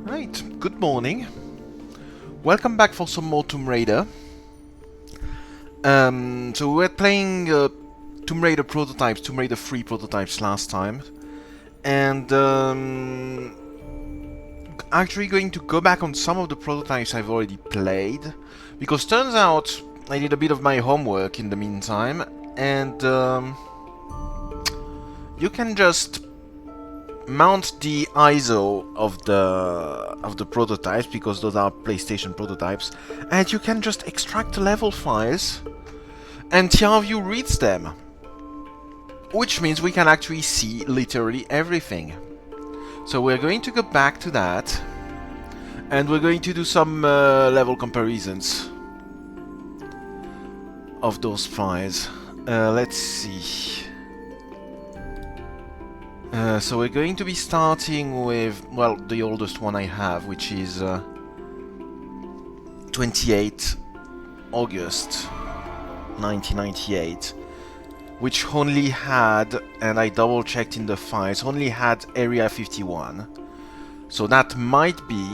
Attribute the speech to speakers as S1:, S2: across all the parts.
S1: Right, good morning. Welcome back for some more Tomb Raider. So we were playing Tomb Raider prototypes, Tomb Raider 3 prototypes last time. And actually going to go back on some of the prototypes I've already played. Because turns out I did a bit of my homework in the meantime. And you can just mount the ISO of the prototypes, because those are PlayStation prototypes, and you can just extract the level files and TRView reads them, which means we can actually see literally everything. So we're going to go back to that, and we're going to do some level comparisons of those files. Let's see. So we're going to be starting with, well, the oldest one I have, which is 28 August 1998, which only had, and I double checked in the files, only had Area 51. So that might be,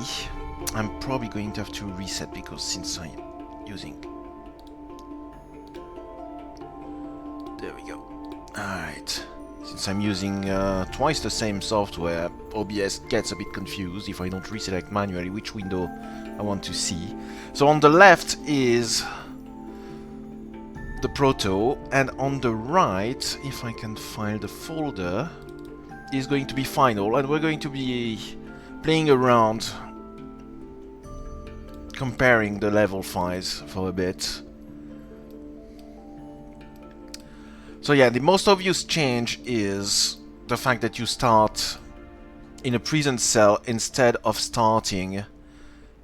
S1: I'm probably going to have to reset because since I'm using, there we go. Alright. Since I'm using twice the same software, OBS gets a bit confused if I don't reselect manually which window I want to see. So on the left is the Proto, and on the right, if I can find the folder, is going to be Final, and we're going to be playing around, comparing the level files for a bit. So yeah, the most obvious change is the fact that you start in a prison cell instead of starting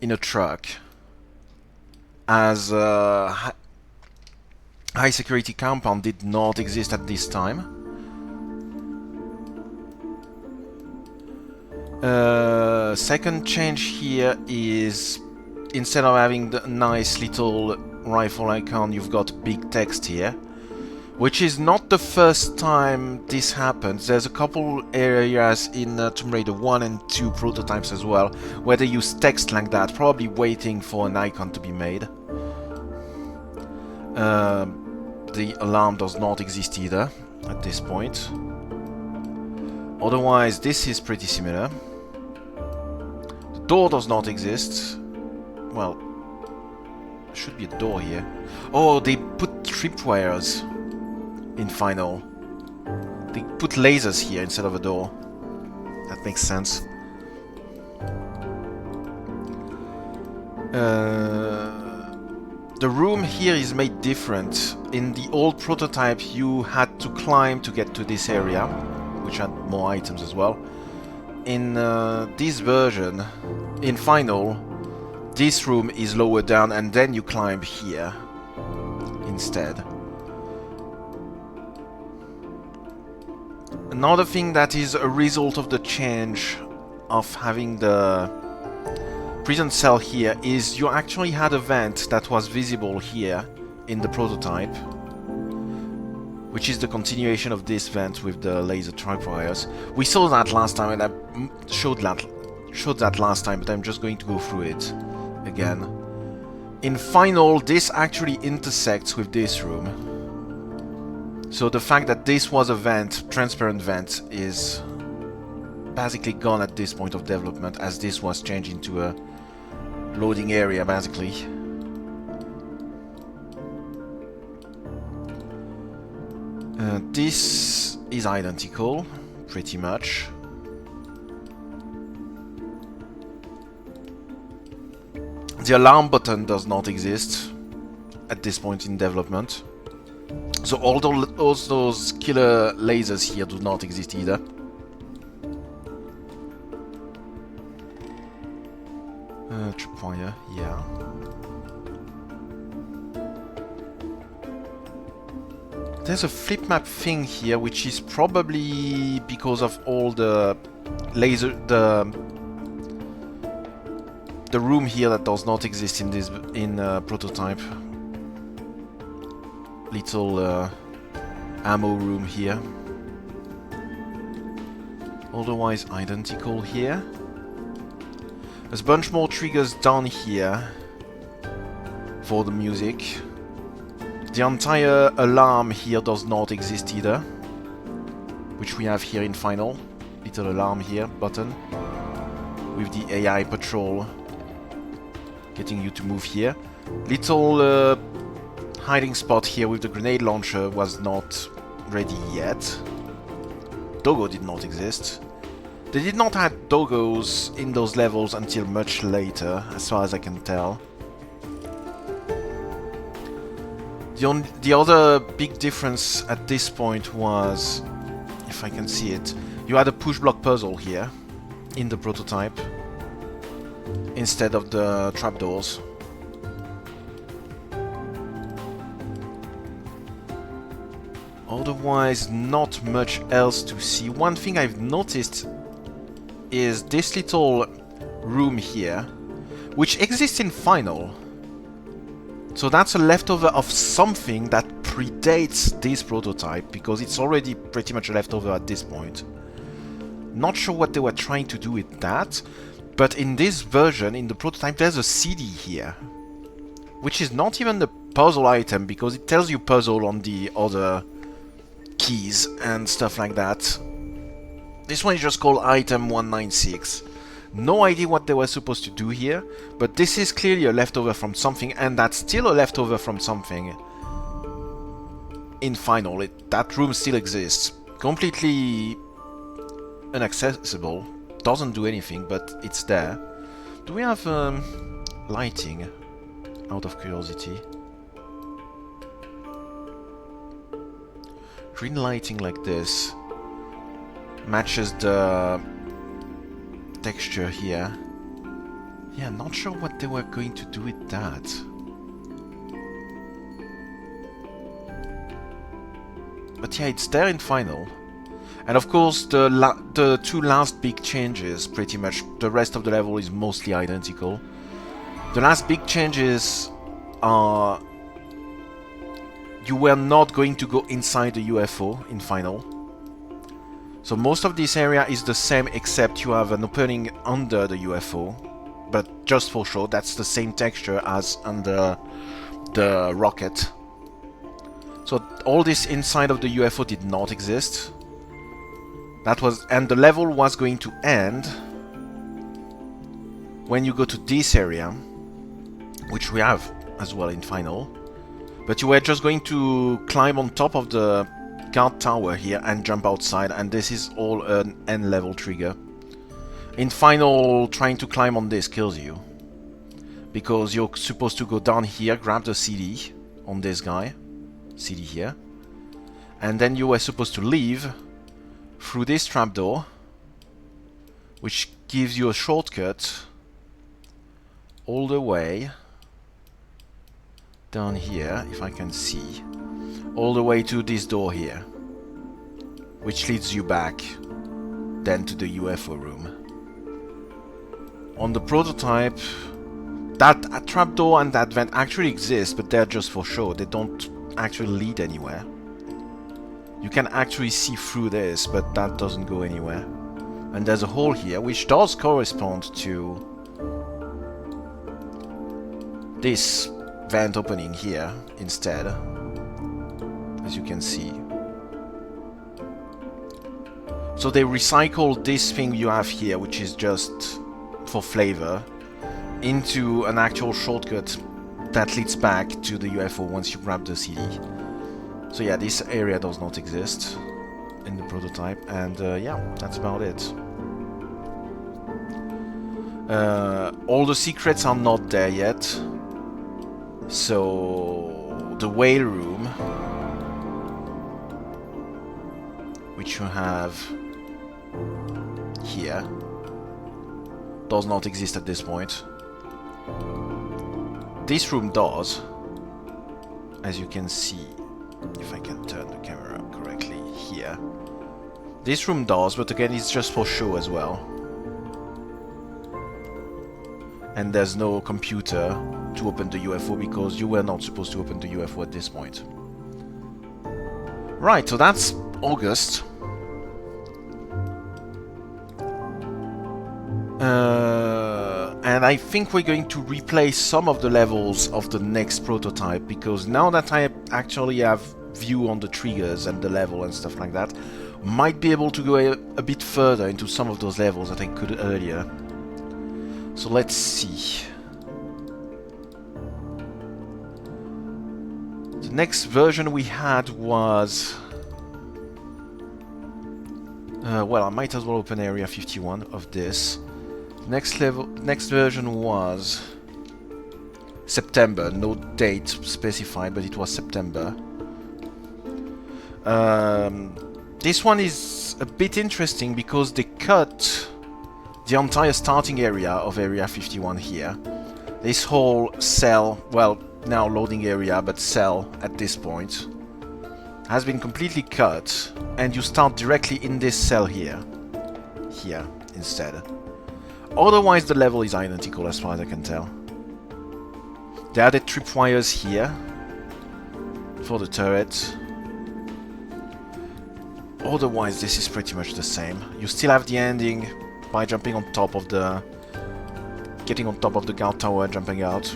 S1: in a truck, as a high security compound did not exist at this time. Second change here is, instead of having the nice little rifle icon, you've got big text here. Which is not the first time this happens. There's a couple areas in Tomb Raider 1 and 2 prototypes as well, where they use text like that, probably waiting for an icon to be made. The alarm does not exist either at this point. Otherwise, this is pretty similar. The door does not exist. Well, there should be a door here. Oh, they put tripwires in Final. They put lasers here instead of a door. That makes sense. The room here is made different. In the old prototype you had to climb to get to this area, which had more items as well. In this version, in Final, this room is lower down and then you climb here instead. Another thing that is a result of the change of having the prison cell here is you actually had a vent that was visible here in the prototype, which is the continuation of this vent with the laser tripwires. We saw that last time, and I showed that last time, but I'm just going to go through it again. In Final, this actually intersects with this room. So the fact that this was a vent, transparent vent, is basically gone at this point of development, as this was changed into a loading area, basically. This is identical, pretty much. The alarm button does not exist at this point in development. So all those killer lasers here do not exist either. Tripwire, yeah. There's a flip map thing here, which is probably because of all the laser, the room here that does not exist in this prototype. Little ammo room here. Otherwise identical here. There's a bunch more triggers down here for the music. The entire alarm here does not exist either, which we have here in Final. Little alarm here button with the AI patrol getting you to move here. Little hiding spot here with the grenade launcher was not ready yet. Dogo did not exist. They did not have Dogos in those levels until much later, as far as I can tell. The other big difference at this point was, if I can see it, you had a push block puzzle here in the prototype instead of the trapdoors. Otherwise, not much else to see. One thing I've noticed is this little room here, which exists in Final. So that's a leftover of something that predates this prototype, because it's already pretty much a leftover at this point. Not sure what they were trying to do with that, but in this version, in the prototype, there's a CD here, which is not even the puzzle item, because it tells you puzzle on the other keys and stuff like that. This one is just called item 196. No idea what they were supposed to do here, but this is clearly a leftover from something, and that's still a leftover from something in Final. That room still exists. Completely inaccessible. Doesn't do anything, but it's there. Do we have lighting? Out of curiosity. Green lighting like this matches the texture here. Yeah, not sure what they were going to do with that. But yeah, it's there in Final. And of course, the two last big changes, pretty much the rest of the level is mostly identical. The last big changes are you were not going to go inside the UFO in Final. So most of this area is the same, except you have an opening under the UFO, but just for show. That's the same texture as under the rocket. So all this inside of the UFO did not exist. That was, and the level was going to end when you go to this area, which we have as well in Final. But you were just going to climb on top of the guard tower here and jump outside, and this is all an end level trigger. In Final, trying to climb on this kills you, because you're supposed to go down here, grab the CD on this guy, CD here, and then you were supposed to leave through this trapdoor, which gives you a shortcut all the way down here, if I can see, all the way to this door here, which leads you back then to the UFO room. On the prototype, that trapdoor and that vent actually exist, but they're just for show. They don't actually lead anywhere. You can actually see through this, but that doesn't go anywhere. And there's a hole here, which does correspond to this vent opening here instead, as you can see. So they recycled this thing you have here, which is just for flavor, into an actual shortcut that leads back to the UFO once you grab the CD. So yeah, this area does not exist in the prototype, and yeah, that's about it. All the secrets are not there yet. So the whale room, which you have here, does not exist at this point. This room does, as you can see, if I can turn the camera correctly here. This room does, but again, it's just for show as well. And there's no computer to open the UFO, because you were not supposed to open the UFO at this point. Right, so that's August. And I think we're going to replay some of the levels of the next prototype, because now that I actually have view on the triggers and the level and stuff like that, might be able to go a bit further into some of those levels that I could earlier. So let's see. The next version we had was... well, I might as well open Area 51 of this. Next version was September. No date specified, but it was September. This one is a bit interesting because they cut the entire starting area of Area 51 here. This whole cell, well, now loading area, but cell at this point, has been completely cut, and you start directly in this cell here. Here, instead. Otherwise, the level is identical as far as I can tell. There are the tripwires here for the turret. Otherwise, this is pretty much the same. You still have the ending by jumping on top of the... getting on top of the guard tower and jumping out.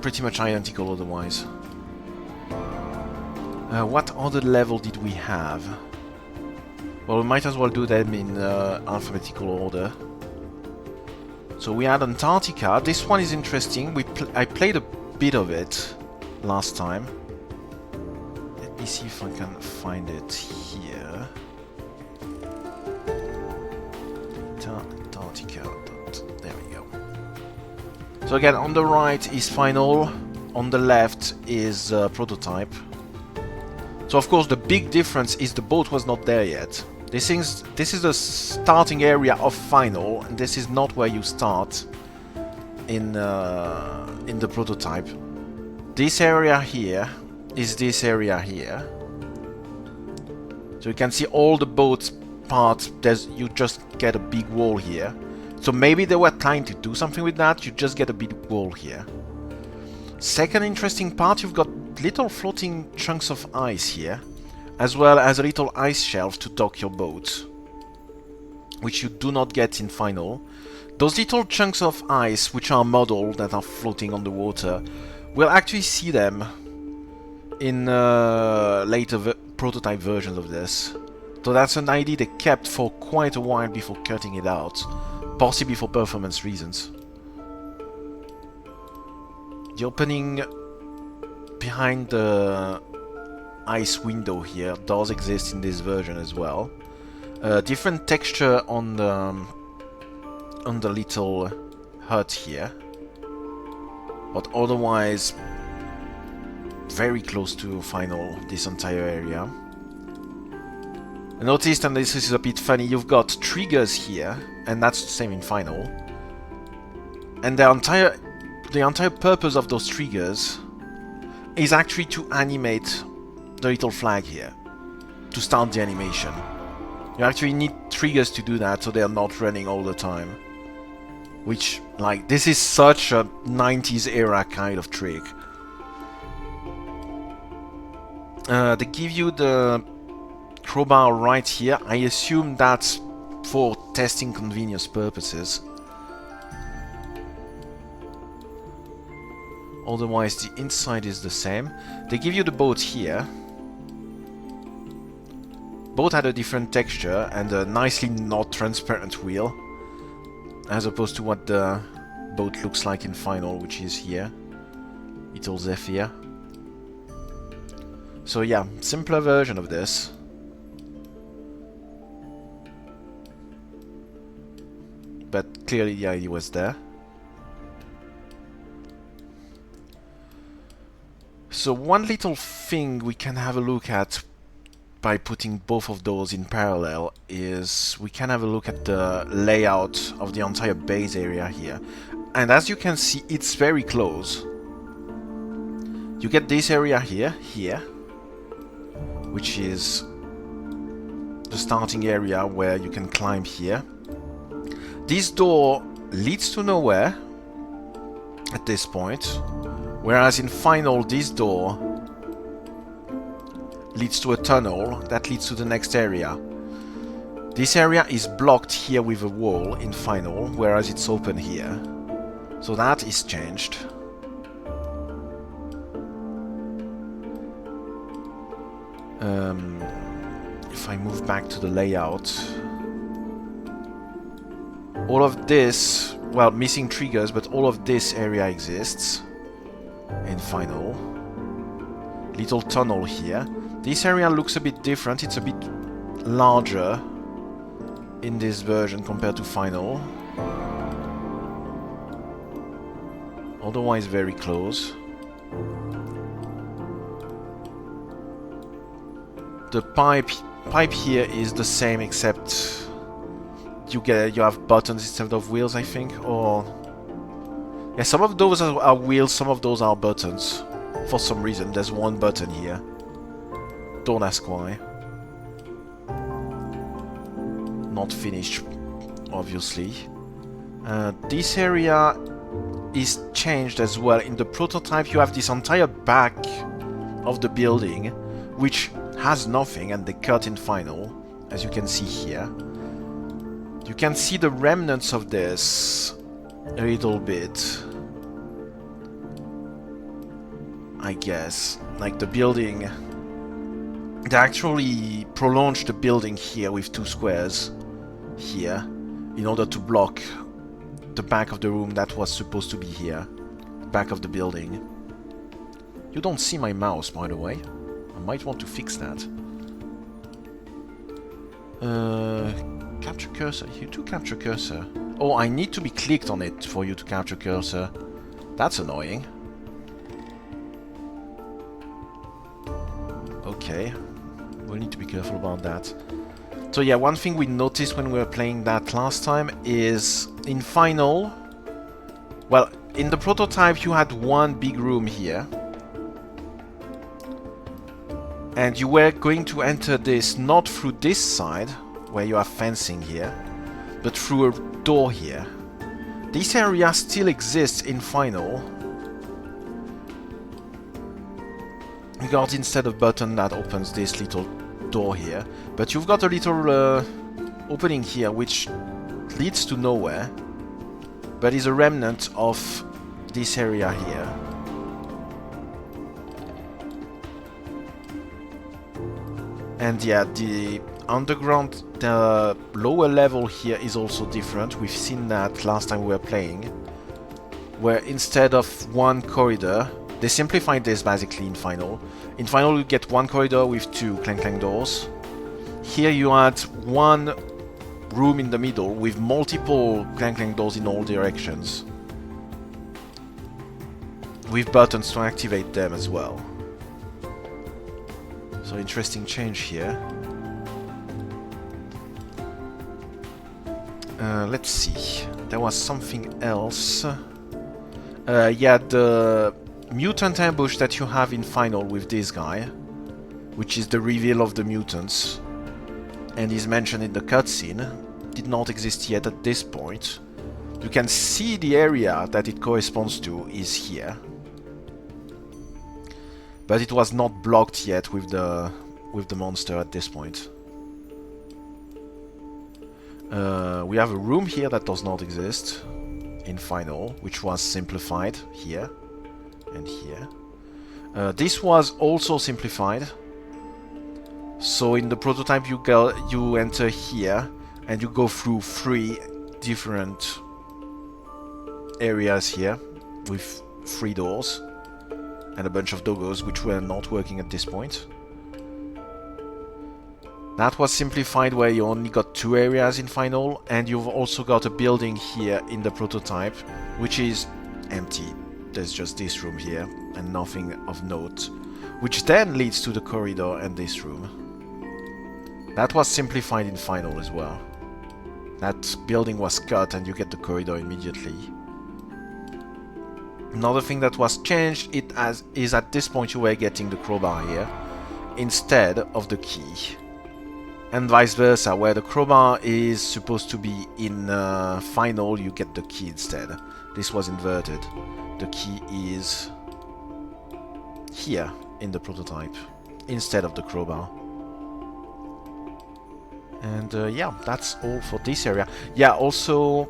S1: Pretty much identical otherwise. What other level did we have? Well, we might as well do them in alphabetical order. So we had Antarctica. This one is interesting. I played a bit of it last time. Let me see if I can find it here. Antarctica. There we go. So again, on the right is final. On the left is prototype. So of course the big difference is the boat was not there yet. This is the starting area of final, and this is not where you start in the prototype. This area here is this area here. So you can see all the boat parts. You just get a big wall here. So maybe they were trying to do something with that. You just get a big wall here. Second interesting part, you've got little floating chunks of ice here, as well as a little ice shelf to dock your boat, which you do not get in final. Those little chunks of ice, which are modeled, that are floating on the water, we'll actually see them in later prototype versions of this. So that's an idea they kept for quite a while before cutting it out, possibly for performance reasons. The opening behind the ice window here does exist in this version as well. Different texture on the little hut here, but otherwise very close to final, this entire area. Notice, and this is a bit funny, you've got triggers here, and that's the same in final. And the entire purpose of those triggers is actually to animate the little flag here, to start the animation. You actually need triggers to do that, so they are not running all the time. Which, like, this is such a 90s era kind of trick. They give you the crowbar right here. I assume that's for testing convenience purposes. Otherwise, the inside is the same. They give you the boat here. Both had a different texture and a nicely not transparent wheel, as opposed to what the boat looks like in final, which is here. Little Zephyr. So yeah, simpler version of this. But clearly the idea was there. So one little thing we can have a look at by putting both of those in parallel is we can have a look at the layout of the entire base area here. And as you can see, it's very close. You get this area here, which is the starting area where you can climb here. This door leads to nowhere at this point, whereas in final this door leads to a tunnel that leads to the next area. This area is blocked here with a wall in final, whereas it's open here. So that is changed. If I move back to the layout, all of this, well, missing triggers, but all of this area exists in final. Little tunnel here. This area looks a bit different. It's a bit larger in this version compared to final. Otherwise very close. The pipe here is the same, except you have buttons instead of wheels, I think, or Yeah, some of those are wheels, some of those are buttons. For some reason, there's one button here. Don't ask why. Not finished, obviously. This area is changed as well. In the prototype, you have this entire back of the building, which has nothing, and they cut in final, as you can see here. You can see the remnants of this a little bit, I guess. Like the building, they actually prolonged the building here with 2 squares here in order to block the back of the room that was supposed to be here, back of the building. You don't see my mouse, by the way. I might want to fix that. Capture cursor. You do capture cursor. Oh, I need to be clicked on it for you to capture cursor. That's annoying. Okay. We'll need to be careful about that. So yeah, one thing we noticed when we were playing that last time is in final... Well, in the prototype you had one big room here. And you were going to enter this not through this side, where you have fencing here, but through a door here. This area still exists in final. You got instead a button that opens this little door here, but you've got a little opening here which leads to nowhere, but is a remnant of this area here. And yeah, the underground, the lower level here is also different. We've seen that last time we were playing, where instead of one corridor, they simplified this basically in final. In final you get one corridor with 2 clank clank doors. Here you had one room in the middle with multiple clank clank doors in all directions, with buttons to activate them as well. So interesting change here. Let's see. There was something else. Yeah, the mutant ambush that you have in final with this guy, which is the reveal of the mutants, and is mentioned in the cutscene, did not exist yet at this point. You can see the area that it corresponds to is here, but it was not blocked yet with the monster at this point. We have a room here that does not exist in final, which was simplified here and here. This was also simplified. So in the prototype you enter here and you go through 3 different areas here with 3 doors and a bunch of doggos which were not working at this point. That was simplified where you only got 2 areas in final, and you've also got a building here in the prototype which is empty. There's just this room here and nothing of note, which then leads to the corridor and this room. That was simplified in final as well. That building was cut and you get the corridor immediately. Another thing that was changed is at this point you were getting the crowbar here instead of the key. And vice versa, where the crowbar is supposed to be in final, you get the key instead. This was inverted. The key is here in the prototype instead of the crowbar. And yeah, that's all for this area. Yeah, also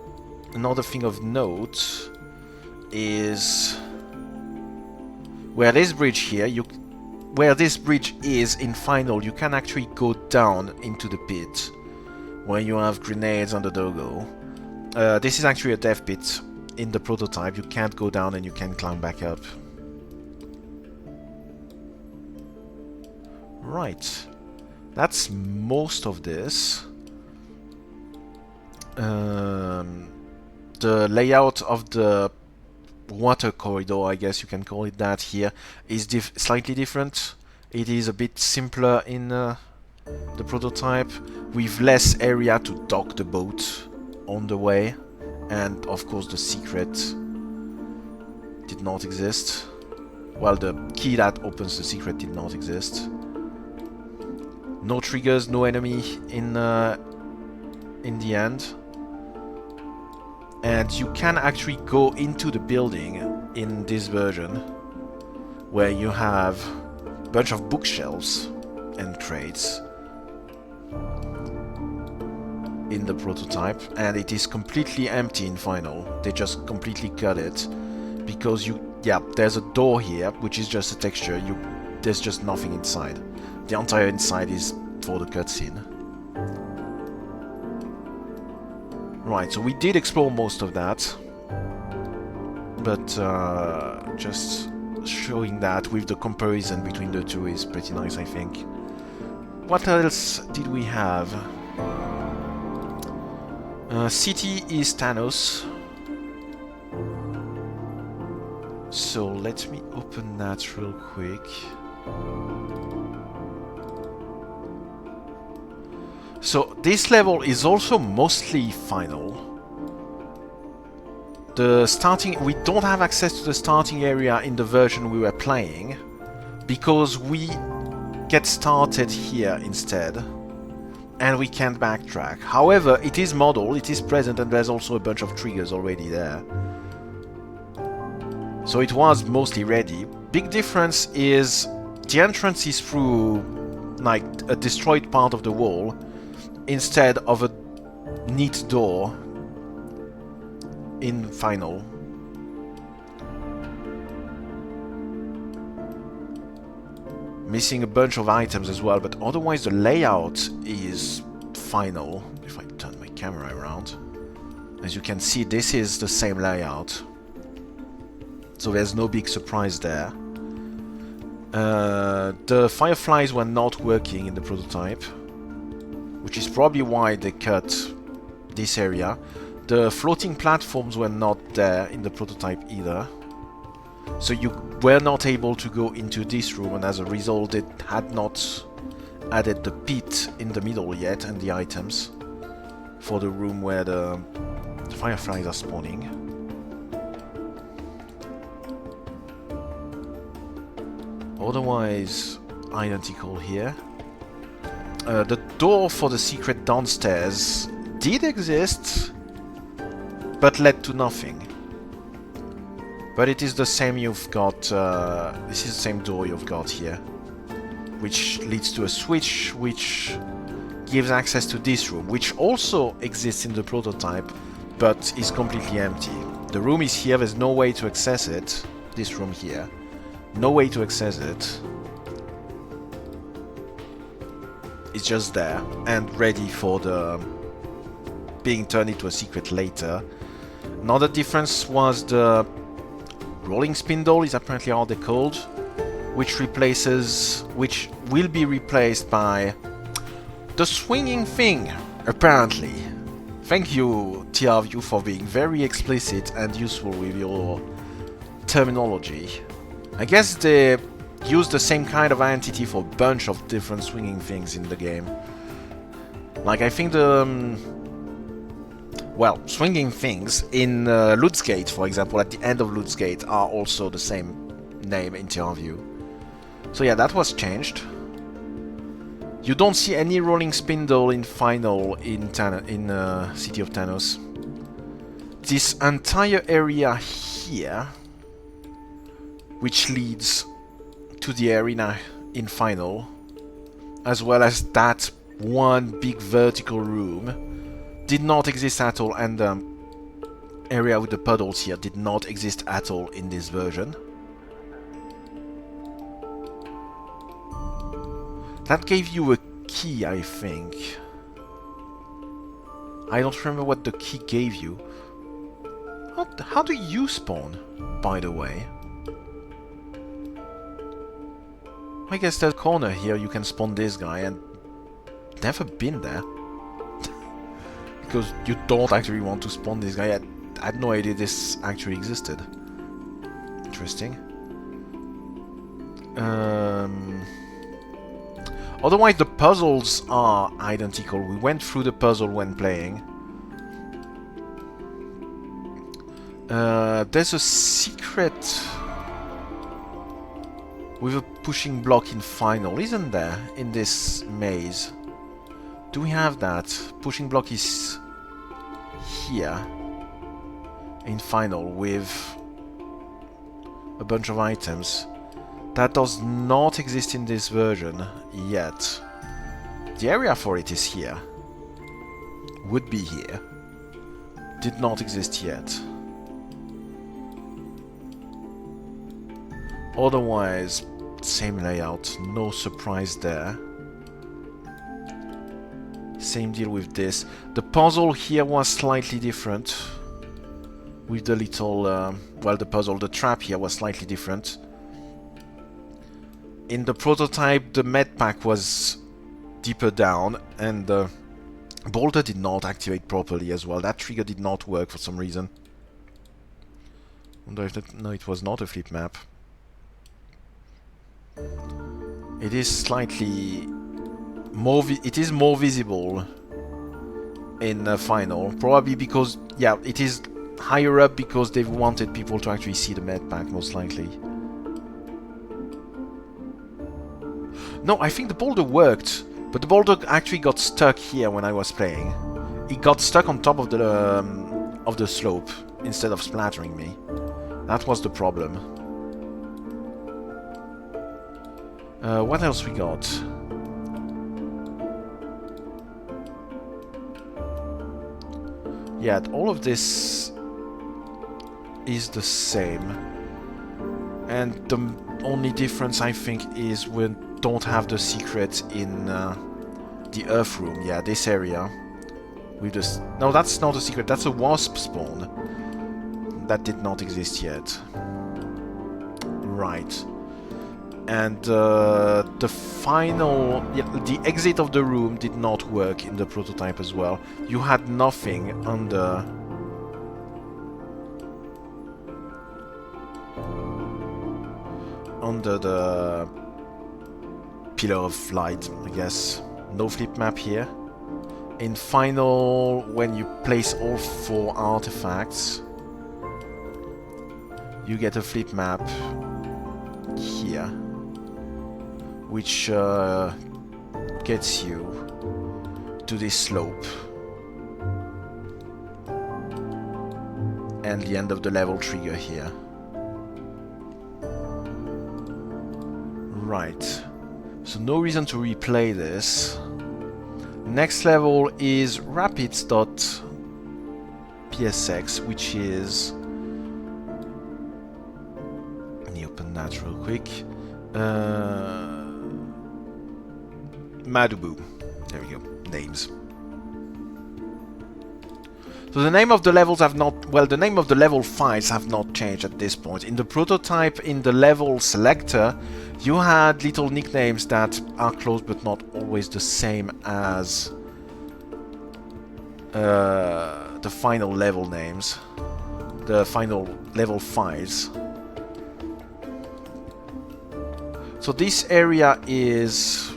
S1: another thing of note is where this bridge here, where this bridge is in final, you can actually go down into the pit where you have grenades on the doggo. This is actually a death pit in the prototype. You can't go down and you can climb back up. Right, that's most of this. The layout of the water corridor, I guess you can call it that here, is slightly different. It is a bit simpler in the prototype, with less area to dock the boat on the way, and of course the secret did not exist. Well, the key that opens the secret did not exist. No triggers, no enemy in the end. And you can actually go into the building in this version, where you have a bunch of bookshelves and crates in the prototype, and it is completely empty in final. They just completely cut it because there's a door here, which is just a texture. There's just nothing inside. The entire inside is for the cutscene. Right, so we did explore most of that, but just showing that with the comparison between the two is pretty nice, I think. What else did we have? City is Tanos. So let me open that real quick. So this level is also mostly final. We don't have access to the starting area in the version we were playing, because we get started here instead, and we can't backtrack. However, it is modeled, it is present, and there's also a bunch of triggers already there. So it was mostly ready. Big difference is the entrance is through like a destroyed part of the wall, instead of a neat door in final. Missing a bunch of items as well, but otherwise the layout is final. If I turn my camera around, as you can see, this is the same layout, so there's no big surprise there. The fireflies were not working in the prototype, which is probably why they cut this area. The floating platforms were not there in the prototype either, so you were not able to go into this room, and as a result it had not added the pit in the middle yet and the items for the room where the fireflies are spawning. Otherwise identical here. The door for the secret downstairs did exist, but led to nothing. But it is the same you've got, this is the same door you've got here, which leads to a switch which gives access to this room, which also exists in the prototype, but is completely empty. The room is here, there's no way to access it, this room here. No way to access it. It's just there and ready for the being turned into a secret later. Another difference was the rolling spindle is apparently how they're called, which will be replaced by the swinging thing, apparently. Thank you, TRView, for being very explicit and useful with your terminology. I guess they use the same kind of entity for a bunch of different swinging things in the game. Like, I think the... swinging things in Lutz Gate, for example, at the end of Lutz Gate, are also the same name in TRView. So yeah, that was changed. You don't see any rolling spindle in final in City of Tanos. This entire area here, which leads to the arena in final, as well as that one big vertical room, did not exist at all, and the area with the puddles here did not exist at all in this version. That gave you a key, I think. I don't remember what the key gave you. How do you spawn, by the way? I guess that corner here you can spawn this guy, and never been there. Because you don't actually want to spawn this guy. I had no idea this actually existed. Interesting. Otherwise the puzzles are identical. We went through the puzzle when playing. There's a secret with a pushing block in final, isn't there, in this maze? Do we have that? Pushing block is here in final with a bunch of items. That does not exist in this version yet. The area for it is here. Would be here. Did not exist yet. Otherwise, same layout, no surprise there. Same deal with this. The puzzle here was slightly different. With the little, well, the trap here was slightly different. In the prototype, the med pack was deeper down, and the bolter did not activate properly as well. That trigger did not work for some reason. Wonder if that, no, it was not a flip map. It is slightly more. It is more visible in final, probably because it is higher up because they wanted people to actually see the med pack, most likely. No, I think the boulder worked, but the boulder actually got stuck here when I was playing. It got stuck on top of the slope instead of splattering me. That was the problem. What else we got? Yeah, all of this is the same. And the only difference, I think, is we don't have the secret in the Earth room. Yeah, this area. We just... No, that's not a secret. That's a wasp spawn. That did not exist yet. Right. And the final... Yeah, the exit of the room did not work in the prototype as well. You had nothing under... under the pillar of light, I guess. No flip map here. In final, when you place all 4 artifacts, you get a flip map here, which gets you to this slope and the end of the level trigger here. Right, so no reason to replay this. Next level is rapids.psx, which is... Let me open that real quick. Madubu. There we go. Names. So the name of the levels have not... Well, the name of the level files have not changed at this point. In the prototype, in the level selector, you had little nicknames that are close but not always the same as the final level names. The final level files. So this area is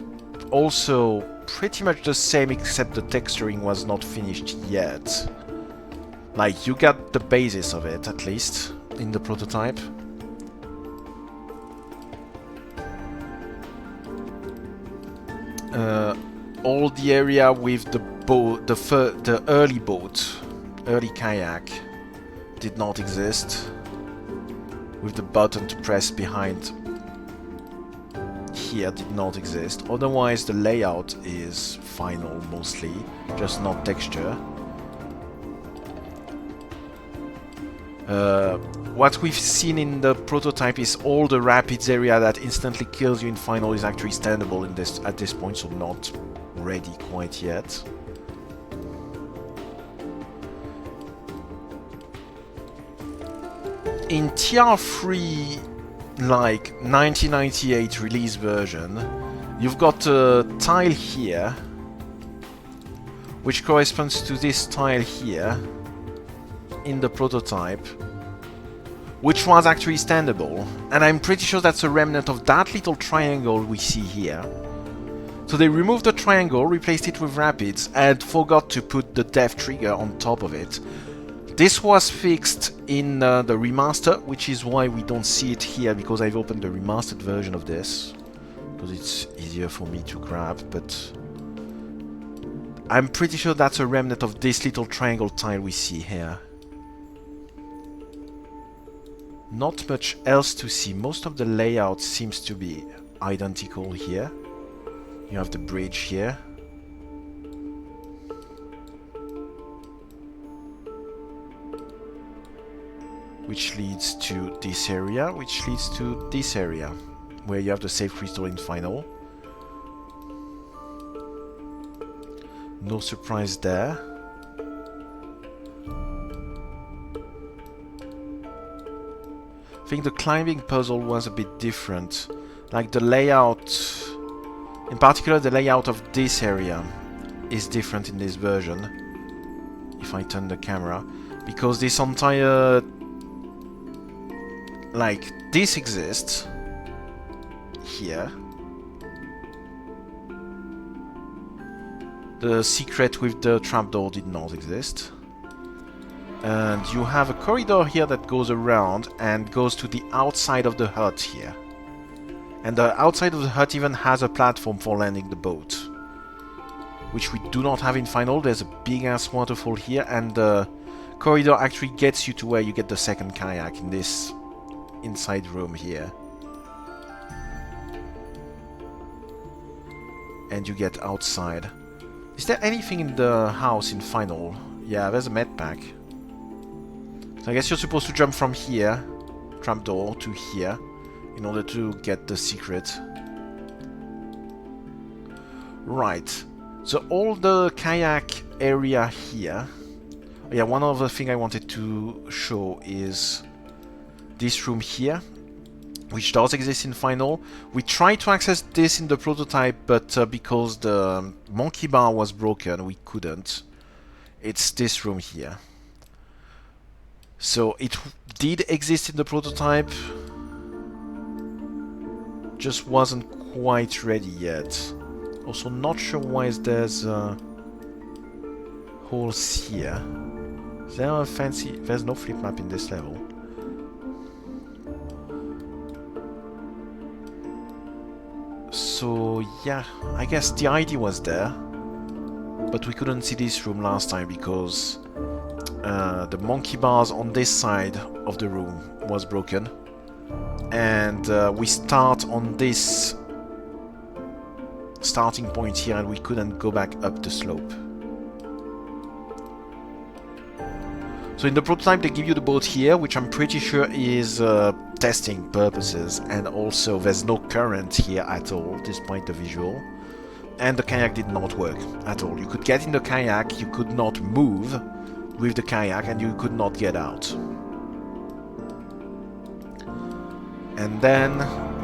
S1: also pretty much the same, except the texturing was not finished yet. Like, you got the basis of it, at least, in the prototype. All the area with the boat, the early boat, early kayak, did not exist. With the button to press behind here did not exist. Otherwise, the layout is final mostly, just not texture. What we've seen in the prototype is all the rapids area that instantly kills you in final is actually standable in this at this point, so not ready quite yet. In TR3, like 1998 release version, you've got a tile here, which corresponds to this tile here in the prototype, which was actually standable, and I'm pretty sure that's a remnant of that little triangle we see here. So they removed the triangle, replaced it with rapids, and forgot to put the death trigger on top of it. This was fixed in the remaster, which is why we don't see it here, because I've opened the remastered version of this, because it's easier for me to grab, but I'm pretty sure that's a remnant of this little triangle tile we see here. Not much else to see. Most of the layout seems to be identical here. You have the bridge here. Which leads to this area, which leads to this area, where you have the save crystal in final. No surprise there. I think the climbing puzzle was a bit different. Like the layout, in particular the layout of this area is different in this version. If I turn the camera, because this entire, like this exists here. The secret with the trapdoor did not exist. And you have a corridor here that goes around and goes to the outside of the hut here. And the outside of the hut even has a platform for landing the boat, which we do not have in final. There's a big ass waterfall here, and the corridor actually gets you to where you get the second kayak in this inside room here. And you get outside. Is there anything in the house in final? Yeah, there's a med pack. So I guess you're supposed to jump from here, trapdoor, to here, in order to get the secret. Right. So all the kayak area here. Oh yeah, one other thing I wanted to show is this room here, which does exist in final. We tried to access this in the prototype, but because the monkey bar was broken, we couldn't. It's this room here. So it did exist in the prototype, just wasn't quite ready yet. Also not sure why there's holes here. Is there a fancy... There's no flip map in this level. So yeah, I guess the ID was there, but we couldn't see this room last time because the monkey bars on this side of the room was broken, and we start on this starting point here and we couldn't go back up the slope. So in the prototype they give you the boat here, which I'm pretty sure is testing purposes, and also there's no current here at all despite the visual, and the kayak did not work at all. You could get in the kayak, you could not move with the kayak, and you could not get out. And then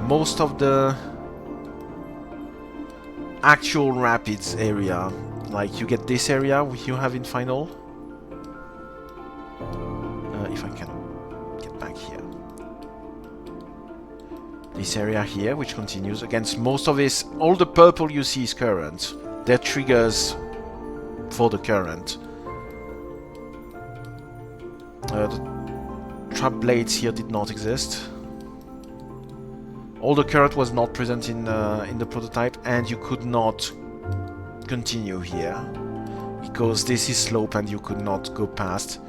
S1: most of the actual rapids area, like you get this area you have in final. If I can get back here. This area here, which continues against most of this, all the purple you see is current. They're triggers for the current. The trap blades here did not exist. All the current was not present in the prototype, and you could not continue here because this is slope and you could not go past,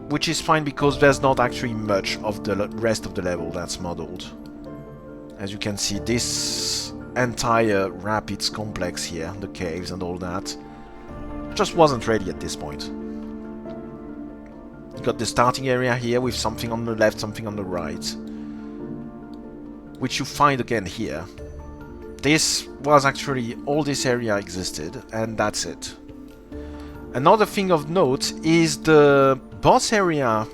S1: which is fine because there's not actually much of the rest of the level that's modeled. As you can see, this entire rapids complex here, the caves and all that, just wasn't ready at this point. You got the starting area here with something on the left, something on the right, which you find again here. This was actually, all this area existed, and that's it. Another thing of note is the boss area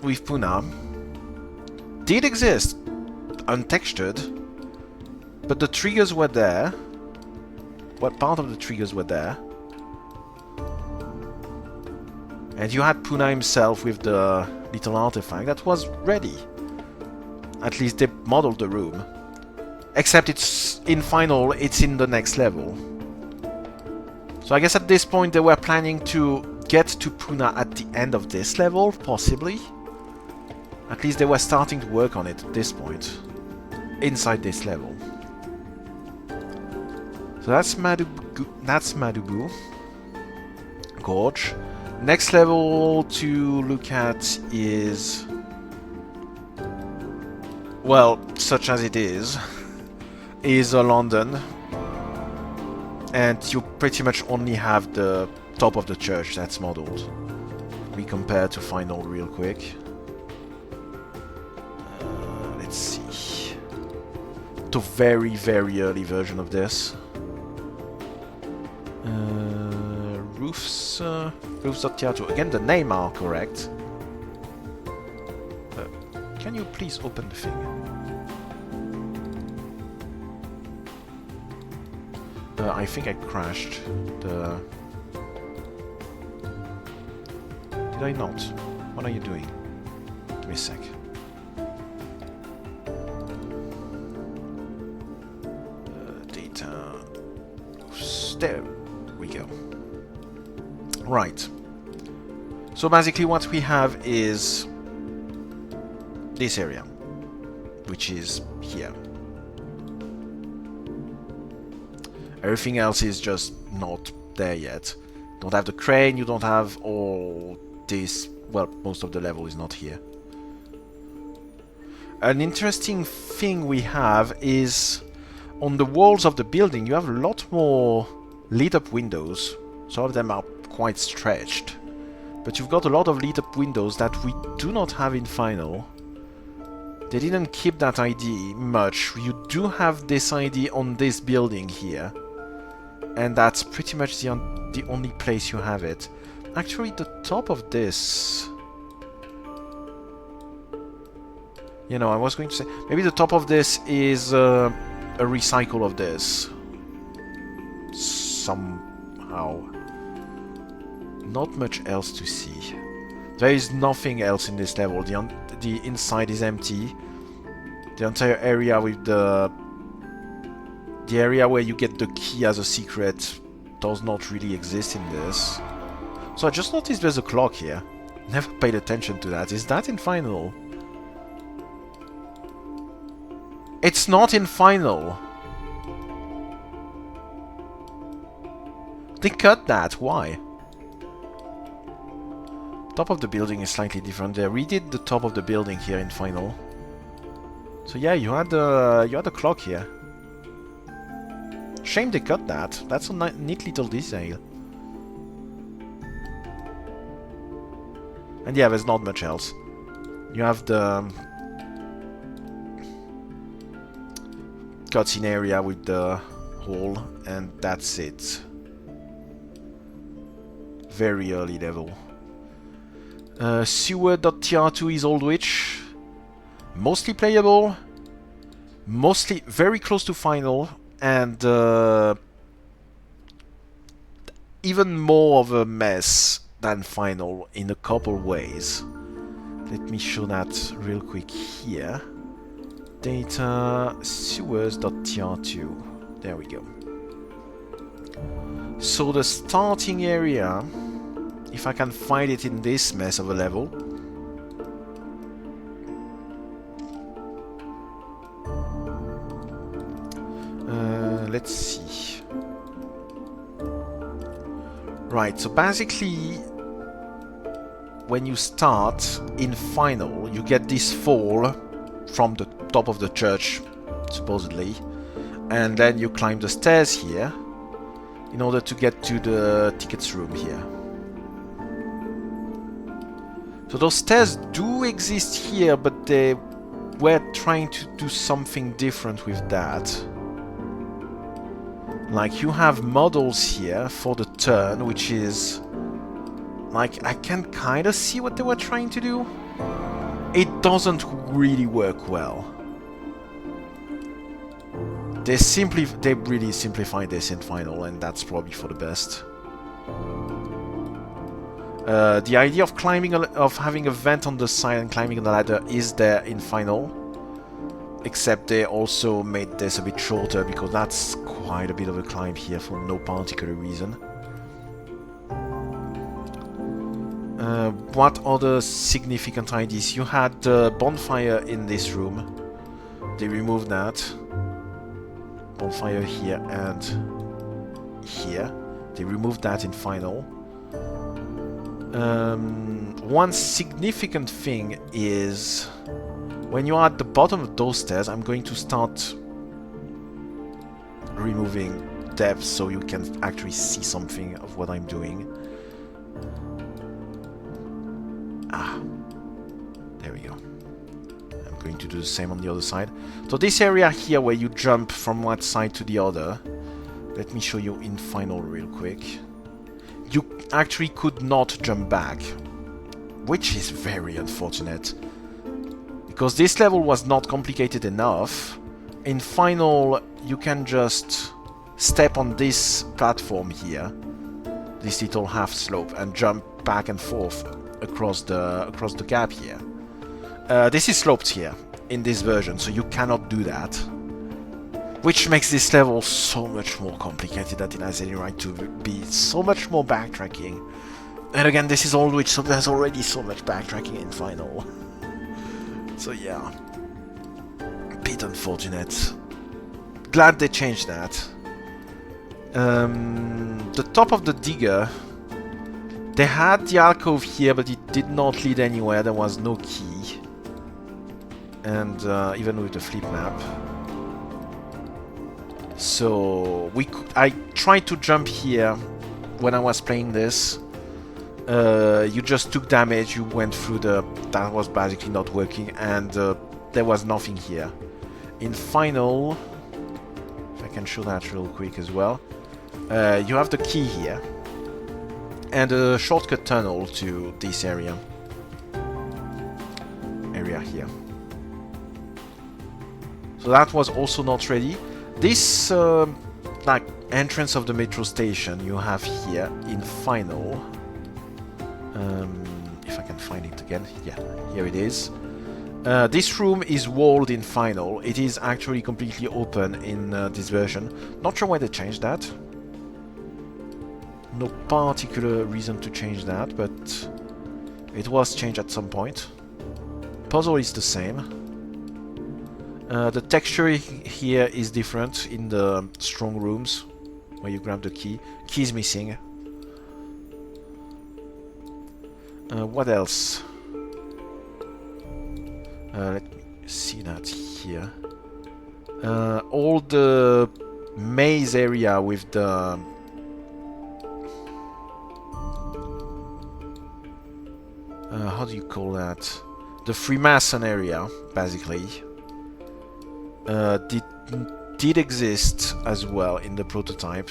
S1: with Puna did exist, untextured, but the triggers were there. What part of the triggers were there? And you had Puna himself with the little artifact that was ready. At least they modeled the room. Except it's in final, it's in the next level. So I guess at this point they were planning to get to Puna at the end of this level, possibly. At least they were starting to work on it at this point, inside this level. So that's Madubu Gorge. Next level to look at is, well, such as it is London. And you pretty much only have the top of the church that's modeled. We compare to final real quick. Let's see. The very, very early version of this. Roofs.theatre. Again, the name are correct. Can you please open the thing? I think I crashed the... Did I not? What are you doing? Give me a sec. Data... There we go. Right. So basically what we have is this area, which is here. Everything else is just not there yet. Don't have the crane, you don't have all this... Well, most of the level is not here. An interesting thing we have is on the walls of the building you have a lot more lit up windows. Some of them are quite stretched. But you've got a lot of lit up windows that we do not have in Final. They didn't keep that ID much. You do have this ID on this building here. And that's pretty much the only place you have it. Actually, the top of this... You know, I was going to say... Maybe the top of this is a recycle of this. Somehow. Not much else to see. There is nothing else in this level. The inside is empty. The entire area with the area where you get the key as a secret does not really exist in this. So I just noticed there's a clock here. Never paid attention to that. Is that in Final? It's not in Final. They cut that. Why? Top of the building is slightly different. They redid the top of the building here in Final. So yeah, you had the clock here. Shame they cut that. That's a neat little detail. And yeah, there's not much else. You have the cutscene area with the hole, and that's it. Very early level. Sewer.tr2 is Aldwych. Mostly playable. Mostly very close to Final. And even more of a mess than Final in a couple ways. Let me show that real quick here. Data sewers.tr2. There we go. So the starting area, if I can find it in this mess of a level. Let's see. Right, so basically when you start in Final, you get this fall from the top of the church, supposedly, and then you climb the stairs here in order to get to the tickets room here. So those stairs do exist here, but they were trying to do something different with that. Like, you have models here for the turn, which is... Like, I can kind of see what they were trying to do. It doesn't really work well. They really simplified this in Final, and that's probably for the best. The idea of having a vent on the side and climbing on the ladder is there in Final. Except they also made this a bit shorter, because that's quite a bit of a climb here for no particular reason. What other significant IDs? You had the bonfire in this room. They removed that. Bonfire here and here. They removed that in final. One significant thing is when you are at the bottom of those stairs, I'm going to start removing depth so you can actually see something of what I'm doing. There we go. I'm going to do the same on the other side. So this area here where you jump from one side to the other, let me show you in final real quick. You actually could not jump back, which is very unfortunate, because this level was not complicated enough. In final, you can just step on this platform here, this little half slope, and jump back and forth across the gap here. This is sloped here in this version, so you cannot do that, which makes this level so much more complicated than it has any right to be. So much more backtracking, and again, this is Aldwych, so there's already so much backtracking in final. So yeah, a bit unfortunate. Glad they changed that. The top of the digger, they had the alcove here, but it did not lead anywhere. There was no key, and even with the flip map. So I tried to jump here when I was playing this. You just took damage. You went through that was basically not working, and there was nothing here. In final, if I can show that real quick as well, you have the key here and a shortcut tunnel to this area here. So that was also not ready. This like entrance of the metro station you have here in final. If I can find it again, yeah, here it is. This room is walled in final. It is actually completely open in this version. Not sure why they changed that. No particular reason to change that, but it was changed at some point. Puzzle is the same. The texture here is different in the strong rooms, where you grab the key. Key is missing. What else? Let me see that here. All the maze area with the how do you call that? The Freemason area, basically, did exist as well in the prototype.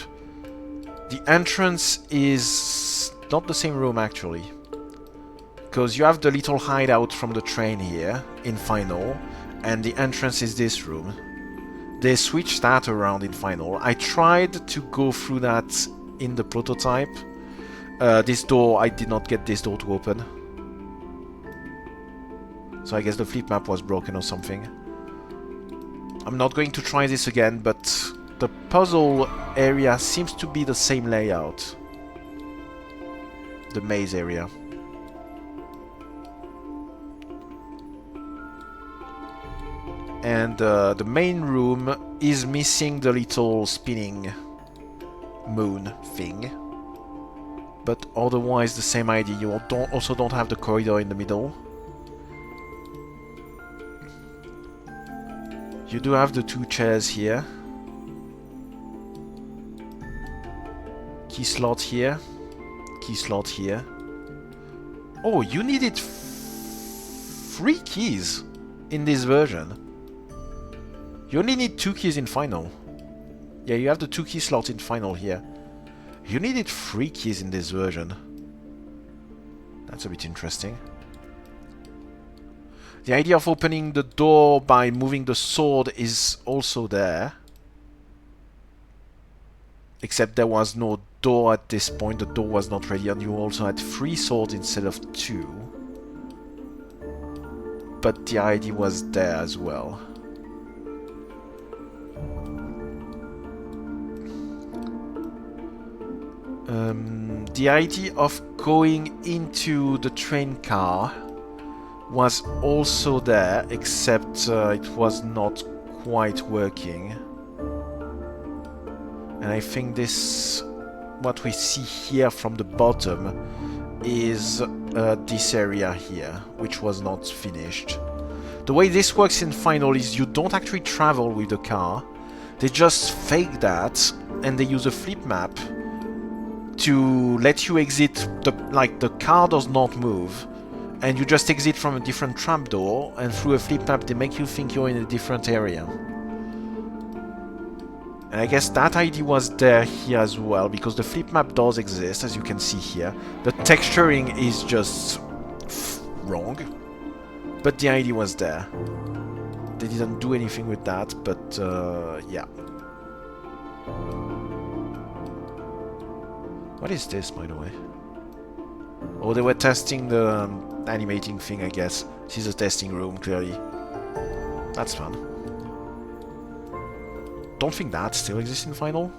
S1: The entrance is not the same room actually, because you have the little hideout from the train here in final, and the entrance is this room. They switched that around in final. I tried to go through that in the prototype. This door, I did not get this door to open. So I guess the flip map was broken or something. I'm not going to try this again, but the puzzle area seems to be the same layout. The maze area. And the main room is missing the little spinning moon thing. But otherwise the same idea. You also don't have the corridor in the middle. You do have the two chairs here. Key slot here. Key slot here. Oh, you needed 3 keys in this version. You only need 2 keys in final. Yeah, you have the 2 key slots in final here. You needed 3 keys in this version. That's a bit interesting. The idea of opening the door by moving the sword is also there. Except there was no door at this point. The door was not ready, and you also had 3 swords instead of 2. But the idea was there as well. the idea of going into the train car was also there, except it was not quite working. And I think this, what we see here from the bottom, is this area here, which was not finished. The way this works in Final is you don't actually travel with the car. They just fake that, and they use a flip map to let you exit. The car does not move, and you just exit from a different trapdoor, and through a flip map they make you think you're in a different area. And I guess that idea was there here as well, because the flip map does exist, as you can see here. The texturing is just wrong, but the idea was there. They didn't do anything with that, but yeah. What is this, by the way? Oh, they were testing the animating thing, I guess. This is a testing room, clearly. That's fun. Don't think that still exists in Final.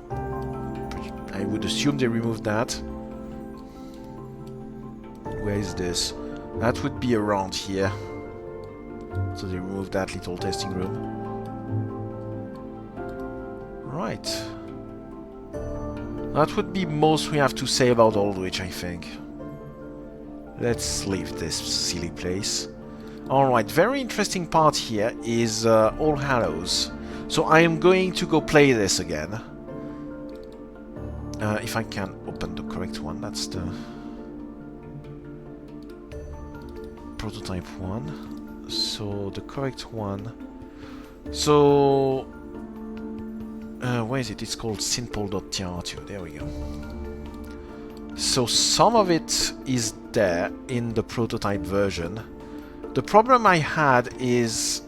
S1: I would assume they removed that. Where is this? That would be around here. So they removed that little testing room. Right. That would be most we have to say about Aldwych, I think. Let's leave this silly place. Alright, very interesting part here is All Hallows. So I am going to go play this again. If I can open the correct one, that's the prototype one. So the correct one. So where is it? It's called simple.tr2. There we go. So some of it is there in the prototype version. The problem I had is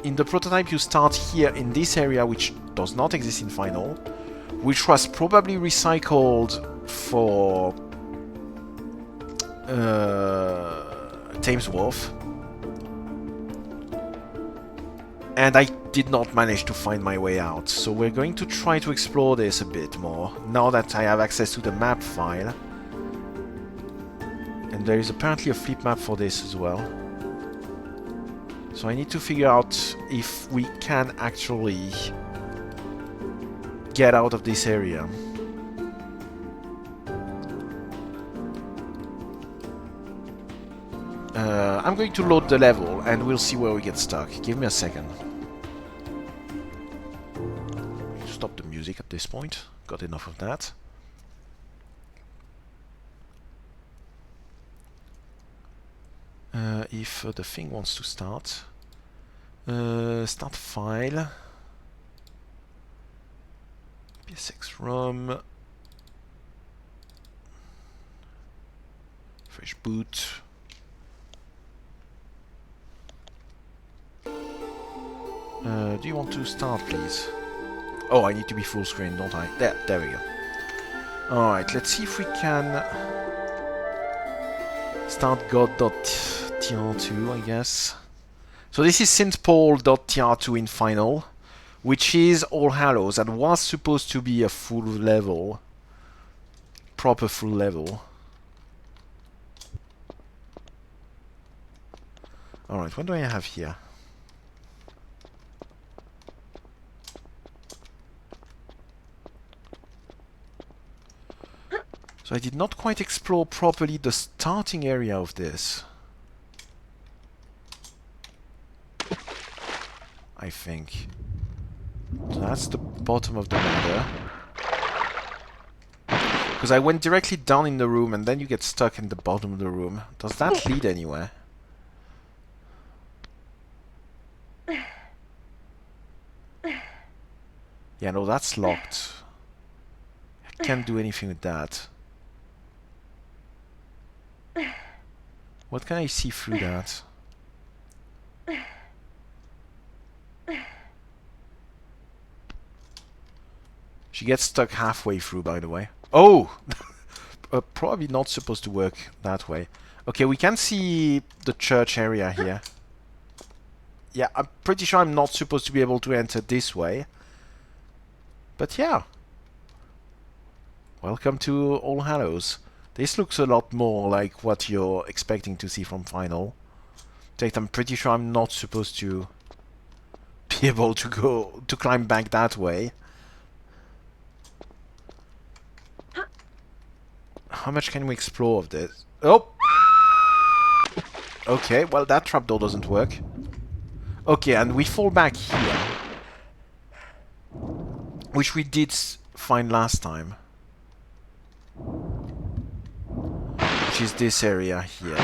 S1: in the prototype you start here in this area, which does not exist in Final, which was probably recycled for Thames Wharf. And I did not manage to find my way out, so we're going to try to explore this a bit more, now that I have access to the map file. And there is apparently a flip map for this as well. So I need to figure out if we can actually get out of this area. I'm going to load the level and we'll see where we get stuck. Give me a second. Stop the music at this point. Got enough of that. If the thing wants to start. Start file. PSX ROM. Fresh boot. Do you want to start, please? Oh, I need to be full screen, don't I? There we go. Alright, let's see if we can start god.tr2, I guess. So this is synthpol.tr2 in Final, which is All Hallows, and was supposed to be a full level. Proper full level. Alright, what do I have here? So I did not quite explore properly the starting area of this. I think. So that's the bottom of the ladder. Because I went directly down in the room and then you get stuck in the bottom of the room. Does that lead anywhere? Yeah, no, that's locked. I can't do anything with that. What can I see through that? She gets stuck halfway through, by the way. Oh! Probably not supposed to work that way. Okay, we can see the church area here. Yeah, I'm pretty sure I'm not supposed to be able to enter this way. But yeah. Welcome to All Hallows. This looks a lot more like what you're expecting to see from Final. In fact, I'm pretty sure I'm not supposed to be able to climb back that way. How much can we explore of this? Oh! Okay, well that trapdoor doesn't work. Okay, and we fall back here. Which we did find last time. Which is this area here.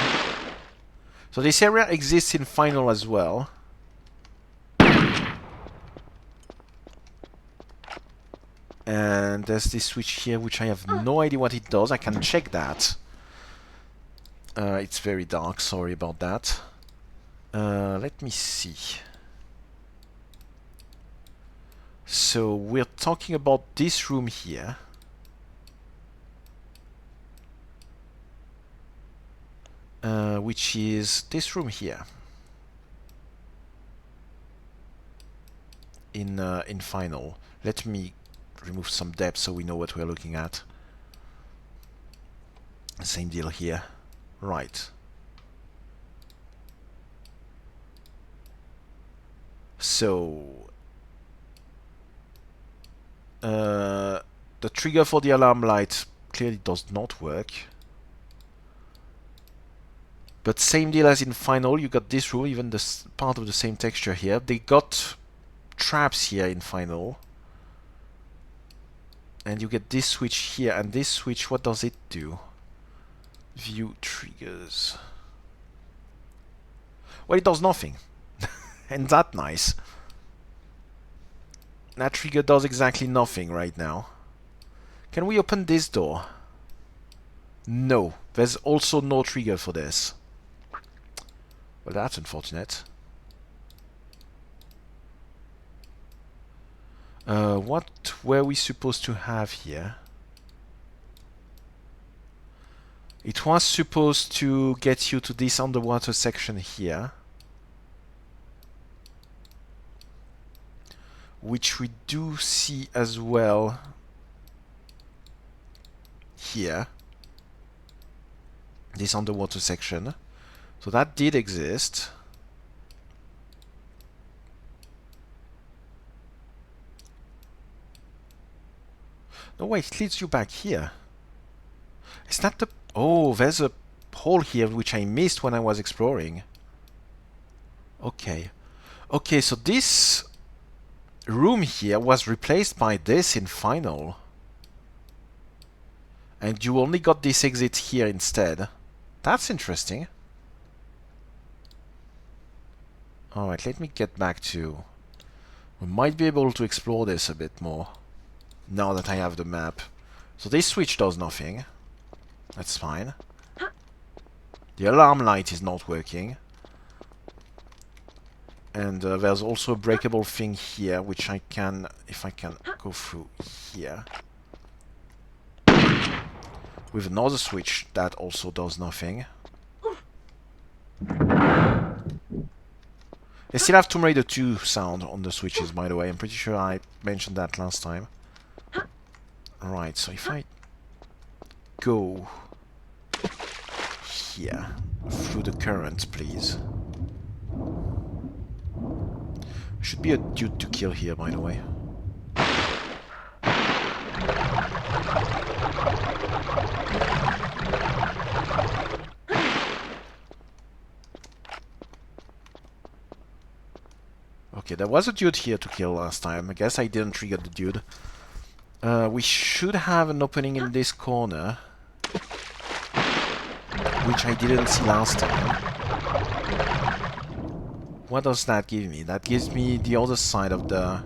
S1: So this area exists in Final as well. And there's this switch here which I have no idea what it does. I can check that. It's very dark, sorry about that. Let me see. So we're talking about this room here. Which is this room here. In Final. Let me remove some depth so we know what we're looking at. Same deal here. Right. So the trigger for the alarm light clearly does not work. But same deal as in Final, you got this room, even this part of the same texture here. They got traps here in Final. And you get this switch here, and this switch, what does it do? View triggers. Well, it does nothing. And that's nice. That trigger does exactly nothing right now. Can we open this door? No. There's also no trigger for this. Well, that's unfortunate. What were we supposed to have here? It was supposed to get you to this underwater section here. Which we do see as well here. This underwater section. So that did exist. No, wait, it leads you back here. Is that the... Oh, there's a hole here which I missed when I was exploring. Okay. Okay, so this room here was replaced by this in Final. And you only got this exit here instead. That's interesting. Alright, let me get back to... We might be able to explore this a bit more. Now that I have the map. So this switch does nothing. That's fine. The alarm light is not working. And there's also a breakable thing here, which I can... If I can go through here. With another switch that also does nothing. They still have Tomb Raider 2 sound on the switches, by the way. I'm pretty sure I mentioned that last time. Right, so if I go here through the current, please. Should be a dude to kill here, by the way. Okay, there was a dude here to kill last time. I guess I didn't trigger the dude. We should have an opening in this corner, which I didn't see last time. What does that give me? That gives me the other side of the...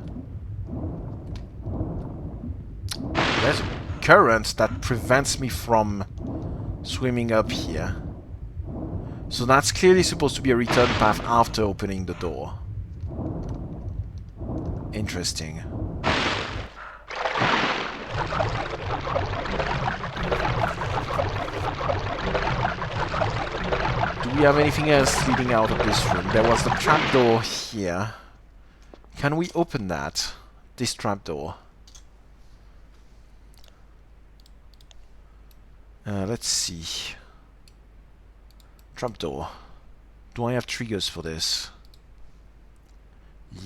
S1: There's a current that prevents me from swimming up here. So that's clearly supposed to be a return path after opening the door. Interesting. Do we have anything else leading out of this room? There was the trapdoor here. Can we open that? This trapdoor? Let's see. Trapdoor. Do I have triggers for this?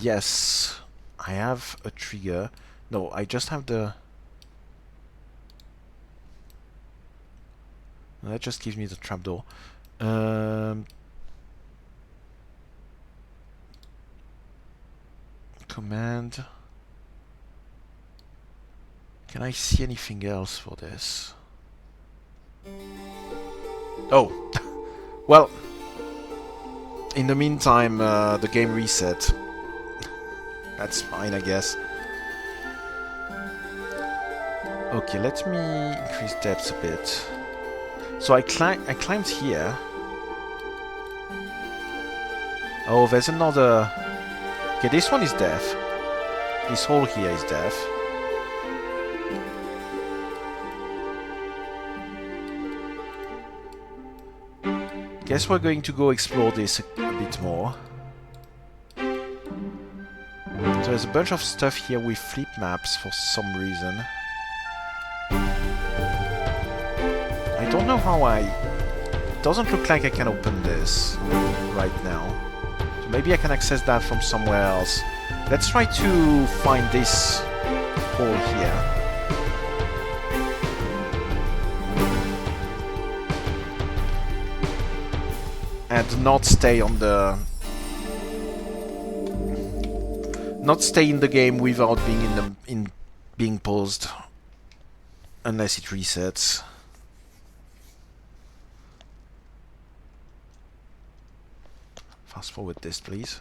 S1: Yes, I have a trigger. No, I just have the... That just gives me the trapdoor. Command. Can I see anything else for this? Oh! Well, in the meantime, the game reset. That's fine, I guess. Okay, let me increase depth a bit. So I climbed here. Oh, there's another... Okay, this one is deaf. This hole here is deaf. Guess we're going to go explore this a bit more. So there's a bunch of stuff here with flip maps for some reason. I don't know how I... It doesn't look like I can open this right now. So maybe I can access that from somewhere else. Let's try to find this hole here. And not stay on the... Not stay in the game without being being paused. Unless it resets. Fast forward this, please.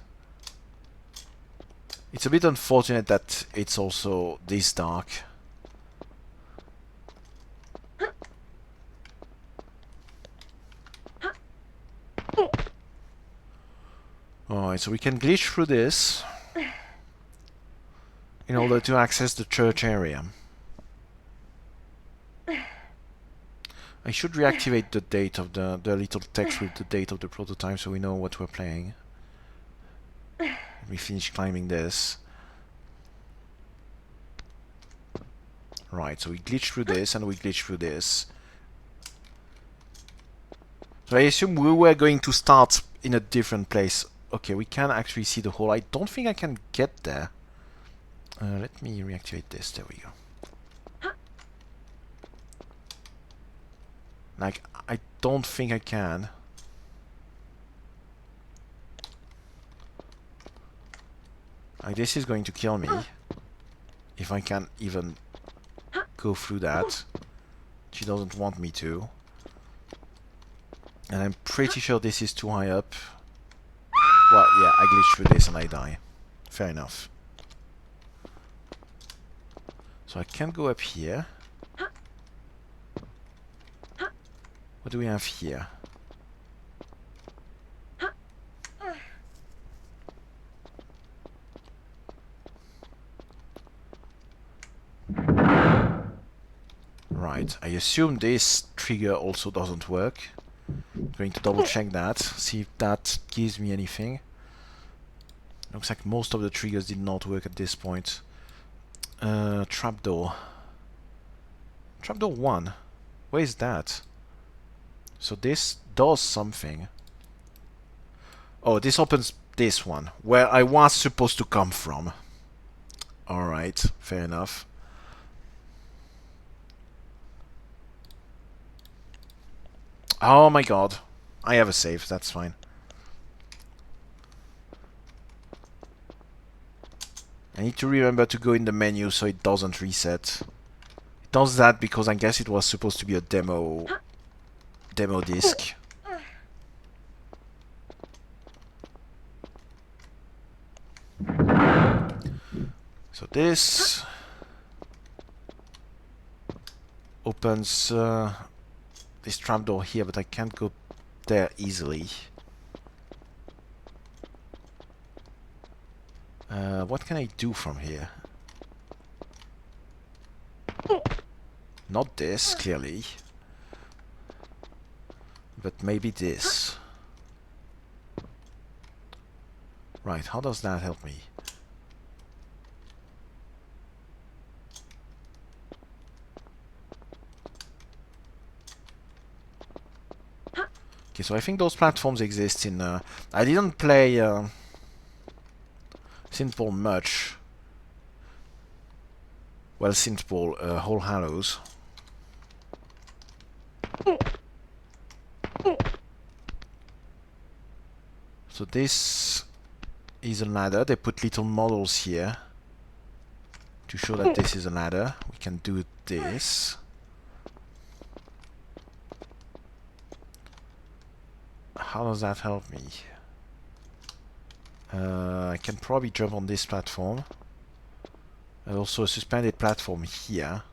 S1: It's a bit unfortunate that it's also this dark. Alright, so we can glitch through this in order to access the church area. I should reactivate the date of the little text with the date of the prototype so we know what we're playing. Let me finish climbing this. Right, so we glitch through this and we glitch through this. So I assume we were going to start in a different place. Okay, we can actually see the hole. I don't think I can get there. Let me reactivate this. There we go. Like, I don't think I can. Like, this is going to kill me. If I can even go through that. She doesn't want me to. And I'm pretty sure this is too high up. Well, yeah, I glitch through this and I die. Fair enough. So I can go up here. What do we have here? Right, I assume this trigger also doesn't work. I'm going to double check that, see if that gives me anything. Looks like most of the triggers did not work at this point. Trapdoor. Trapdoor 1. Where is that? So this does something. Oh, this opens this one, where I was supposed to come from. Alright, fair enough. Oh my god. I have a save, that's fine. I need to remember to go in the menu so it doesn't reset. It does that because I guess it was supposed to be a demo disc. So this opens this trapdoor here, but I can't go there easily. What can I do from here? Not this, clearly. But maybe this. Right, how does that help me? Okay, so I think those platforms exist in... I didn't play St. Paul much. Well, St. Paul, All Hallows. So this is a ladder. They put little models here to show that this is a ladder. We can do this. How does that help me? I can probably jump on this platform. There's also a suspended platform here.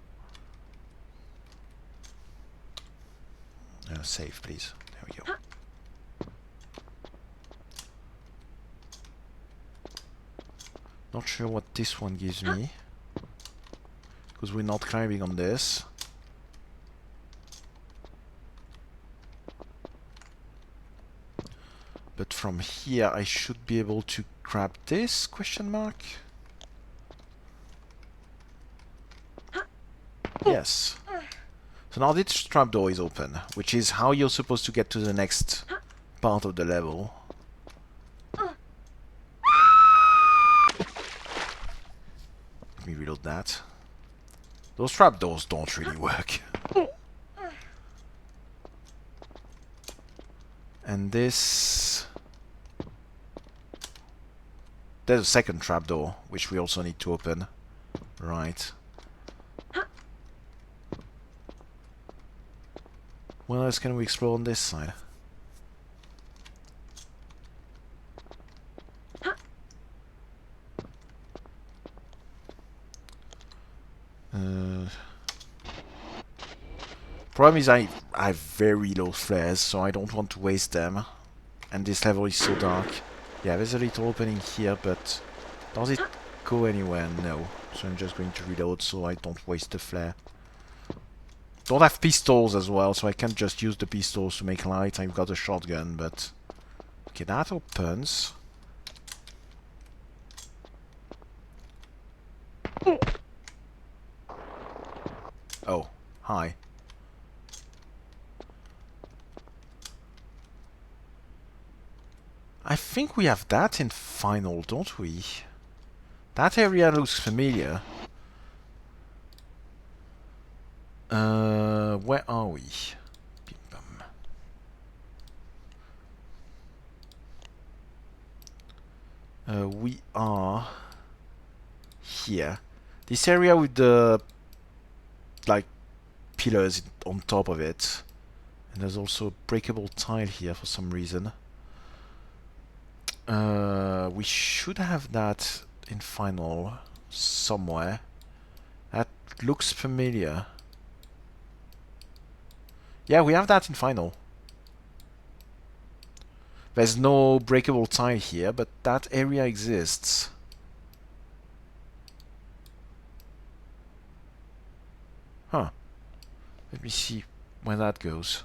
S1: Save, please. There we go. Not sure what this one gives me, because we're not climbing on this. But from here I should be able to grab this, question mark? Yes. So now this trapdoor is open, which is how you're supposed to get to the next part of the level. Let me reload that. Those trapdoors don't really work. And this... There's a second trapdoor, which we also need to open. Right. What else can we explore on this side? Problem is I have very low flares, so I don't want to waste them. And this level is so dark. Yeah, there's a little opening here, but does it go anywhere? No. So I'm just going to reload so I don't waste the flare. Don't have pistols as well, so I can't just use the pistols to make light. I've got a shotgun, but... Okay, that opens. Oh, hi. I think we have that in final, don't we? That area looks familiar. Where are we? We are here. This area with the like pillars on top of it. And there's also a breakable tile here for some reason. We should have that in final somewhere. That looks familiar. Yeah, we have that in final. There's no breakable tile here, but that area exists. Huh. Let me see where that goes.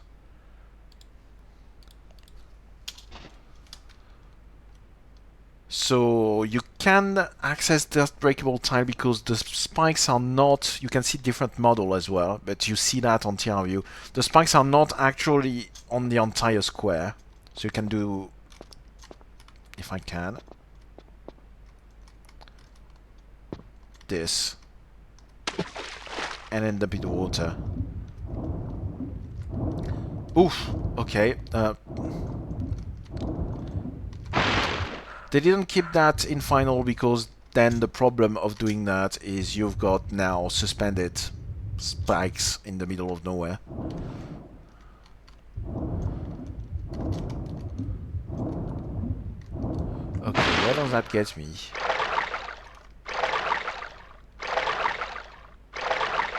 S1: So you can access that breakable tile because the spikes are not... You can see different model as well, but you see that on TR view. The spikes are not actually on the entire square. So you can do... If I can... This. And end up in the water. Oof! Okay. They didn't keep that in final because then the problem of doing that is you've got now suspended spikes in the middle of nowhere. Okay, where does that get me?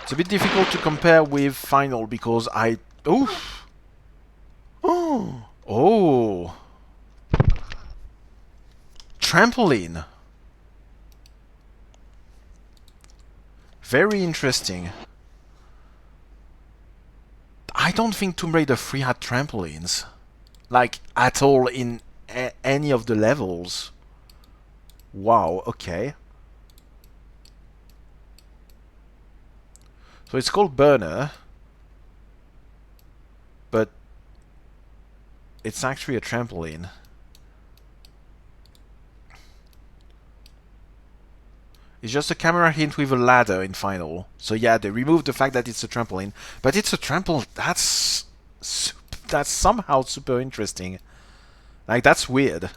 S1: It's a bit difficult to compare with final because I... Oof! Oh! Oh! Trampoline! Very interesting. I don't think Tomb Raider 3 had trampolines. Like, at all in any of the levels. Wow, okay. So it's called Burner. But it's actually a trampoline. It's just a camera hint with a ladder in Final. So yeah, they removed the fact that it's a trampoline, but it's a trampoline. That's somehow super interesting. Like, that's weird.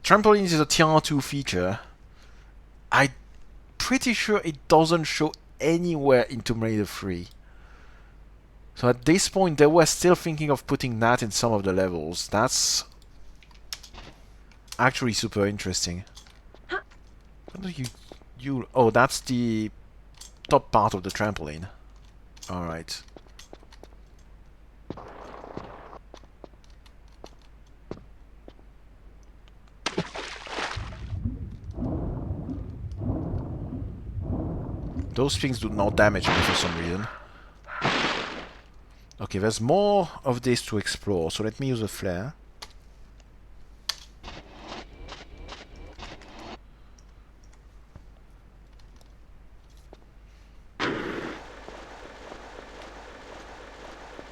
S1: Trampolines is a tier 2 feature. I'm pretty sure it doesn't show anywhere in Tomb Raider 3. So at this point, they were still thinking of putting that in some of the levels. That's actually super interesting. What do you... Oh, that's the top part of the trampoline. Alright. Those things do not damage me for some reason. Okay, there's more of this to explore, so let me use a flare.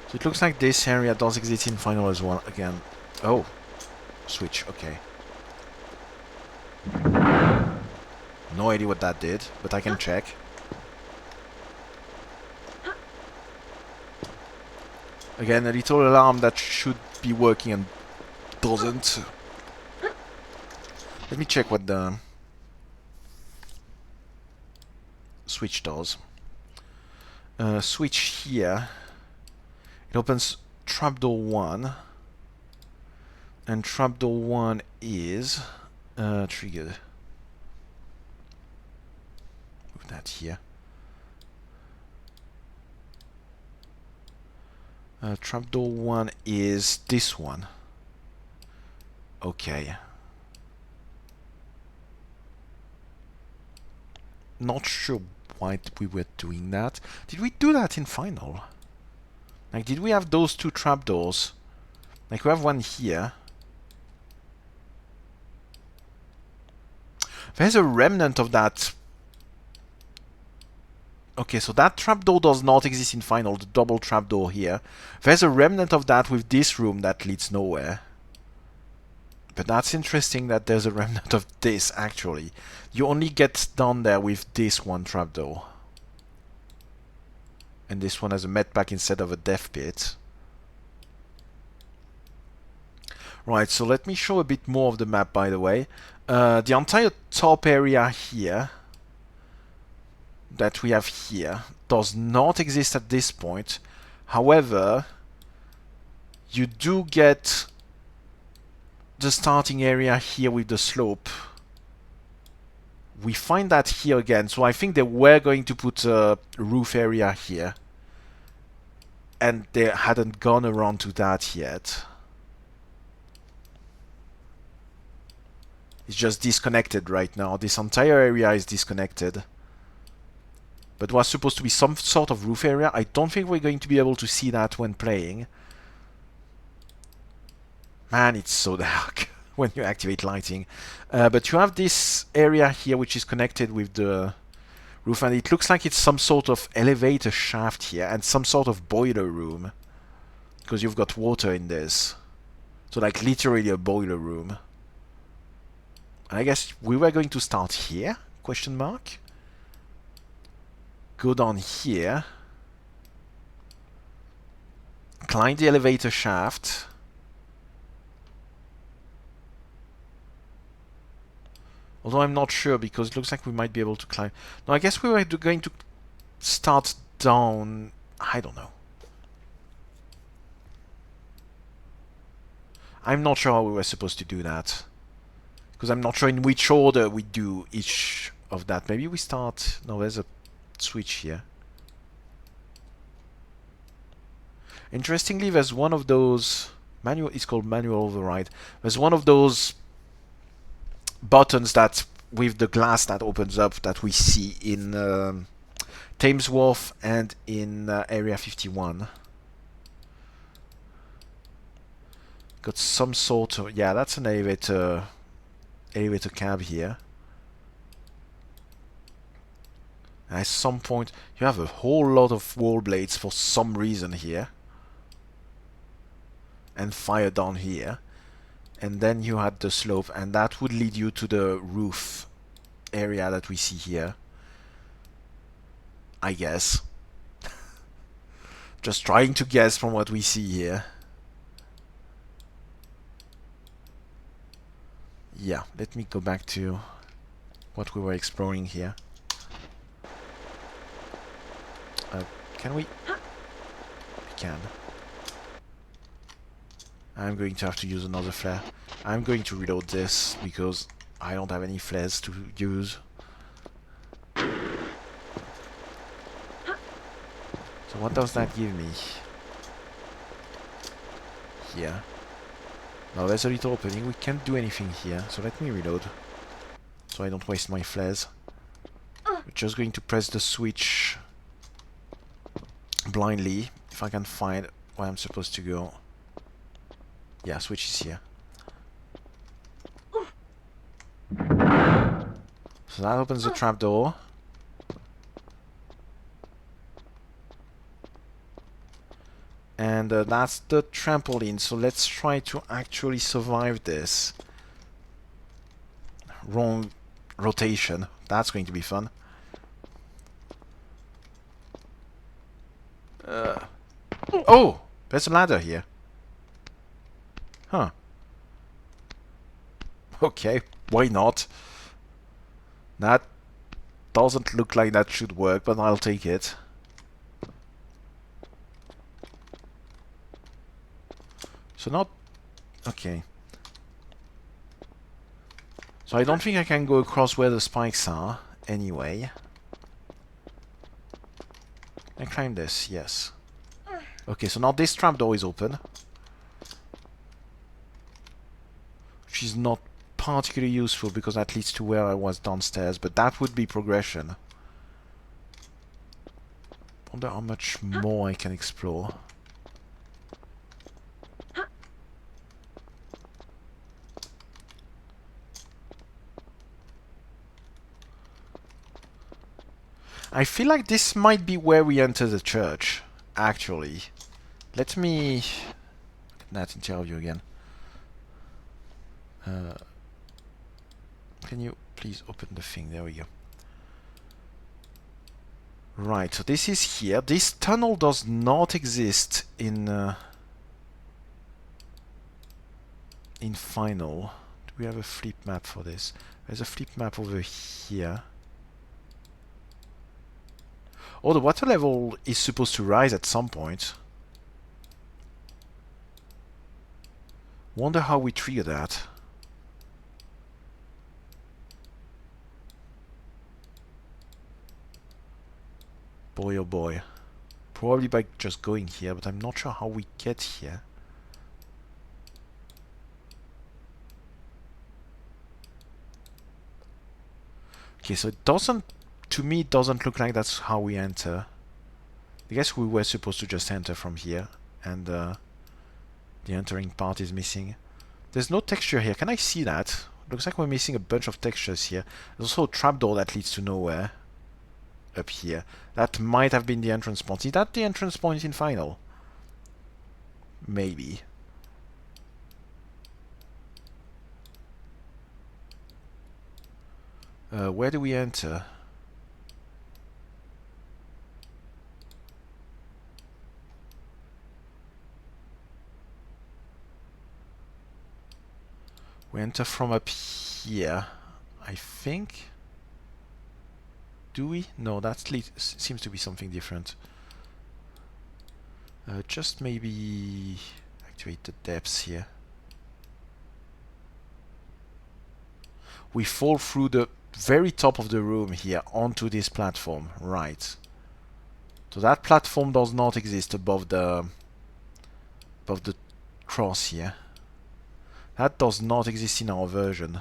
S1: So it looks like this area does exist in Final as well, again. Oh, switch, okay. No idea what that did, but I can check. Again, a little alarm that should be working and doesn't. Let me check what the switch does. Switch here. It opens trapdoor 1. And trapdoor 1 is triggered. Move that here. Trapdoor 1 is this one. Okay. Not sure why we were doing that. Did we do that in Final? Like, did we have those two trapdoors? Like, we have one here. There's a remnant of that. Okay, so that trapdoor does not exist in Final, the double trapdoor here. There's a remnant of that with this room that leads nowhere. But that's interesting that there's a remnant of this, actually. You only get down there with this one trapdoor. And this one has a medpack instead of a death pit. Right, so let me show a bit more of the map, by the way. The entire top area here that we have here does not exist at this point. However, you do get the starting area here with the slope. We find that here again, so I think they were going to put a roof area here. And they hadn't gone around to that yet. It's just disconnected right now. This entire area is disconnected. But was supposed to be some sort of roof area. I don't think we're going to be able to see that when playing. Man, it's so dark when you activate lighting. But you have this area here which is connected with the roof, and it looks like it's some sort of elevator shaft here and some sort of boiler room. Because you've got water in this. So like literally a boiler room. I guess we were going to start here? Question mark. Go down here. Climb the elevator shaft. Although I'm not sure because it looks like we might be able to climb. No, I guess we were going to start down. I don't know. I'm not sure how we were supposed to do that. Because I'm not sure in which order we do each of that. Maybe we start... No, there's a switch here. Interestingly, there's one of those... Manual. It's called manual override. There's one of those buttons that with the glass that opens up that we see in Thames Wharf and in Area 51. Got some sort of... Yeah, that's an elevator cab here. And at some point, you have a whole lot of wall blades for some reason here. And fire down here. And then you had the slope, and that would lead you to the roof area that we see here. I guess. Just trying to guess from what we see here. Yeah, let me go back to what we were exploring here. Can we? We can. I'm going to have to use another flare. I'm going to reload this because I don't have any flares to use. So what does that give me? Here. Now there's a little opening. We can't do anything here, so let me reload. So I don't waste my flares. We're just going to press the switch blindly, if I can find where I'm supposed to go. Yeah, switch is here. So that opens the trapdoor. And that's the trampoline, so let's try to actually survive this. Wrong rotation. That's going to be fun. Oh! There's a ladder here. Huh. Okay, why not? That doesn't look like that should work, but I'll take it. So not... Okay. So I don't think I can go across where the spikes are, anyway. Can I climb this? Yes. Okay, so now this trapdoor is open. Which is not particularly useful because that leads to where I was downstairs, but that would be progression. Wonder how much more I can explore. I feel like this might be where we enter the church, actually. Let me... Look at that interview again. Can you please open the thing? There we go. Right, so this is here. This tunnel does not exist in Final. Do we have a flip map for this? There's a flip map over here. Oh, the water level is supposed to rise at some point. Wonder how we trigger that. Boy oh boy. Probably by just going here, but I'm not sure how we get here. Okay, so it doesn't... To me, it doesn't look like that's how we enter. I guess we were supposed to just enter from here, and the entering part is missing. There's no texture here. Can I see that? Looks like we're missing a bunch of textures here. There's also a trapdoor that leads to nowhere. Up here. That might have been the entrance point. Is that the entrance point in Final? Maybe. Where do we enter? We enter from up here, I think. Do we? No, that seems to be something different. Just maybe activate the depths here. We fall through the very top of the room here onto this platform. Right. So that platform does not exist above the cross here. That does not exist in our version.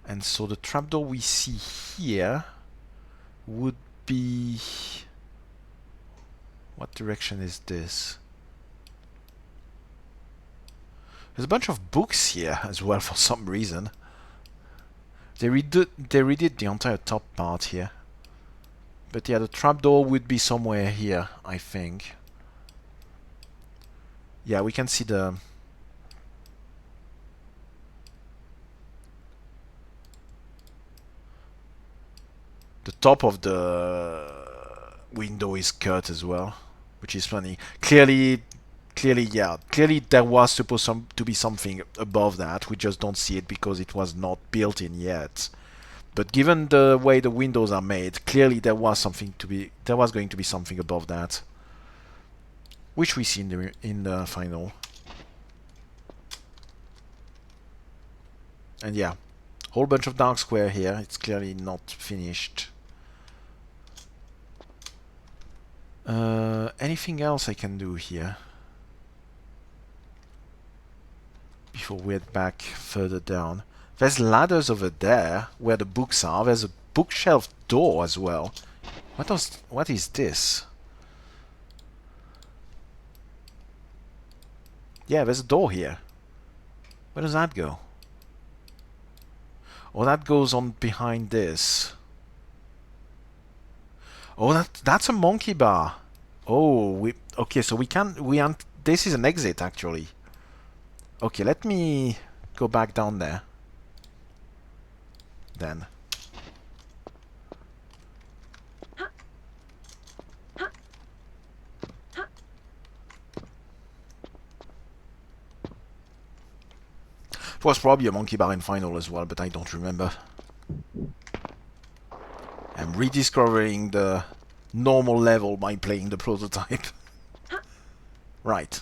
S1: And so the trapdoor we see here would be... What direction is this? There's a bunch of books here as well for some reason. They redid the entire top part here. But yeah, the trapdoor would be somewhere here, I think. Yeah, we can see the top of the window is cut as well, which is funny. Clearly, yeah, clearly there was supposed to be something above that. We just don't see it because it was not built in yet. But given the way the windows are made, clearly there was going to be something above that, which we see in the final. And yeah, whole bunch of dark square here. It's clearly not finished. Anything else I can do here before we head back further down? There's ladders over there where the books are. There's a bookshelf door as well. What is this? Yeah, there's a door here. Where does that go? Oh, that goes on behind this. Oh, that's a monkey bar. Oh, okay, so this is an exit actually. Okay, let me go back down there. Then. It was probably a monkey bar in final as well, but I don't remember. I'm rediscovering the normal level by playing the prototype. Right.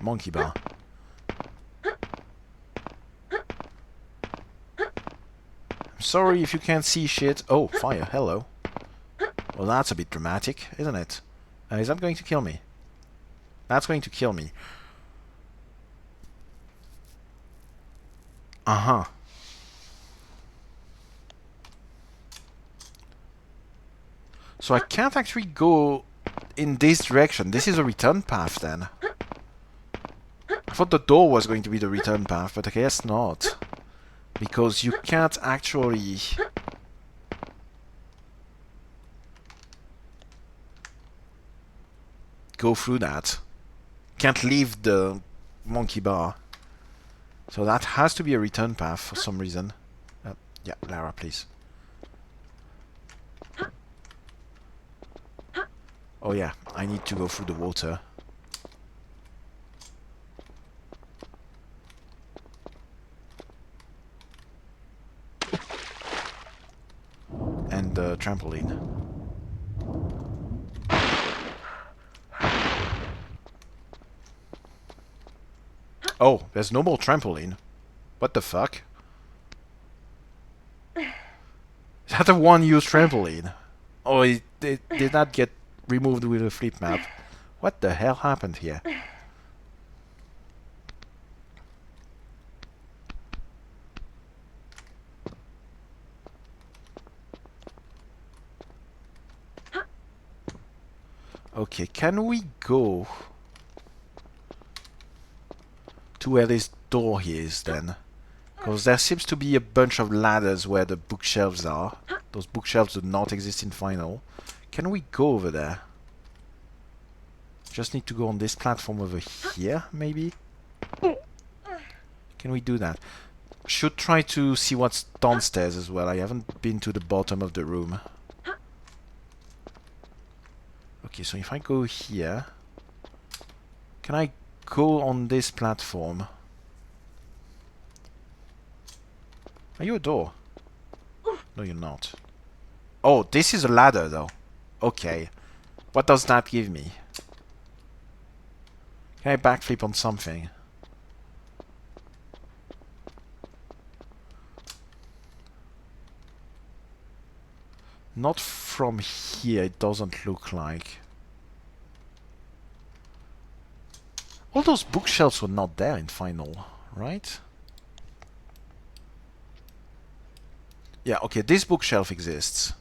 S1: Monkey bar. I'm sorry if you can't see shit. Oh, fire. Hello. Well, that's a bit dramatic, isn't it? Is that going to kill me? That's going to kill me. Uh-huh. So I can't actually go in this direction. This is a return path then. I thought the door was going to be the return path, but I guess not. Because you can't actually... go through that. Can't leave the monkey bar. So that has to be a return path for some reason. Yeah, Lara, please. Oh yeah, I need to go through the water. And the trampoline. Oh, there's no more trampoline. What the fuck? Is that a one-use trampoline? Oh, it did not get removed with a flip map. What the hell happened here? Okay, can we go to where this door is then? Because there seems to be a bunch of ladders where the bookshelves are. Those bookshelves do not exist in final. Can we go over there? Just need to go on this platform over here, maybe? Can we do that? Should try to see what's downstairs as well. I haven't been to the bottom of the room. Okay, so if I go here... Can I go on this platform? Are you a door? No, you're not. Oh, this is a ladder, though. Okay. What does that give me? Can I backflip on something? Not from here, it doesn't look like. All those bookshelves were not there in final, right? Yeah, okay, this bookshelf exists.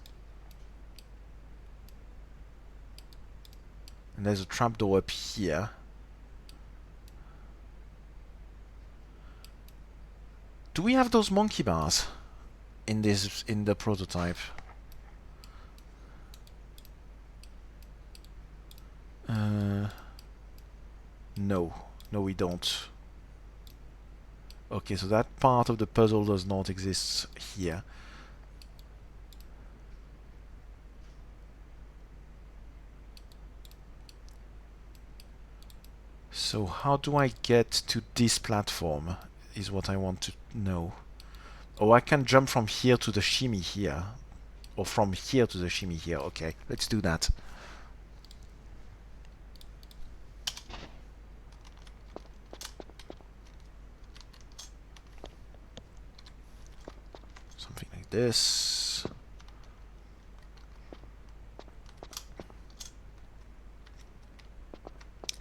S1: And there's a trapdoor up here. Do we have those monkey bars in the prototype? No. No, we don't. Okay, so that part of the puzzle does not exist here. So how do I get to this platform is what I want to know. Oh, I can jump from here to the shimmy here. Or from here to the shimmy here. Okay, let's do that. Something like this.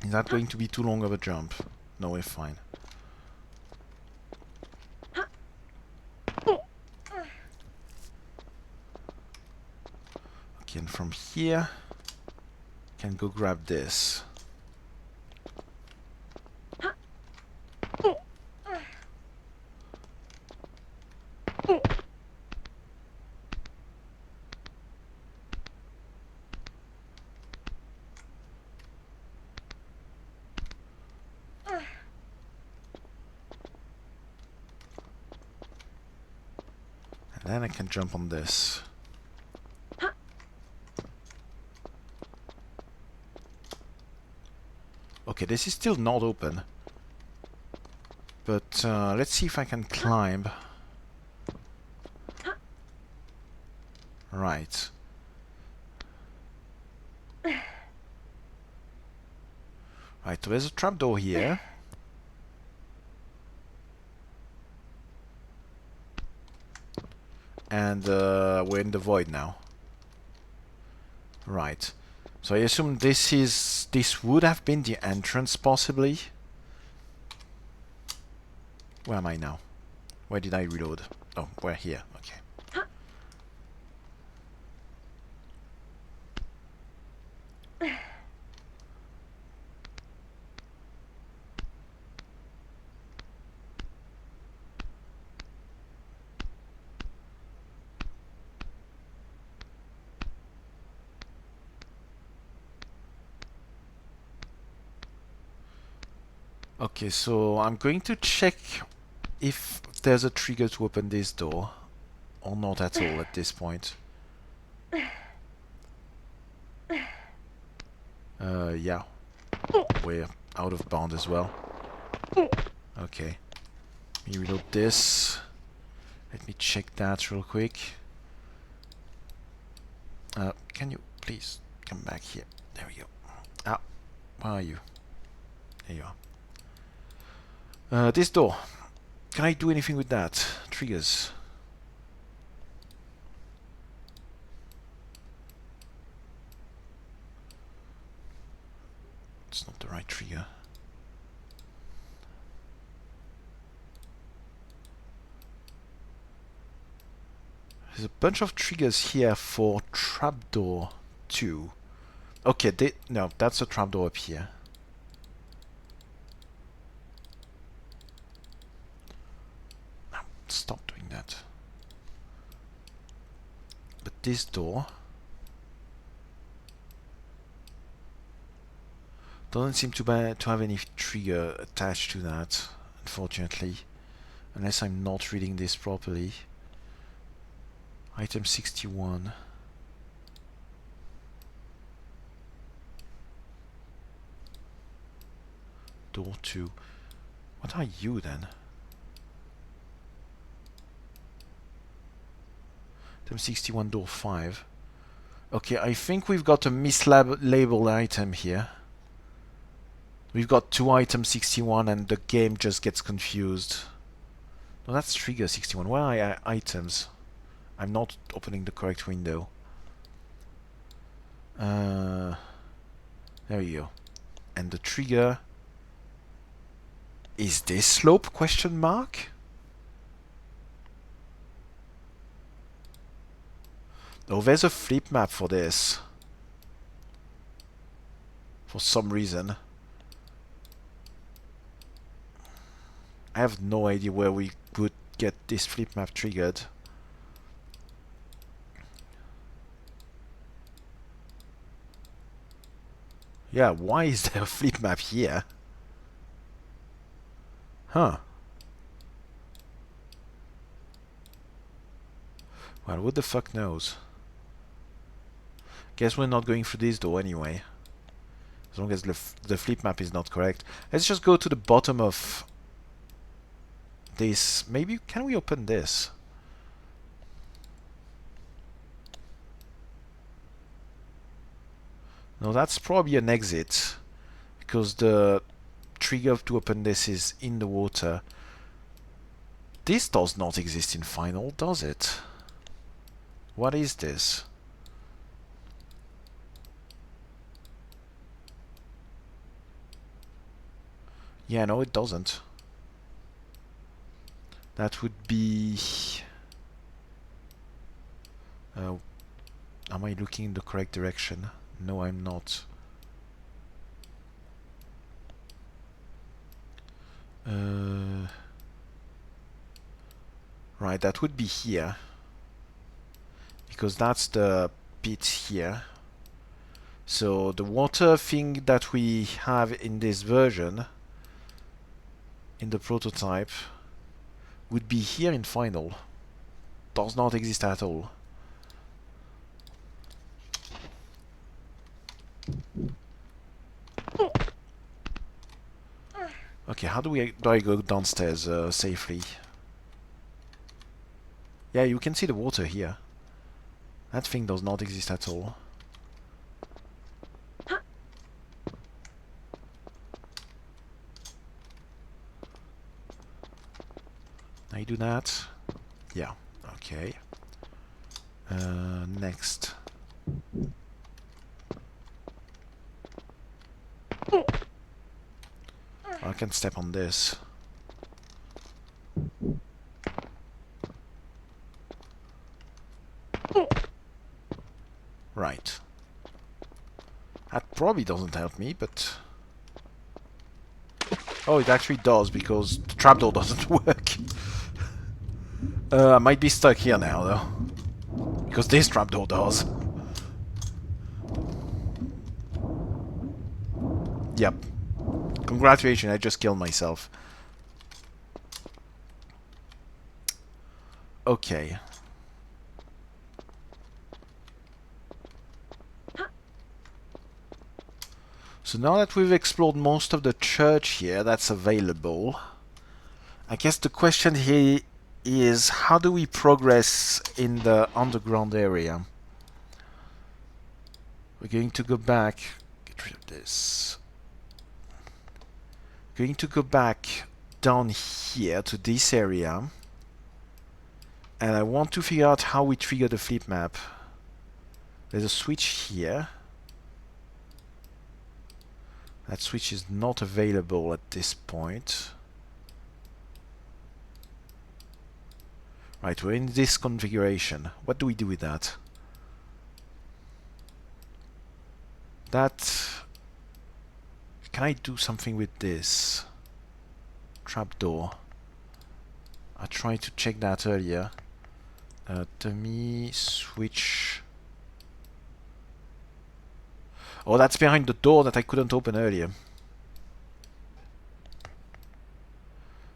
S1: Is that going to be too long of a jump? No, we're fine. Okay, and from here, can go grab this. And then I can jump on this. Okay, this is still not open. But let's see if I can climb. Right. Right, so there's a trapdoor here. And we're in the void now. Right. So I assume this would have been the entrance, possibly. Where am I now? Where did I reload? Oh, we're here. Okay. Okay, so I'm going to check if there's a trigger to open this door, or not at all at this point. Yeah. We're out of bounds as well. Okay. Let me reload this. Let me check that real quick. Can you please come back here? There we go. Ah, where are you? There you are. This door. Can I do anything with that? Triggers. It's not the right trigger. There's a bunch of triggers here for trapdoor 2. Okay, no, that's a trapdoor up here. Stop doing that. But this door doesn't seem to have any trigger attached to that, unfortunately. Unless I'm not reading this properly. Item 61. Door 2. What are you then? Item 61, door 5. Okay, I think we've got a mislabeled item here. We've got two items 61 and the game just gets confused. No, that's trigger 61. Where are items? I'm not opening the correct window. There you go. And the trigger is this slope, question mark? Oh, there's a flip map for this. For some reason. I have no idea where we put get this flip map triggered. Yeah, why is there a flip map here? Huh. Well, who the fuck knows? Guess we're not going through this door anyway. As long as the flip map is not correct. Let's just go to the bottom of this. Maybe, can we open this? No, that's probably an exit. Because the trigger to open this is in the water. This does not exist in Final, does it? What is this? Yeah, no, it doesn't. That would be... am I looking in the correct direction? No, I'm not. Right, that would be here. Because that's the pit here. So the water thing that we have in this version, in the prototype, would be here in Final. Does not exist at all. Okay, how do I go downstairs safely? Yeah, you can see the water here. That thing does not exist at all. I do that. Yeah, okay. Next. I can step on this. Right. That probably doesn't help me, but... Oh, it actually does, because the trapdoor doesn't work. I might be stuck here now, though. Because this trapdoor does. Yep. Congratulations, I just killed myself. Okay. So now that we've explored most of the church here that's available, I guess the question here is, how do we progress in the underground area? We're going to go back, get rid of this. Going to go back down here to this area, and I want to figure out how we trigger the flip map. There's a switch here. That switch is not available at this point. Right, we're in this configuration. What do we do with that? That... Can I do something with this? Trapdoor. I tried to check that earlier. Dummy switch. Oh, that's behind the door that I couldn't open earlier.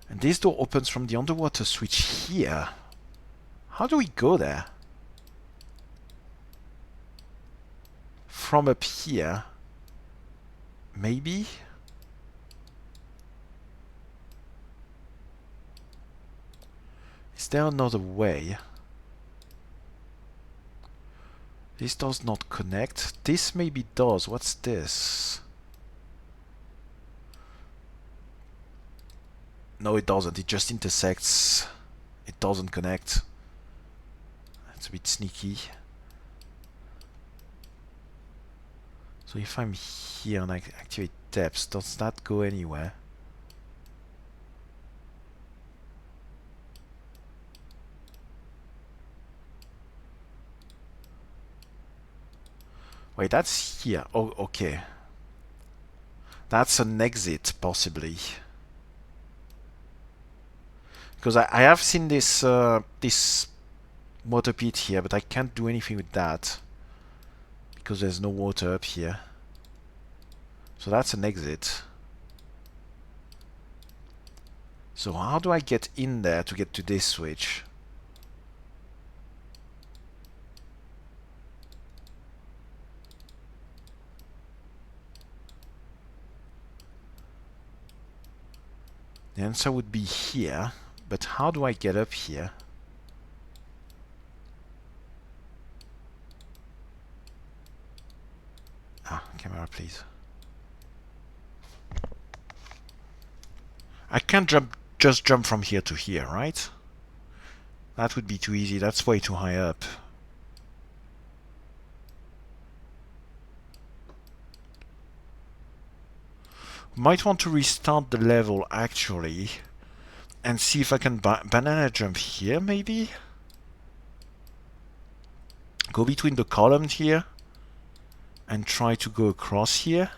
S1: And this door opens from the underwater switch here. How do we go there? From up here? Maybe? Is there another way? This does not connect. This maybe does. What's this? No, it doesn't. It just intersects. It doesn't connect. That's a bit sneaky. So if I'm here and I activate depths, does that go anywhere? Wait, that's here. Oh, okay. That's an exit, possibly. Because I have seen this this water pit here, but I can't do anything with that because there's no water up here. So that's an exit. So how do I get in there to get to this switch? The answer would be here, but how do I get up here? Ah, camera please. I can't just jump from here to here, right? That would be too easy, that's way too high up. Might want to restart the level actually and see if I can banana jump here maybe? Go between the columns here and try to go across here.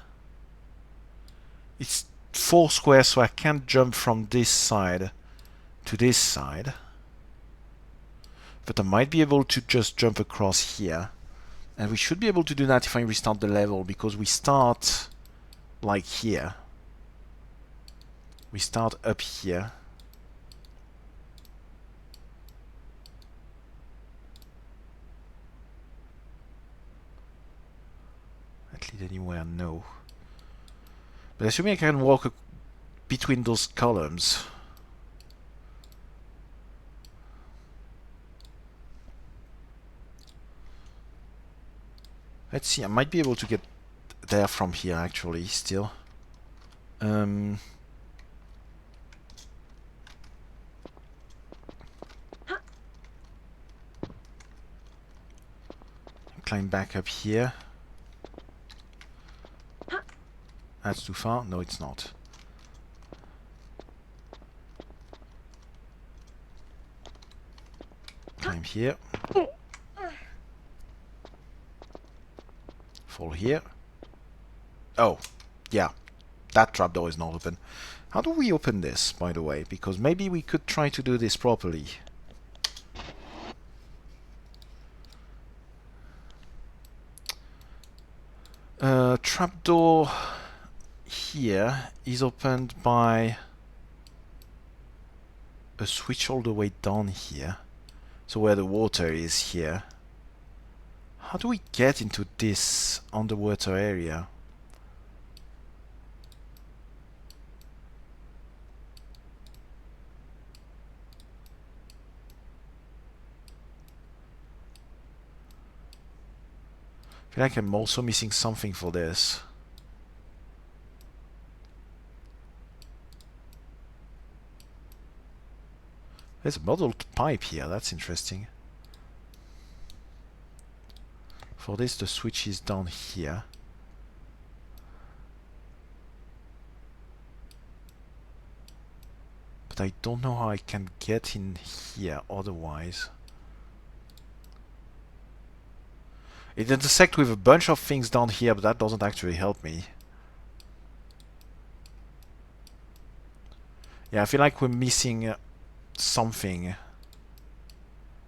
S1: It's 4 squares, so I can't jump from this side to this side. But I might be able to just jump across here. And we should be able to do that if I restart the level, because we start like here. We start up here. That lead anywhere? No. But assuming I can walk between those columns. Let's see, I might be able to get there from here actually, still. Climb back up here. That's too far? No, it's not. Climb here. Fall here. Oh, yeah. That trapdoor is not open. How do we open this, by the way? Because maybe we could try to do this properly. Trapdoor here is opened by a switch all the way down here. So where the water is here. How do we get into this underwater area? I feel like I'm also missing something for this. There's a muddled pipe here, that's interesting. For this the switch is down here. But I don't know how I can get in here otherwise. It intersects with a bunch of things down here, but that doesn't actually help me. Yeah, I feel like we're missing something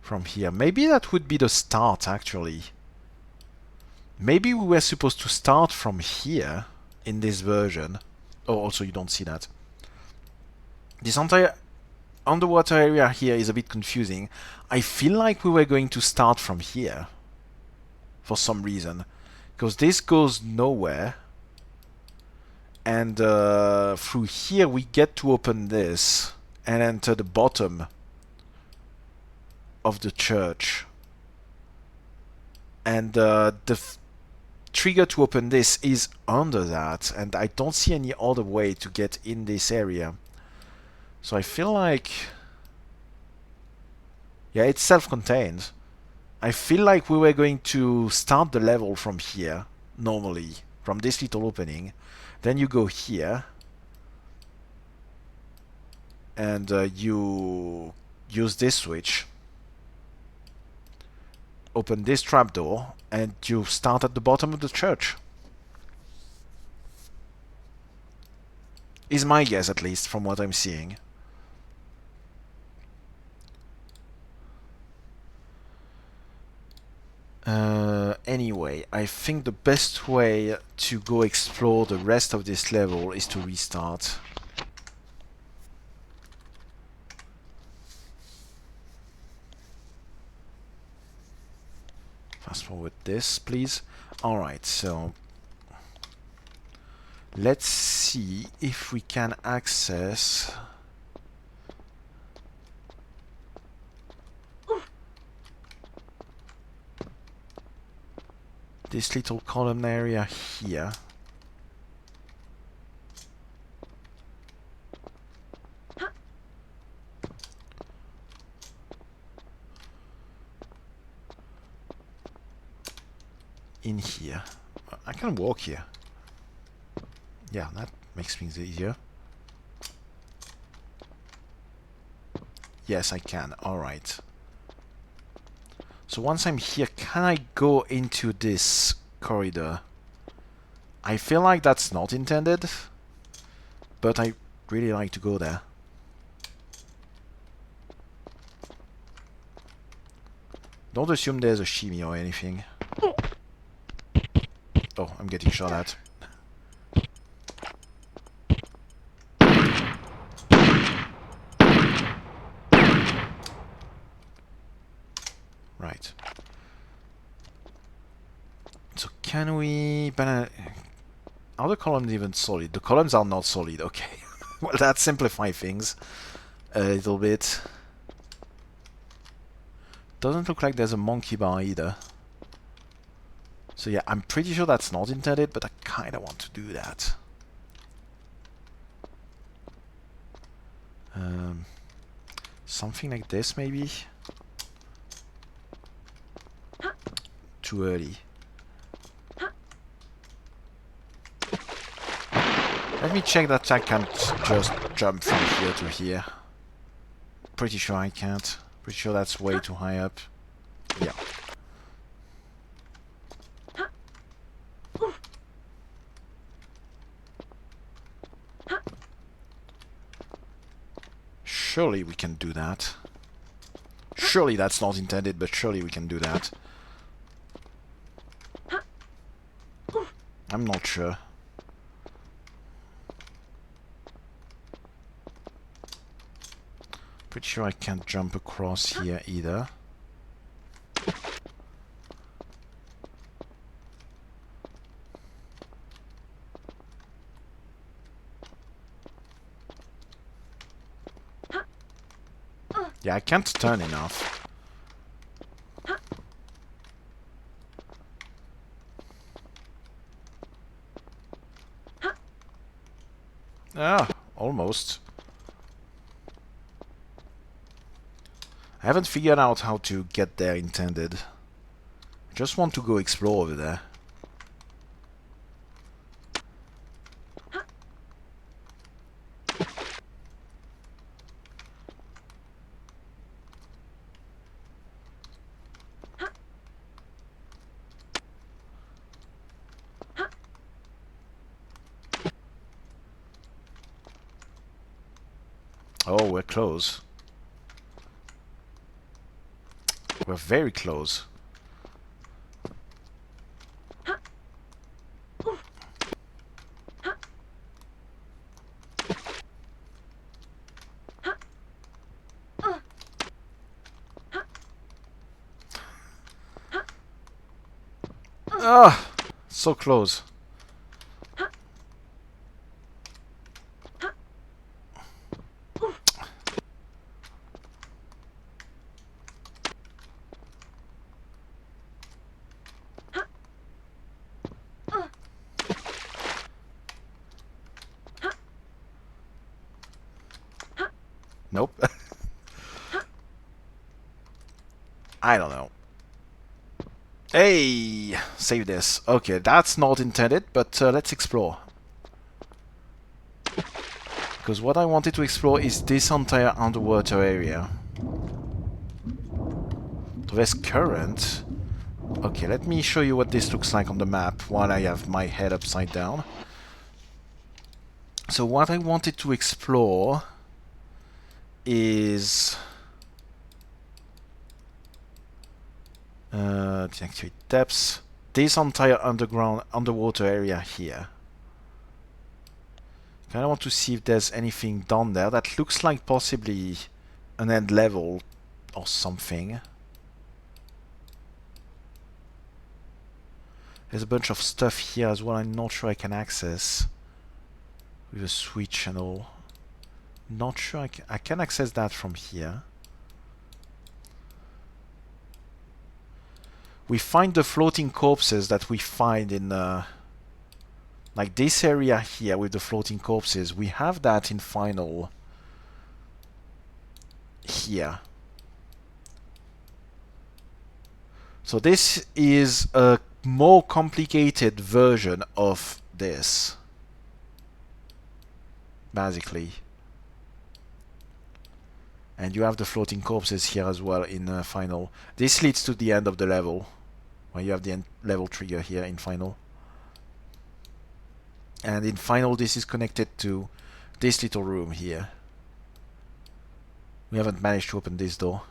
S1: from here. Maybe that would be the start, actually. Maybe we were supposed to start from here in this version. Oh, also you don't see that. This entire underwater area here is a bit confusing. I feel like we were going to start from here. For some reason. Because this goes nowhere. And through here we get to open this and enter the bottom of the church. And the trigger to open this is under that, and I don't see any other way to get in this area. So I feel like... yeah, it's self-contained. I feel like we were going to start the level from here, normally, from this little opening. Then you go here. And you use this switch. Open this trapdoor, and you start at the bottom of the church. Is my guess, at least, from what I'm seeing. Anyway, I think the best way to go explore the rest of this level is to restart. Fast forward this, please. Alright, so let's see if we can access this little column area here. In here. I can walk here. Yeah, that makes things easier. Yes, I can. Alright. So once I'm here, can I go into this corridor? I feel like that's not intended, but I really like to go there. Don't assume there's a shimmy or anything. Oh, I'm getting shot at. Right. So can we... Are the columns even solid? The columns are not solid, okay. Well, that simplifies things a little bit. Doesn't look like there's a monkey bar either. So yeah, I'm pretty sure that's not intended, but I kinda want to do that. Something like this, maybe? Too early. Let me check that I can't just jump from here to here. Pretty sure I can't. Pretty sure that's way too high up. Yeah. Surely we can do that. Surely that's not intended, but surely we can do that. I'm not sure. Pretty sure I can't jump across here either. Yeah, I can't turn enough. Ah, almost. I haven't figured out how to get there intended. I just want to go explore over there. Oh, we're close. We're very close. Ah, so close. Nope. I don't know. Hey! Save this. Okay, that's not intended, but let's explore. Because what I wanted to explore is this entire underwater area. So there's current. Okay, let me show you what this looks like on the map while I have my head upside down. So what I wanted to explore is deactivate depths. this entire underwater area here. I want to see if there's anything down there that looks like possibly an end level or something. There's a bunch of stuff here as well I'm not sure I can access with a switch and all. Not sure I can access that from here. We find the floating corpses that we find in like this area here with the floating corpses. We have that in final here. So this is a more complicated version of this, basically. And you have the floating corpses here as well in final. This leads to the end of the level, where you have the end level trigger here in final. And in final this is connected to this little room here. We haven't managed to open this door.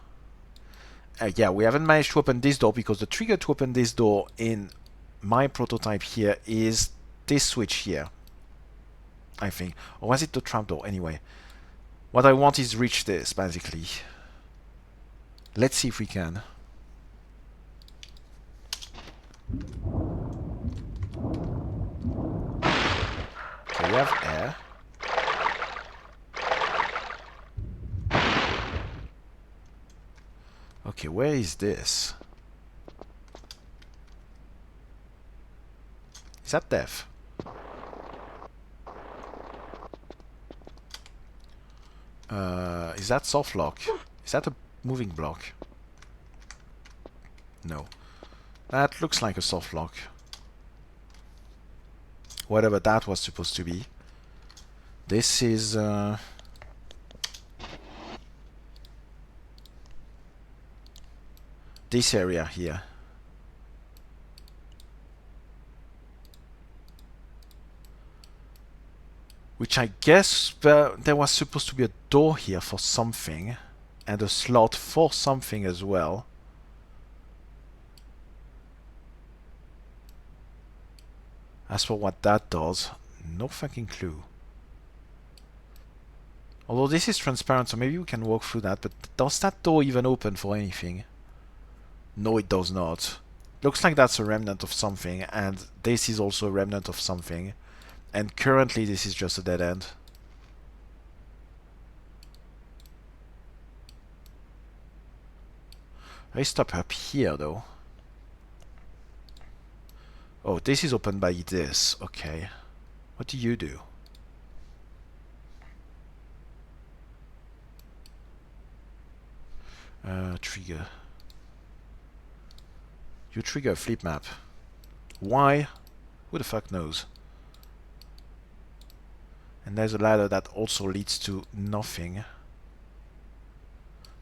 S1: Yeah, we haven't managed to open this door because the trigger to open this door in my prototype here is this switch here, I think. Or was it the trapdoor? Anyway, what I want is reach this, basically. Let's see if we can. Okay, we have air. Okay, where is this? Is that death? Is that soft lock? Is that a moving block? No. That looks like a soft lock. Whatever that was supposed to be. This is... this area here. Which I guess there was supposed to be a door here for something. And a slot for something as well. As for what that does, no fucking clue. Although this is transparent, so maybe we can walk through that, but does that door even open for anything? No, it does not. Looks like that's a remnant of something, and this is also a remnant of something. And currently this is just a dead end. I stop up here though. Oh, this is opened by this. Okay. What do you do? Trigger. You trigger a flip map. Why? Who the fuck knows? And there's a ladder that also leads to nothing.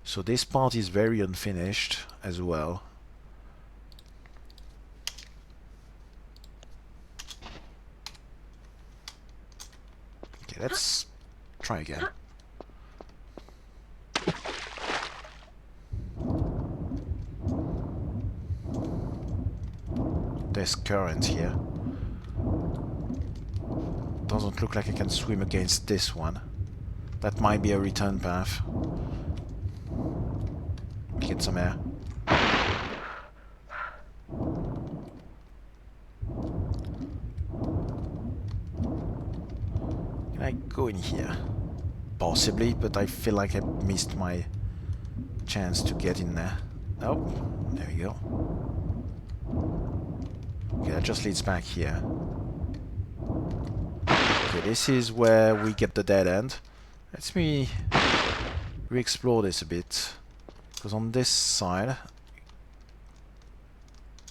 S1: So this part is very unfinished as well. Okay, let's try again. There's current here. Doesn't look like I can swim against this one. That might be a return path. Get some air. Can I go in here? Possibly, but I feel like I missed my chance to get in there. Oh, there we go. Okay, that just leads back here. Okay, this is where we get the dead end. Let me re-explore this a bit. Because on this side,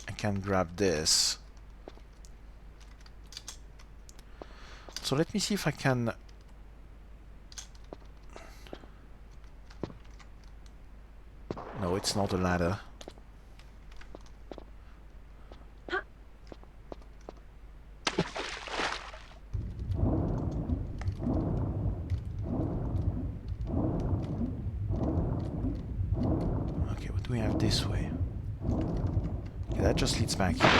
S1: I can grab this. So let me see if I can... No, it's not a ladder. Okay, what do we have this way? Okay, that just leads back here.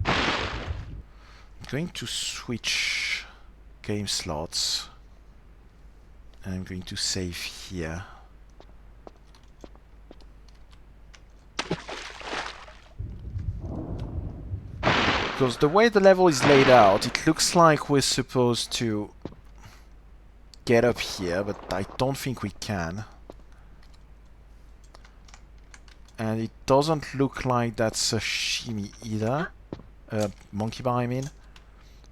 S1: I'm going to switch game slots. And I'm going to save here. Because the way the level is laid out, it looks like we're supposed to get up here, but I don't think we can. And it doesn't look like that's a shimmy either. Monkey bar, I mean.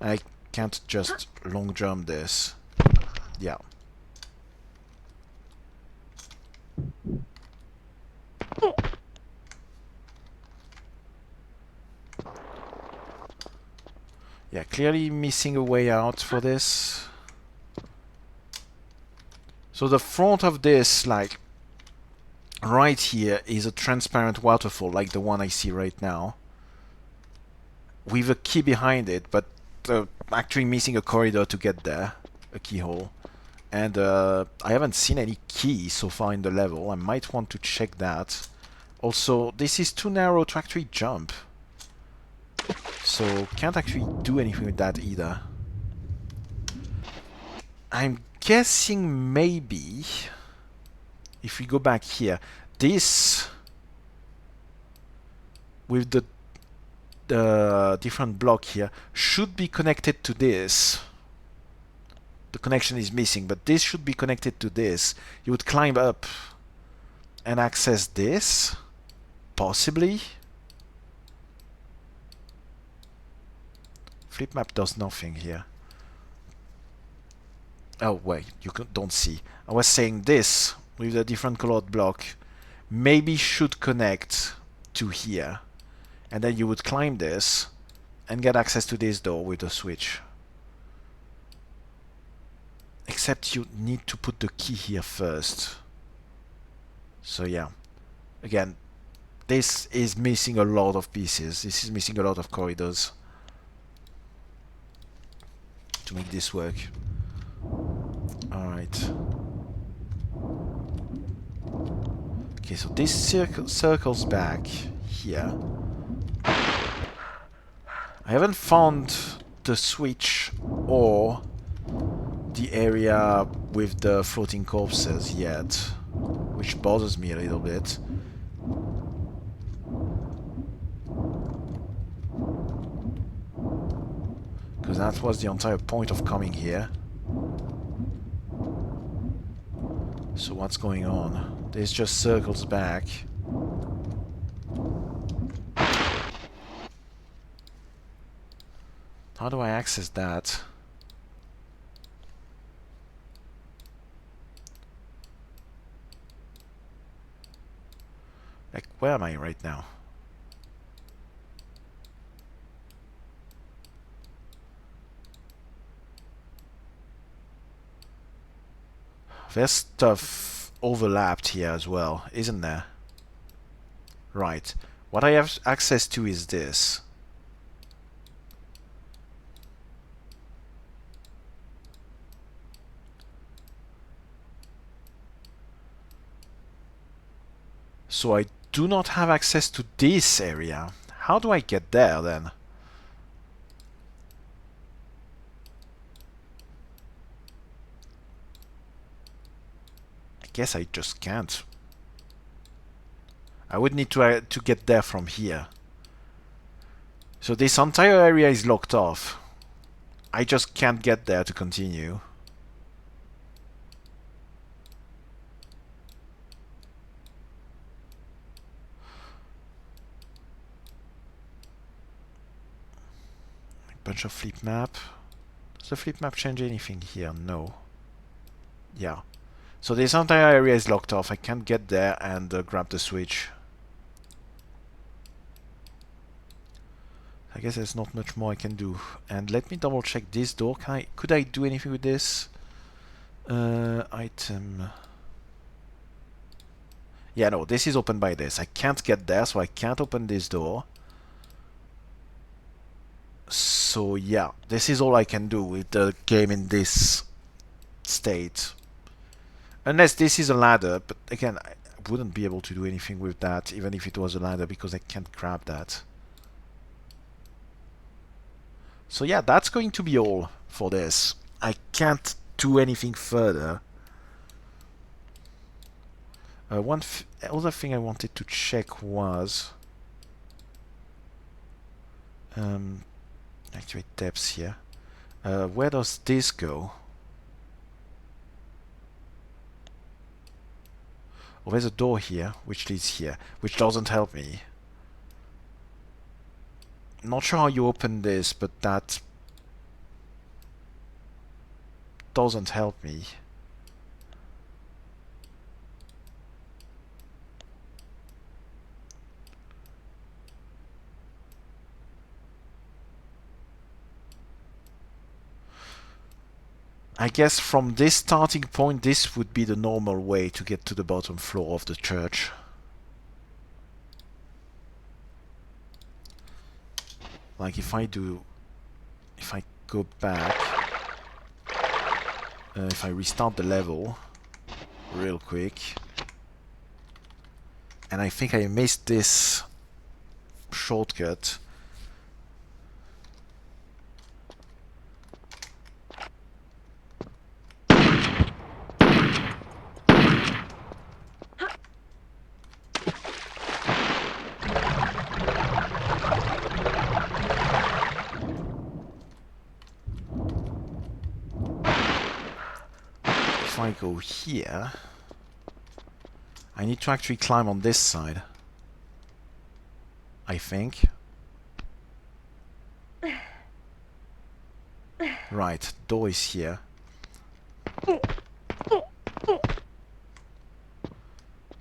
S1: I can't just long jump this. Yeah. Yeah, clearly missing a way out for this. So the front of this, like, right here is a transparent waterfall, like the one I see right now. With a key behind it, but actually missing a corridor to get there. A keyhole. And I haven't seen any key so far in the level. I might want to check that. Also, this is too narrow to actually jump. So, can't actually do anything with that either. I'm guessing maybe, if we go back here, this, with the different block here, should be connected to this. The connection is missing, but this should be connected to this. You would climb up and access this, possibly. Flip map does nothing here. Oh wait, you don't see. I was saying this with a different colored block maybe should connect to here, and then you would climb this and get access to this door with a switch. Except you need to put the key here first. So yeah, again, this is missing a lot of pieces. This is missing a lot of corridors to make this work. Alright. Okay, so this circles back here. I haven't found the switch or the area with the floating corpses yet, which bothers me a little bit. Because that was the entire point of coming here. So what's going on? This just circles back. How do I access that? Like, where am I right now? There's stuff overlapped here as well, isn't there? Right. What I have access to is this. So I do not have access to this area. How do I get there then? I guess I just can't. I would need to get there from here. So this entire area is locked off. I just can't get there to continue. Bunch of flip map. Does the flip map change anything here? No. Yeah. So this entire area is locked off. I can't get there and grab the switch. I guess there's not much more I can do. And let me double check this door. Could I do anything with this? Item. Yeah, no, this is open by this. I can't get there, so I can't open this door. So yeah, this is all I can do with the game in this state. Unless this is a ladder, but again, wouldn't be able to do anything with that, even if it was a ladder, because I can't grab that. So yeah, that's going to be all for this. I can't do anything further. One other thing I wanted to check was activate depths here. Where does this go? Oh, there's a door here, which leads here, which doesn't help me. Not sure how you open this, but that doesn't help me. I guess from this starting point, this would be the normal way to get to the bottom floor of the church. Like if I go back, if I restart the level real quick, and I think I missed this shortcut. If I go here, I need to actually climb on this side, I think. Right, door is here.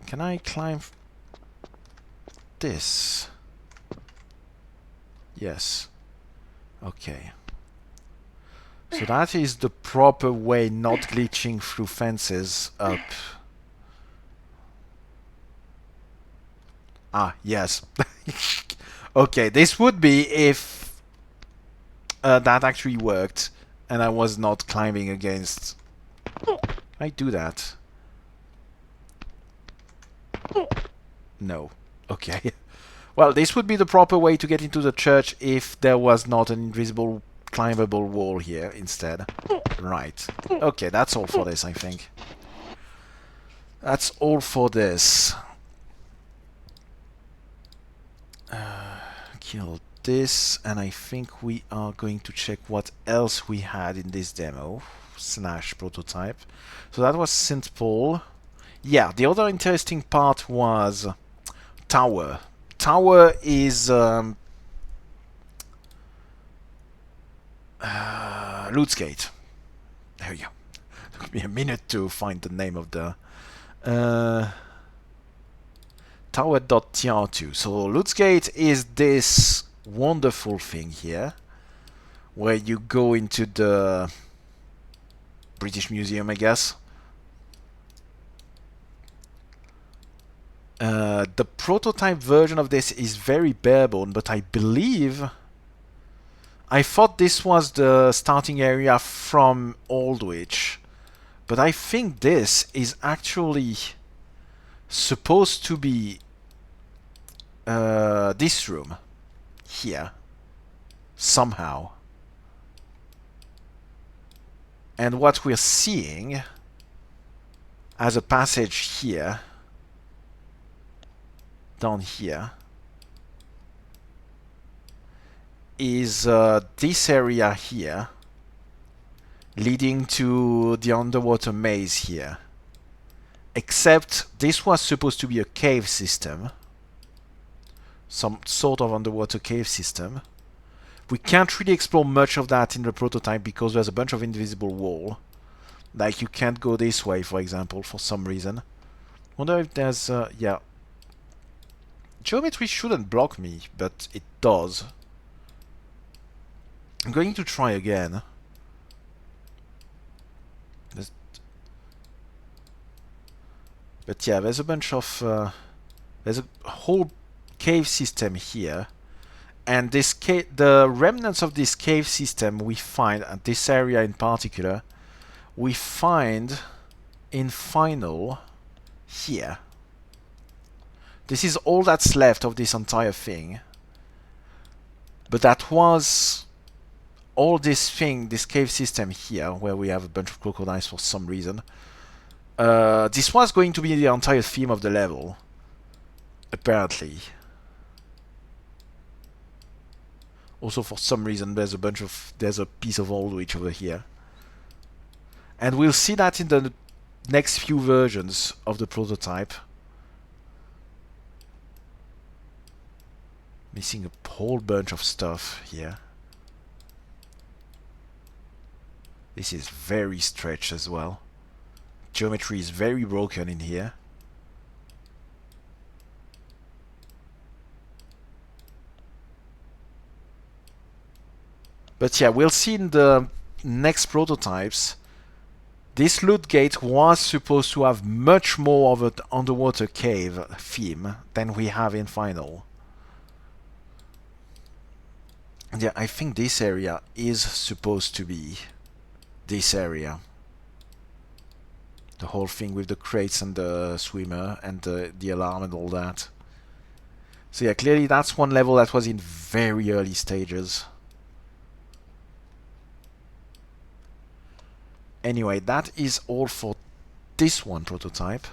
S1: Can I climb this? Yes. Okay. So that is the proper way, not glitching through fences up. Ah, yes. Okay, this would be if that actually worked and I was not climbing against... I do that. No. Okay. Well, this would be the proper way to get into the church if there was not an invisible climbable wall here instead. Right. Okay, that's all for this, I think. That's all for this. Kill this, and I think we are going to check what else we had in this demo / prototype. So that was St. Paul. Yeah, the other interesting part was Tower. Tower is Lootsgate. There we go. Took me a minute to find the name of the Tower.tr2. So Lootsgate is this wonderful thing here, where you go into the British Museum, I guess. The prototype version of this is very barebone, but I believe... I thought this was the starting area from Aldwych, but I think this is actually supposed to be this room here somehow. And what we're seeing as a passage here, down here, is this area here, leading to the underwater maze here. Except this was supposed to be a cave system, some sort of underwater cave system. We can't really explore much of that in the prototype because there's a bunch of invisible wall. Like you can't go this way, for example, for some reason. Wonder if there's yeah. Geometry shouldn't block me, but it does. I'm going to try again. But yeah, there's a bunch of... there's a whole cave system here. And this the remnants of this cave system we find, at this area in particular, we find in Final here. This is all that's left of this entire thing. But that was all this thing, this cave system here, where we have a bunch of crocodiles for some reason. This was going to be the entire theme of the level, apparently. Also, for some reason, there's a piece of Aldwych over here. And we'll see that in the next few versions of the prototype. Missing a whole bunch of stuff here. This is very stretched as well. Geometry is very broken in here. But yeah, we'll see in the next prototypes. This loot gate was supposed to have much more of an underwater cave theme than we have in Final. And yeah, I think this area is supposed to be this area. The whole thing with the crates and the swimmer and the alarm and all that. So yeah, clearly that's one level that was in very early stages. Anyway, that is all for this one prototype.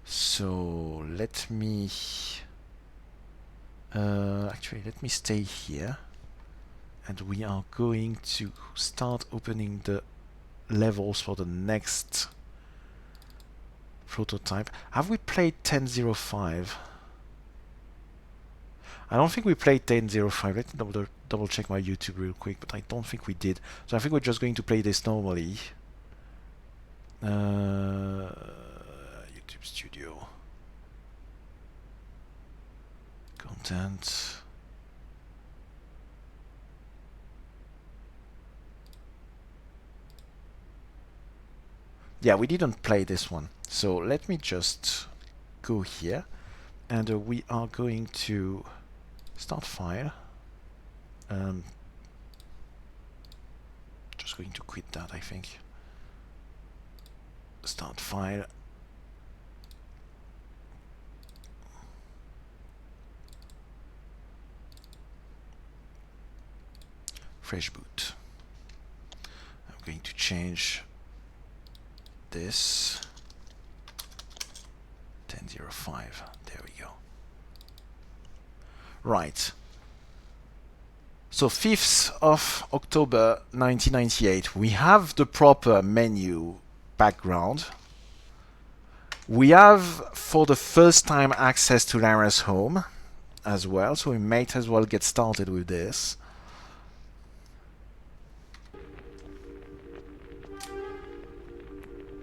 S1: So let me actually let me stay here, and we are going to start opening the levels for the next prototype. Have we played 10.05? I don't think we played 10.05. Let me double check my YouTube real quick, but I don't think we did. So I think we're just going to play this normally. YouTube Studio. Content. Yeah, we didn't play this one. So let me just go here, and we are going to start file. Just going to quit that, I think. Start file. Fresh boot. I'm going to change this. 10.05. There we go. Right. So 5th of October 1998, we have the proper menu background. We have for the first time access to Lara's home as well, so we might as well get started with this.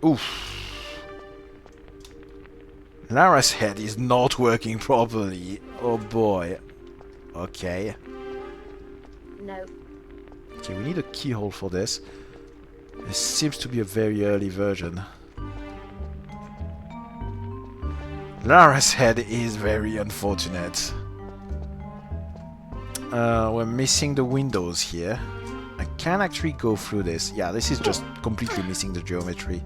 S1: Oof. Lara's head is not working properly. Oh boy. Okay.
S2: No.
S1: Okay, we need a keyhole for this. This seems to be a very early version. Lara's head is very unfortunate. We're missing the windows here. I can actually go through this. Yeah, this is just completely missing the geometry.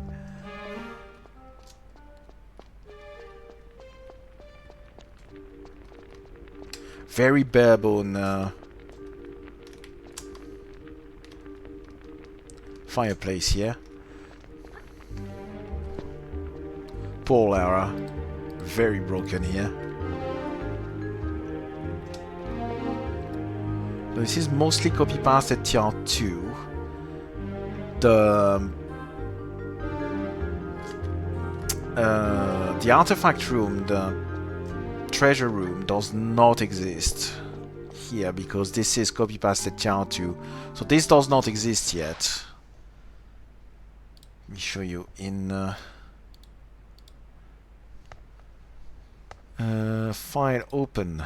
S1: Very bare-bone fireplace here. Poor Lara. Very broken here. So this is mostly copy-pasted Tier 2. The artifact room, the treasure room, does not exist here because this is copy-pasted Tier 2. So this does not exist yet. Let me show you in file open.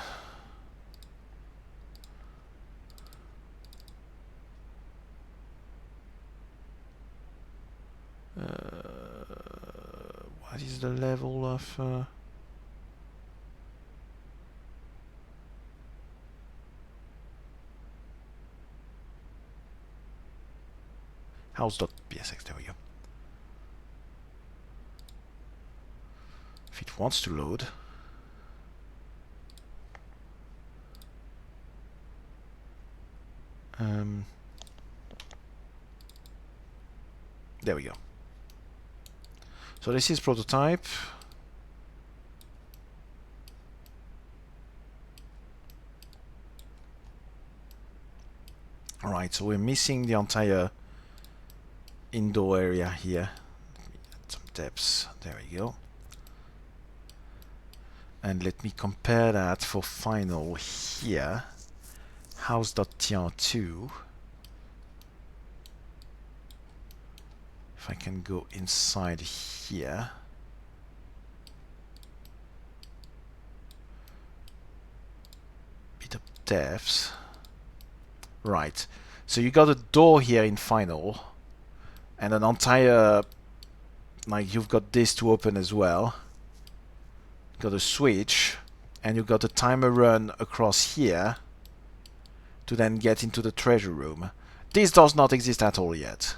S1: What is the level of house.psx? There we go. wants to load. There we go. So this is prototype. Alright, so we're missing the entire indoor area here. Add some depths. There we go. And let me compare that for final here. House.tr2. If I can go inside here. Bit of depths. Right. So you got a door here in final. And an entire... like you've got this to open as well. Got a switch. And you've got a timer run across here. To then get into the treasure room. This does not exist at all yet.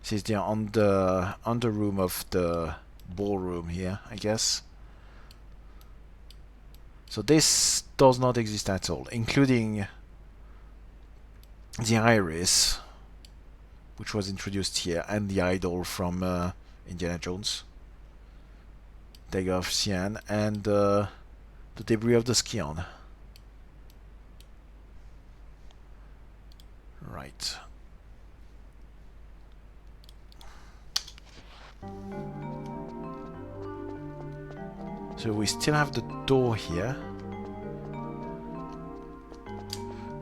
S1: This is the under room of the ballroom here, I guess. So this does not exist at all, including the iris, which was introduced here, and the idol from Indiana Jones, Dagger of Xian, and the debris of the Skion. Right. So we still have the door here.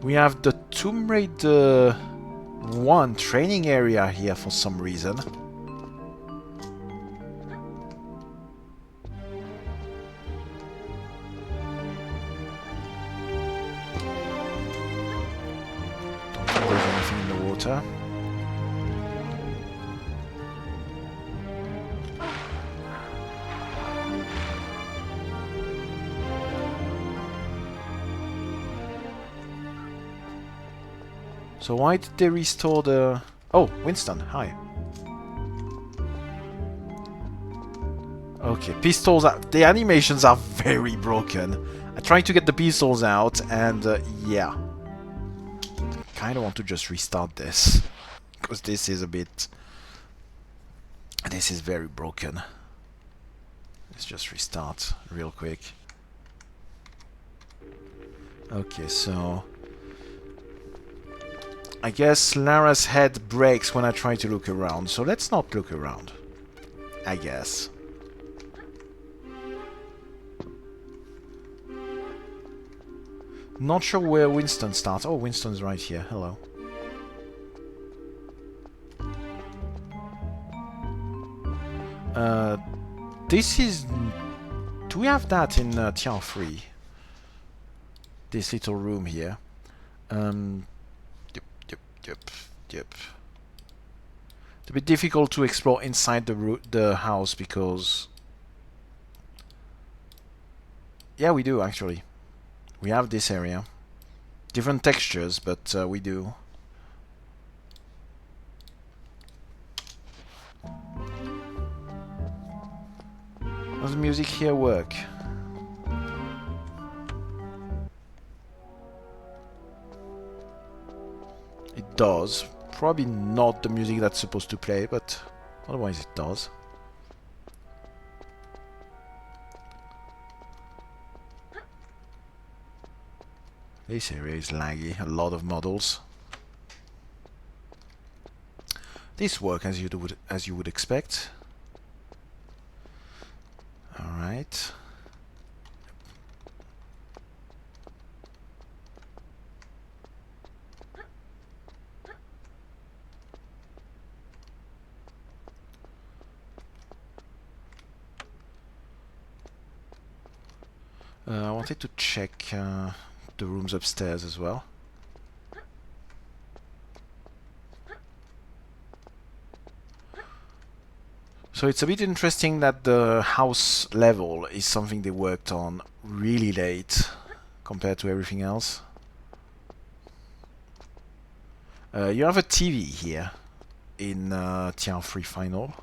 S1: We have the Tomb Raider 1 training area here for some reason. Don't think there's anything in the water. So why did they restore the... Oh, Winston, hi. Okay, pistols are... the animations are very broken. I tried to get the pistols out and yeah. Kinda want to just restart this. Because this is a bit... this is very broken. Let's just restart real quick. Okay, so... I guess Lara's head breaks when I try to look around, so let's not look around. I guess. Not sure where Winston starts. Oh, Winston's right here. Hello. This is... do we have that in Tier 3? This little room here. Yep. It's a bit difficult to explore inside the house because... yeah, we do actually. We have this area. Different textures, but we do. Does the music here work? It does. Probably not the music that's supposed to play, but otherwise it does. This area is laggy, a lot of models. This works as you would expect. All right. I wanted to check the rooms upstairs as well. So it's a bit interesting that the house level is something they worked on really late compared to everything else. You have a TV here in TR3 Final.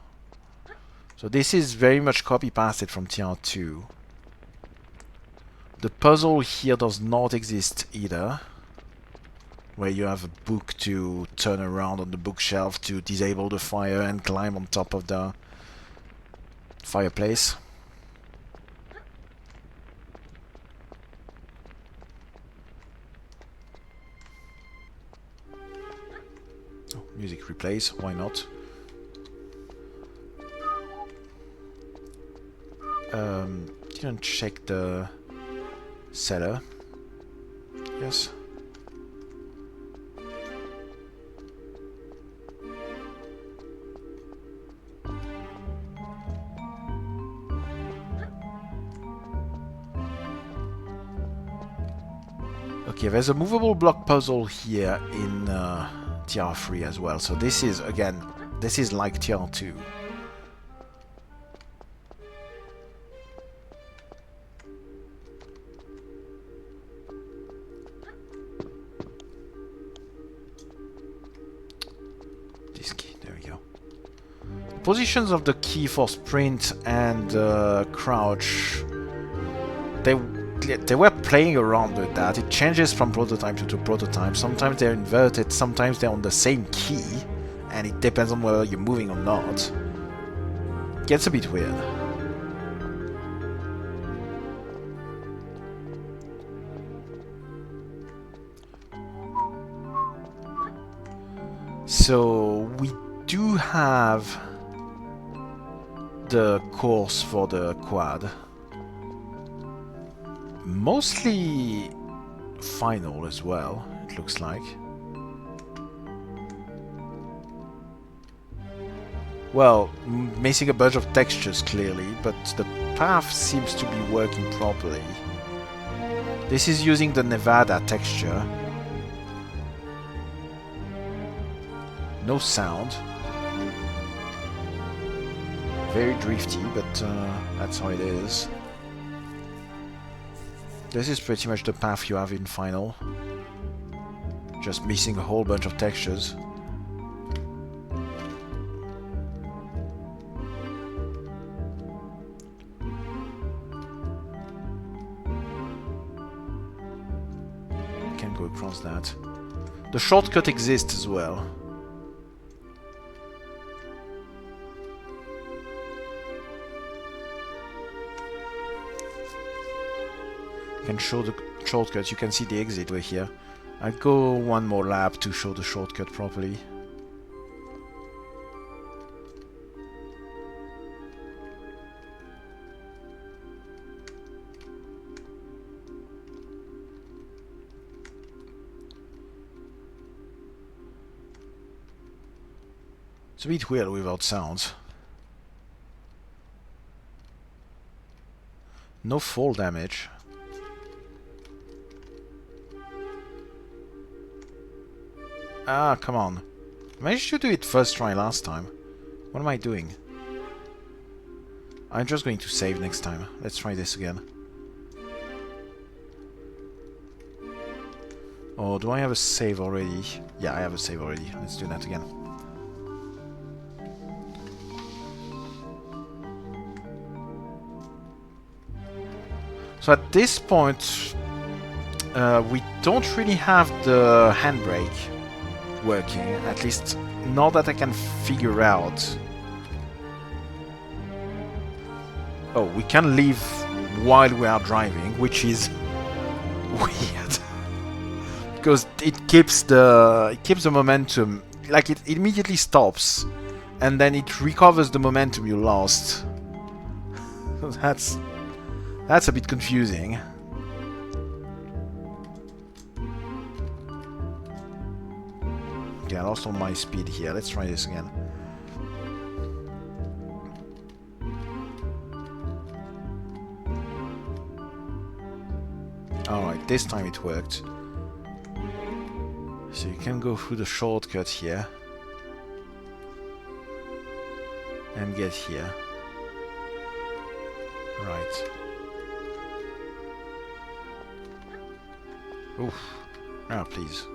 S1: So this is very much copy-pasted from TR2. The puzzle here does not exist either, where you have a book to turn around on the bookshelf to disable the fire and climb on top of the fireplace. Oh, music replays, why not? Didn't check the cellar. Yes. Okay, there's a movable block puzzle here in TR3 as well. So this is, again, this is like TR2. This key, there we go. Positions of the key for sprint and crouch, they were playing around with that. It changes from prototype to prototype. Sometimes they're inverted, sometimes they're on the same key, and it depends on whether you're moving or not. It gets a bit weird. So we do have the course for the quad. Mostly final as well, it looks like. Well, missing a bunch of textures clearly, but the path seems to be working properly. This is using the Nevada texture. No sound. Very drifty, but that's how it is. This is pretty much the path you have in Final. Just missing a whole bunch of textures. Can't go across that. The shortcut exists as well. Can show the shortcut. You can see the exit over here. I'll go one more lap to show the shortcut properly. It's a bit weird without sounds. No fall damage. Ah, come on. I managed to do it first try last time. What am I doing? I'm just going to save next time. Let's try this again. Oh, do I have a save already? Yeah, I have a save already. Let's do that again. So at this point, we don't really have the handbrake working, at least not that I can figure out. Oh, we can leave while we are driving, which is weird. Because it keeps the momentum, like it immediately stops and then it recovers the momentum you lost. That's a bit confusing. Okay, I lost all my speed here. Let's try this again. Alright, this time it worked. So you can go through the shortcut here. And get here. Right. Oof. Ah, please.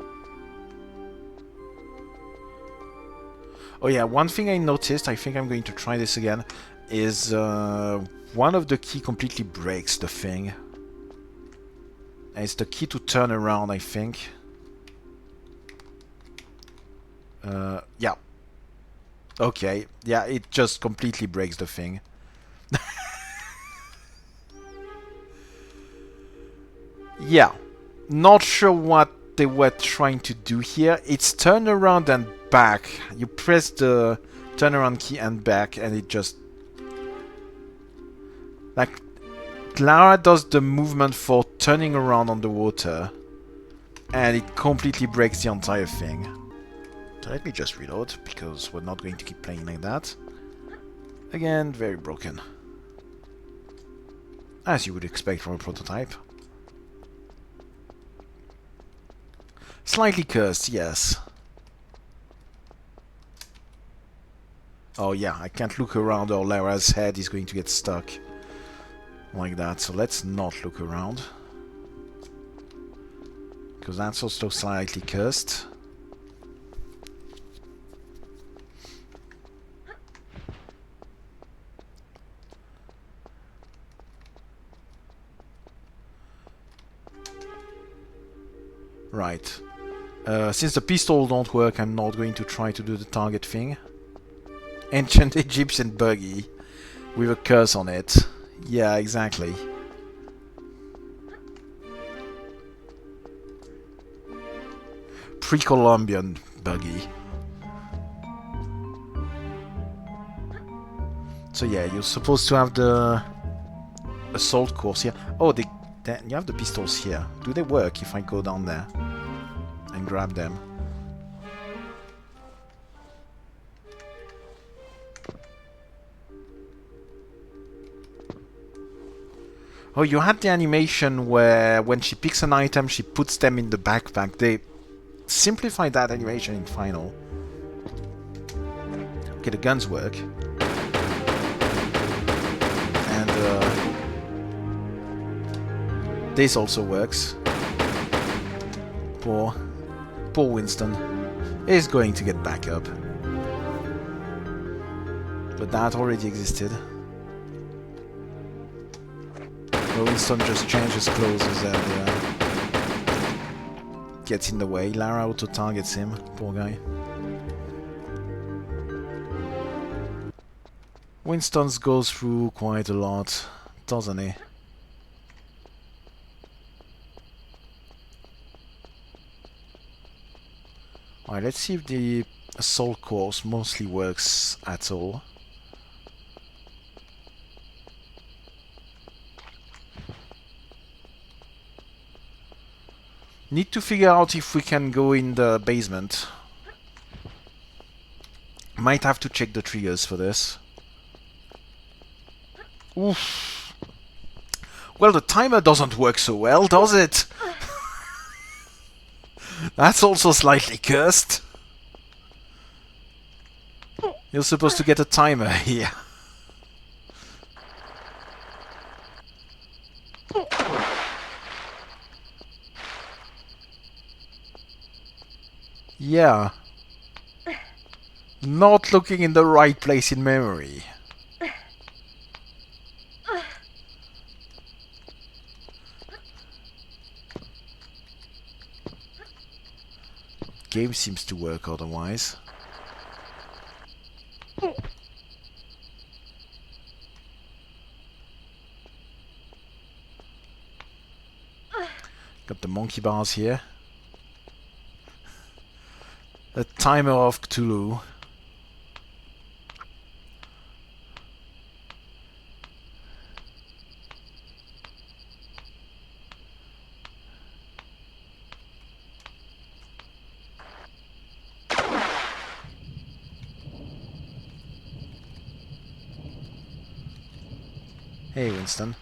S1: Oh yeah, one thing I noticed, I think I'm going to try this again, is one of the key completely breaks the thing. And it's the key to turn around, I think. Yeah. Okay, yeah, it just completely breaks the thing. Yeah, not sure what they were trying to do here. It's turn around and back. You press the turnaround key and back, and it just... Like, Lara does the movement for turning around on the water, and it completely breaks the entire thing. So let me just reload, because we're not going to keep playing like that. Again, very broken. As you would expect from a prototype. Slightly cursed, yes. Oh yeah, I can't look around or Lara's head is going to get stuck. Like that, so let's not look around. Because that's also slightly cursed. Right. Since the pistol don't work, I'm not going to try to do the target thing. Ancient Egyptian buggy with a curse on it. Yeah, exactly. Pre-Columbian buggy. So yeah, you're supposed to have the assault course here. Oh, you have the pistols here. Do they work if I go down there and grab them? Oh, you had the animation where when she picks an item, she puts them in the backpack. They simplified that animation in Final. Okay, the guns work. And this also works. Poor Winston is going to get back up. But that already existed. Well, Winston just changes clothes and gets in the way. Lara auto-targets him, poor guy. Winston's goes through quite a lot, doesn't he? Alright, let's see if the assault course mostly works at all. Need to figure out if we can go in the basement. Might have to check the triggers for this. Oof. Well, the timer doesn't work so well, does it? That's also slightly cursed. You're supposed to get a timer here. Yeah. Not looking in the right place in memory. Game seems to work otherwise. Got the monkey bars here. A timer of Cthulhu. Hey, Winston.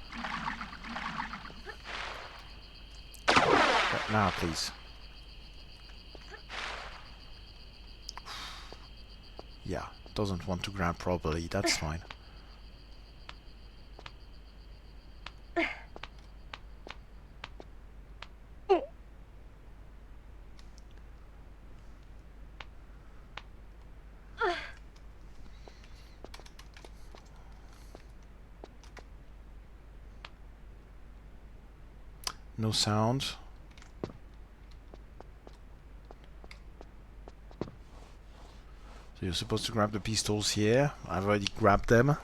S1: Now, please. Yeah, doesn't want to grab properly, that's fine. No sound. So you're supposed to grab the pistols here. I've already grabbed them.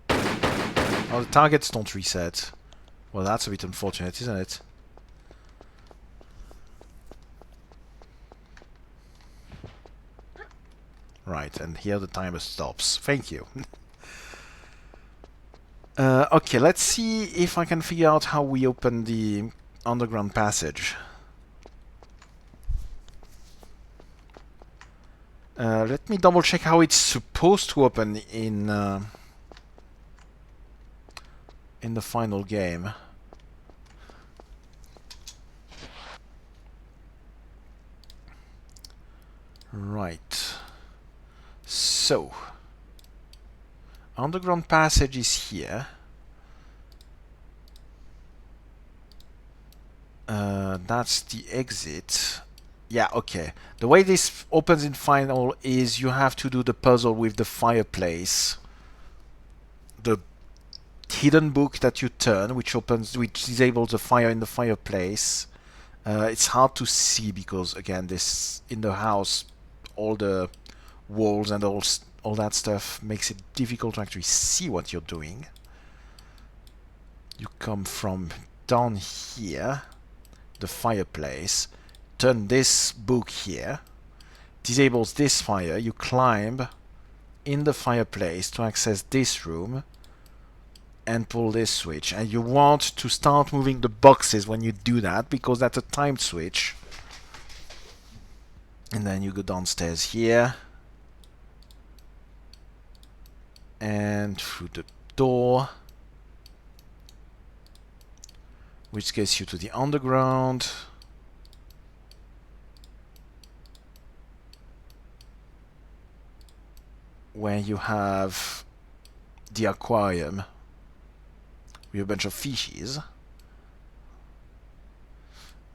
S1: Oh, the targets don't reset. Well, that's a bit unfortunate, isn't it? Right, and here the timer stops. Thank you. Okay, let's see if I can figure out how we open the underground passage. Let me double check how it's supposed to open in the final game. Right. So, underground passage is here. That's the exit. Yeah, okay. The way this opens in final is you have to do the puzzle with the fireplace. The hidden book that you turn, which disables the fire in the fireplace. It's hard to see because, again, this in the house, all the walls and all that stuff makes it difficult to actually see what you're doing. You come from down here, the fireplace, turn this book here, disables this fire, you climb in the fireplace to access this room and pull this switch. And you want to start moving the boxes when you do that because that's a timed switch. And then you go downstairs here and through the door, which gets you to the underground. Where you have the aquarium with a bunch of fishes.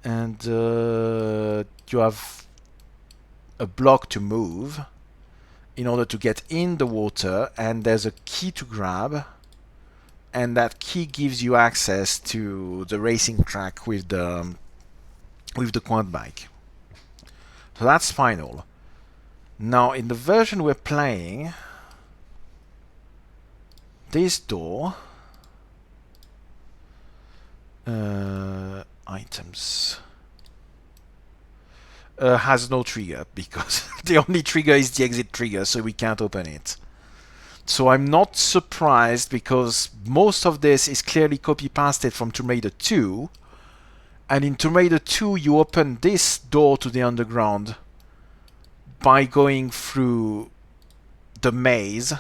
S1: And you have a block to move in order to get in the water, and there's a key to grab, and that key gives you access to the racing track with the quad bike. So that's final. Now in the version we're playing, this door items has no trigger because the only trigger is the exit trigger, so we can't open it. So I'm not surprised because most of this is clearly copy-pasted from Tomb Raider 2, and in Tomb Raider 2 you open this door to the underground by going through the maze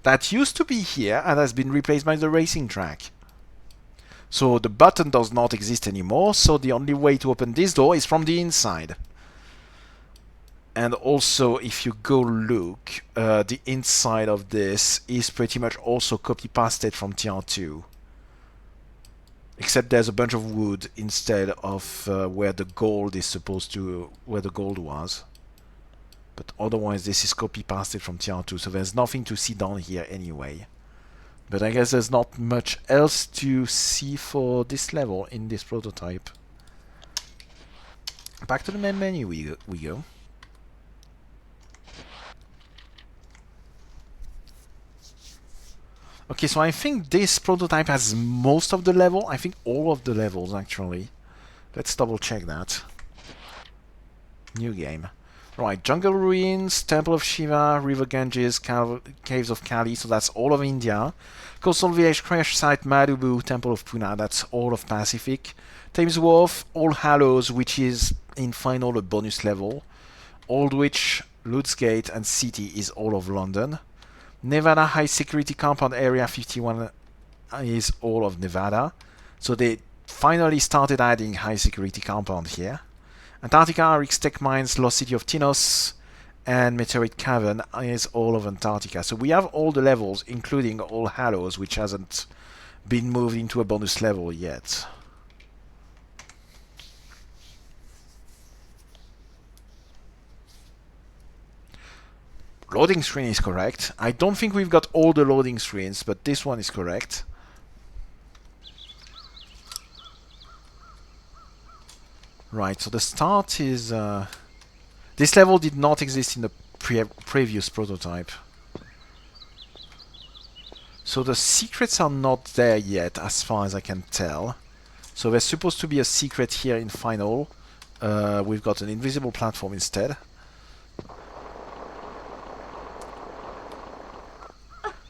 S1: that used to be here and has been replaced by the racing track. So the button does not exist anymore, so the only way to open this door is from the inside. And also, if you go look, the inside of this is pretty much also copy-pasted from TR2. Except there's a bunch of wood instead of where the gold was. But otherwise, this is copy-pasted from TR2, so there's nothing to see down here anyway. But I guess there's not much else to see for this level in this prototype. Back to the main menu we go. Okay, so I think this prototype has most of the level. I think all of the levels, actually. Let's double check that. New game. Right, Jungle Ruins, Temple of Shiva, River Ganges, Caves of Kali, so that's all of India. Coastal Village, Crash Site, Madhubu, Temple of Pune, that's all of Pacific. Thames Wharf, All Hallows, which is in final a bonus level. Aldwych, Lutzgate, and City is all of London. Nevada High Security Compound Area 51 is all of Nevada. So they finally started adding High Security Compound here. Antarctica, Rix Tech Mines, Lost City of Tinos, and Meteorite Cavern is all of Antarctica. So we have all the levels, including All Hallows, which hasn't been moved into a bonus level yet. Loading screen is correct. I don't think we've got all the loading screens, but this one is correct. Right, so the start is... this level did not exist in the previous prototype. So the secrets are not there yet, as far as I can tell. So there's supposed to be a secret here in Final. We've got an invisible platform instead.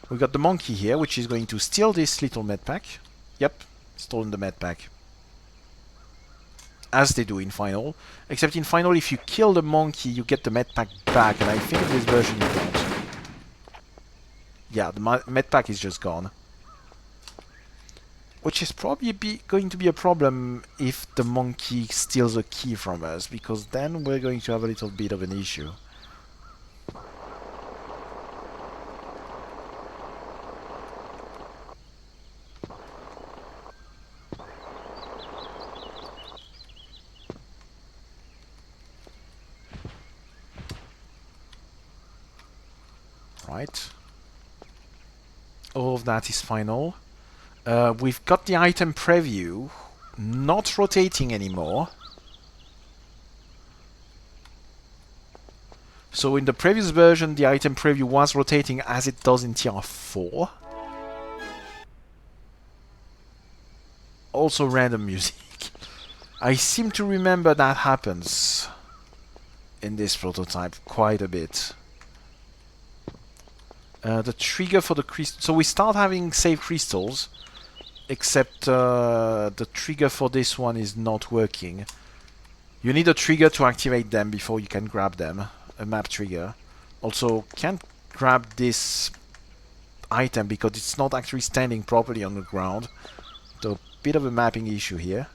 S1: We've got the monkey here, which is going to steal this little medpack. Yep, stolen the medpack. As they do in Final. Except in Final, if you kill the monkey, you get the medpack back, and I think in this version you don't. Yeah, the medpack is just gone. Which is probably going to be a problem if the monkey steals a key from us, because then we're going to have a little bit of an issue. Right. All of that is Final. We've got the item preview not rotating anymore. So in the previous version, the item preview was rotating as it does in TR4. Also random music. I seem to remember that happens in this prototype quite a bit. The trigger for the crystal... So we start having save crystals, except the trigger for this one is not working. You need a trigger to activate them before you can grab them. A map trigger. Also, can't grab this item because it's not actually standing properly on the ground. So, a bit of a mapping issue here.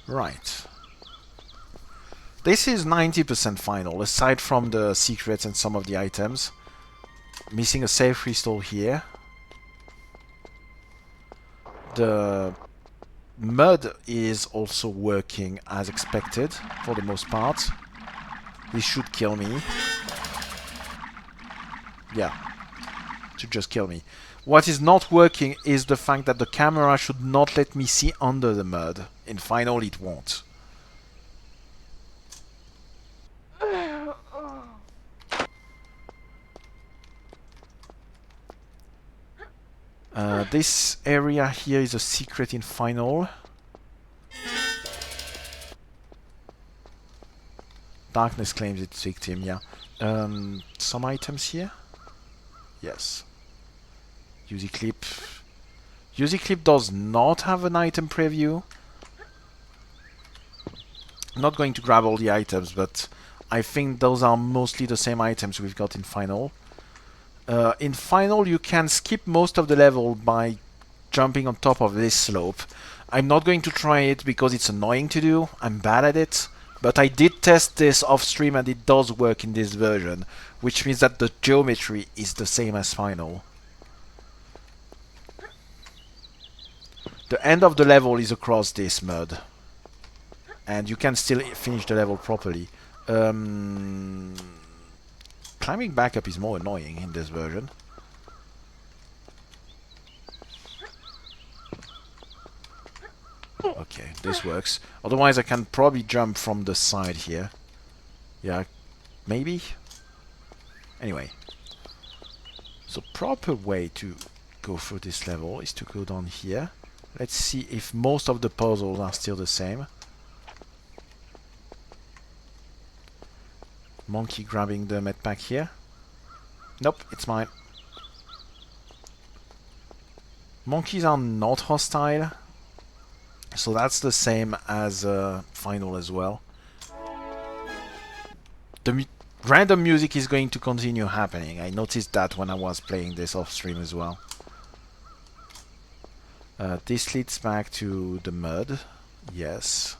S1: Right. This is 90% Final, aside from the secrets and some of the items. Missing a save crystal here. The mud is also working as expected, for the most part. This should kill me. Yeah. Should just kill me. What is not working is the fact that the camera should not let me see under the mud. In Final, it won't. This area here is a secret in Final. Darkness claims its victim, yeah. Some items here? Yes. Uzi Clip. Uzi Clip does not have an item preview. I'm not going to grab all the items, but I think those are mostly the same items we've got in Final. In Final, you can skip most of the level by jumping on top of this slope. I'm not going to try it because it's annoying to do. I'm bad at it. But I did test this off stream and it does work in this version, which means that the geometry is the same as Final. The end of the level is across this mud. And you can still finish the level properly. Climbing back up is more annoying in this version. Okay, this works. Otherwise I can probably jump from the side here. Yeah, maybe? Anyway. So proper way to go through this level is to go down here. Let's see if most of the puzzles are still the same. Monkey grabbing the medpack here. Nope, it's mine. Monkeys are not hostile. So that's the same as Final as well. The random music is going to continue happening. I noticed that when I was playing this off stream as well. This leads back to the mud. Yes.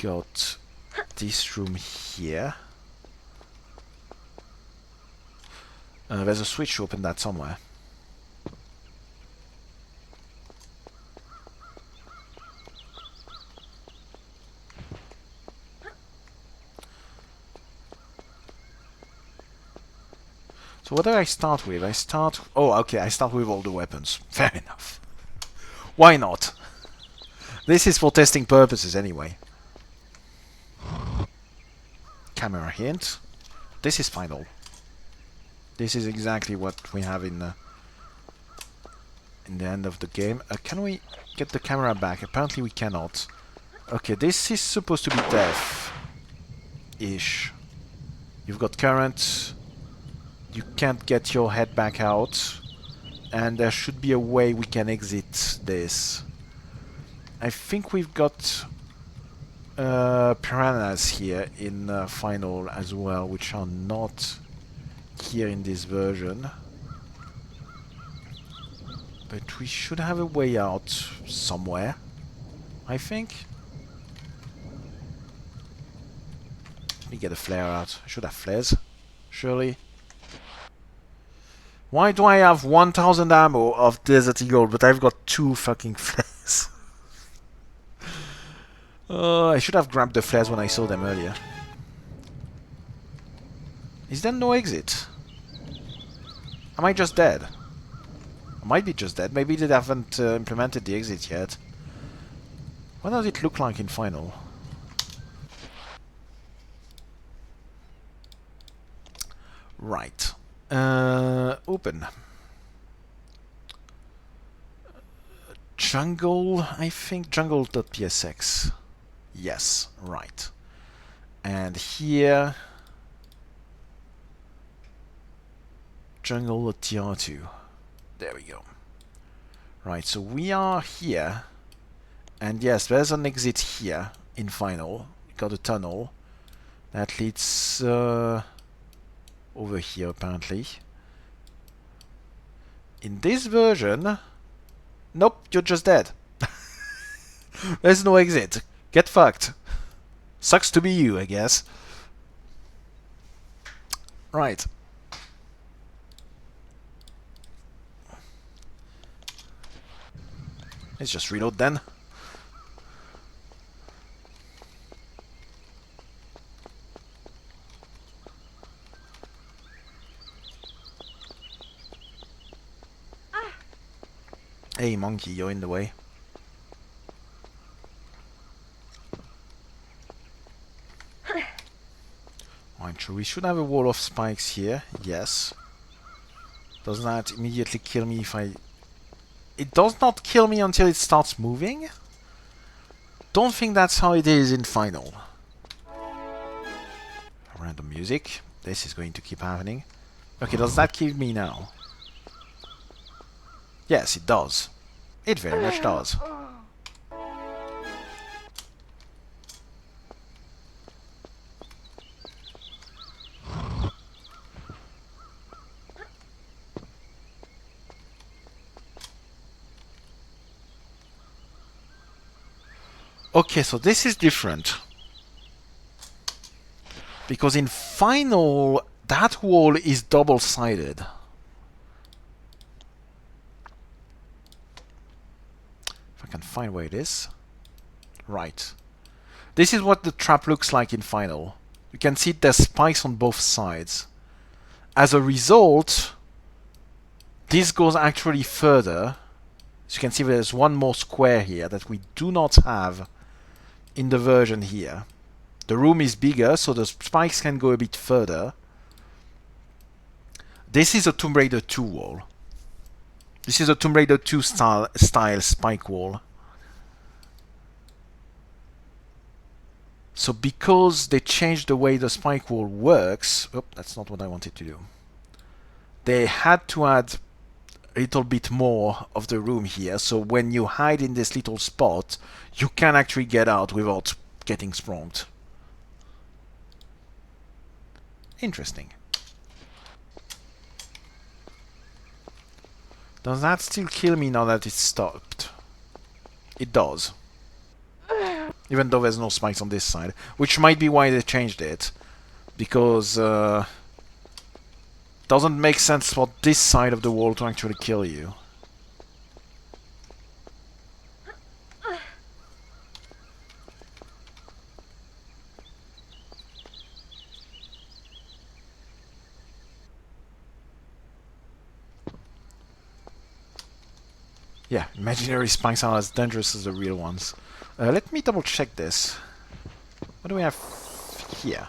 S1: got this room here. There's a switch to open that somewhere. So what do I start with? I start... Oh, okay, I start with all the weapons. Fair enough. Why not? This is for testing purposes anyway. Camera hint. This is final. This is exactly what we have in the end of the game. Can we get the camera back? Apparently we cannot. Okay, this is supposed to be death-ish. You've got current. You can't get your head back out. And there should be a way we can exit this. I think we've got piranhas here in final as well, which are not here in this version. But we should have a way out somewhere, I think. Let me get a flare out. I should have flares, surely. Why do I have 1000 ammo of Desert Eagle, but I've got 2 fucking flares? I should have grabbed the flares when I saw them earlier. Is there no exit? Am I just dead? I might be just dead. Maybe they haven't implemented the exit yet. What does it look like in final? Right. Open. Jungle, I think. Jungle.psx. Yes, right. And here... Jungle.tr2. There we go. Right, so we are here. And yes, there's an exit here in final. We got a tunnel that leads over here apparently. In this version, nope, you're just dead. There's no exit. Get fucked. Sucks to be you, I guess. Right. Let's just reload then. Hey monkey, you're in the way. Right, so we should have a wall of spikes here. Yes. Does that immediately kill me if I... It does not kill me until it starts moving? Don't think that's how it is in final. Random music. This is going to keep happening. Okay, does that kill me now? Yes, it does. It very much does. Okay, so this is different. Because in final, that wall is double-sided. If I can find where it is. Right. This is what the trap looks like in final. You can see there's spikes on both sides. As a result, this goes actually further. As you can see, there's one more square here that we do not have in the version here. The room is bigger, so the spikes can go a bit further. This is a Tomb Raider 2 wall. This is a Tomb Raider 2 style spike wall. So because they changed the way the spike wall works... Oh, that's not what I wanted to do. They had to add a little bit more of the room here, so when you hide in this little spot, you can actually get out without getting sprung. Interesting. Does that still kill me now that it's stopped? It does. Even though there's no spikes on this side. Which might be why they changed it. Because doesn't make sense for this side of the wall to actually kill you. Yeah, imaginary spikes are as dangerous as the real ones. Let me double check this. What do we have here?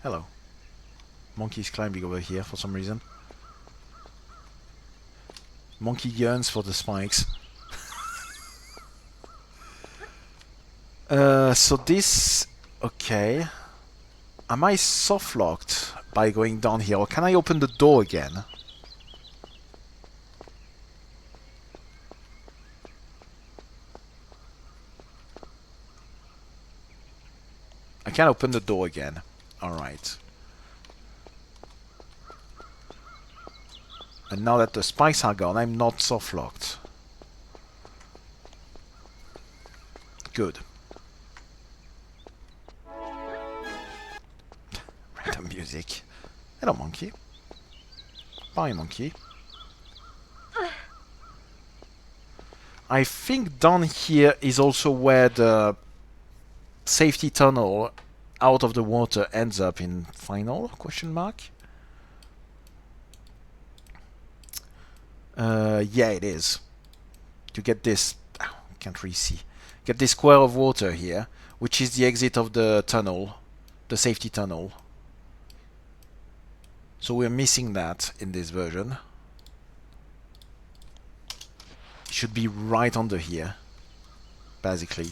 S1: Hello. Monkey's climbing over here for some reason. Monkey yearns for the spikes. So this... Okay. Am I soft locked by going down here, or can I open the door again? I can open the door again. Alright. And now that the spikes are gone, I'm not soft locked. Good. Random music. Hello, monkey. Bye, monkey. I think down here is also where the safety tunnel out of the water ends up in final question mark. Yeah, it is. To get this, can't really see. Get this square of water here, which is the exit of the tunnel, the safety tunnel. So we're missing that in this version. It should be right under here, basically.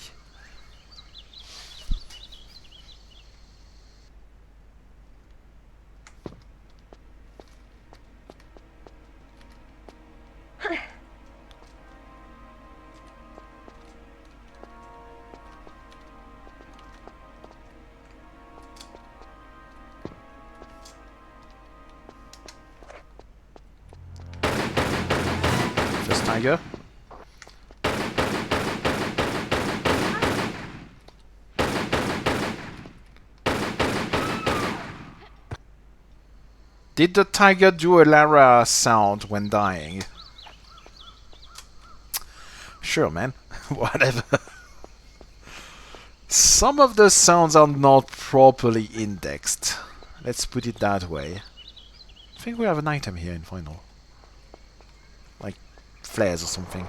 S1: First tiger. Did the tiger do a Lara sound when dying? Sure, man. Whatever. Some of the sounds are not properly indexed. Let's put it that way. I think we have an item here in final. Like flares or something.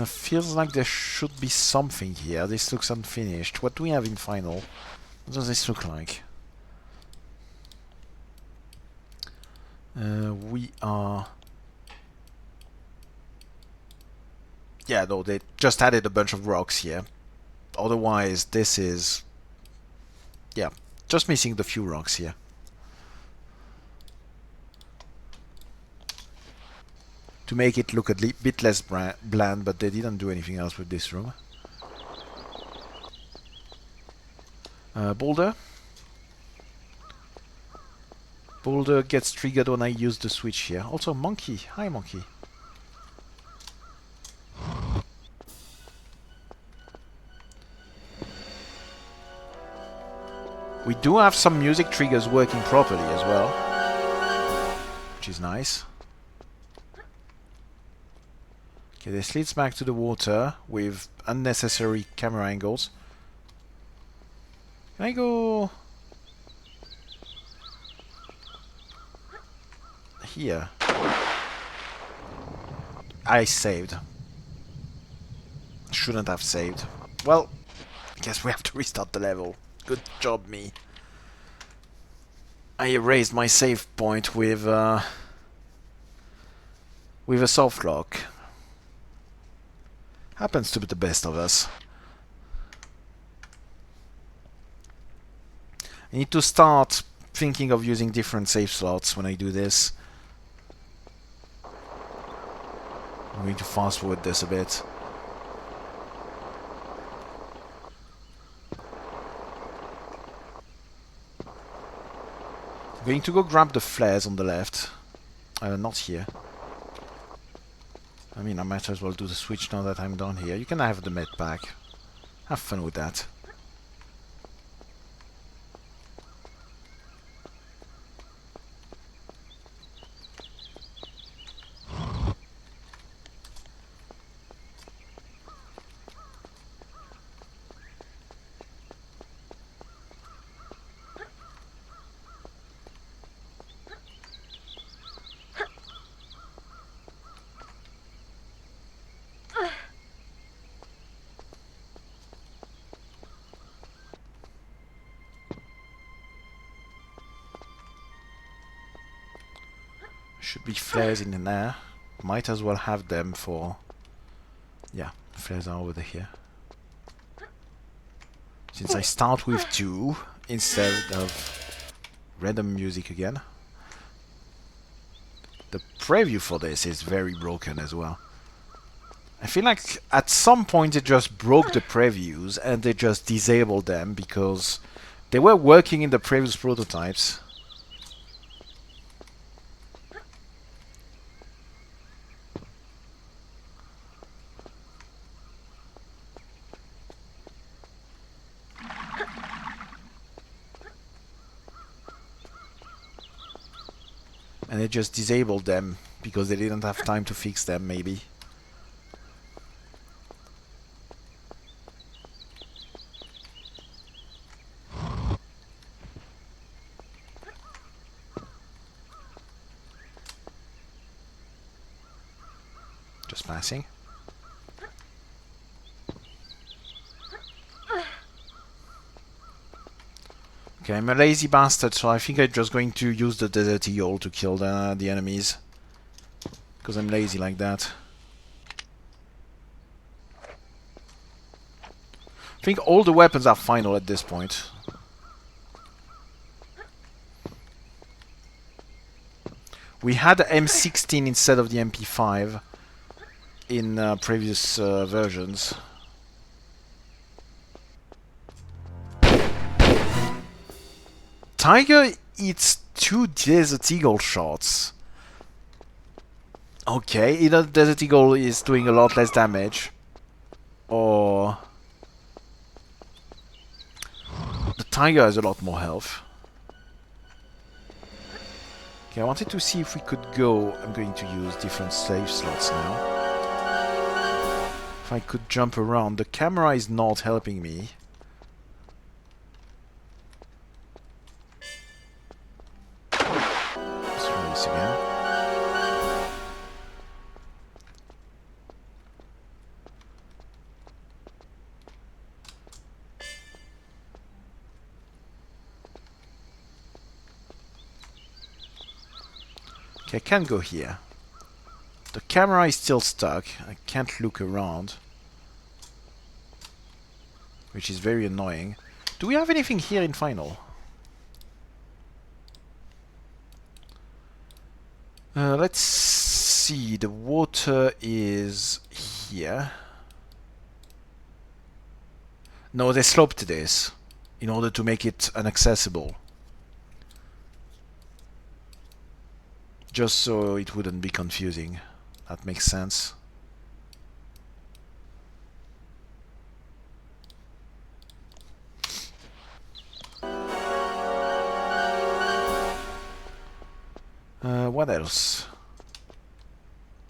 S1: Feels like there should be something here. This looks unfinished. What do we have in final? What does this look like? We are... Yeah, no, they just added a bunch of rocks here. Otherwise, this is... Yeah, just missing the few rocks here. To make it look a bit less bland, but they didn't do anything else with this room. Boulder. Boulder gets triggered when I use the switch here. Also, monkey. Hi, monkey. We do have some music triggers working properly as well, which is nice. Okay, this leads back to the water with unnecessary camera angles. Can I go here? I saved. Shouldn't have saved. Well, I guess we have to restart the level. Good job, me. I erased my save point with a soft lock. Happens to be the best of us. I need to start thinking of using different save slots when I do this. I'm going to fast forward this a bit. I'm going to go grab the flares on the left. Not here. I mean, I might as well do the switch now that I'm down here. You can have the med pack. Have fun with that. Should be flares in there. Might as well have them for... Yeah, flares are over here. Since I start with 2 instead of random music again. The preview for this is very broken as well. I feel like at some point they just broke the previews and they just disabled them because they were working in the previous prototypes. And they just disabled them because they didn't have time to fix them, maybe. Just passing. Okay, I'm a lazy bastard, so I think I'm just going to use the Desert Eagle to kill the enemies. Because I'm lazy like that. I think all the weapons are final at this point. We had the M16 instead of the MP5 in previous versions. Tiger eats 2 Desert Eagle shots. Okay, either Desert Eagle is doing a lot less damage, or the Tiger has a lot more health. Okay, I wanted to see if we could go... I'm going to use different save slots now. If I could jump around. The camera is not helping me. Let's try this again. Okay, I can go here. The camera is still stuck. I can't look around. Which is very annoying. Do we have anything here in final? Let's see. The water is here. No, they sloped this in order to make it inaccessible. Just so it wouldn't be confusing. That makes sense. What else?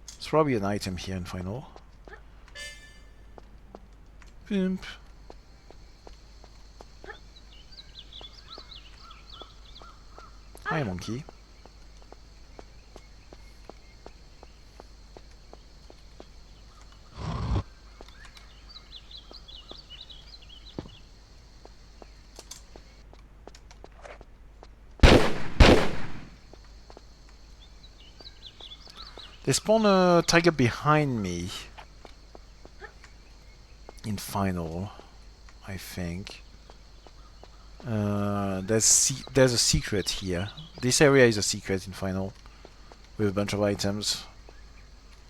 S1: There's probably an item here in final. Pimp. Hi, monkey. They spawn a tiger behind me in final, I think. There's a secret here. This area is a secret in final, with a bunch of items,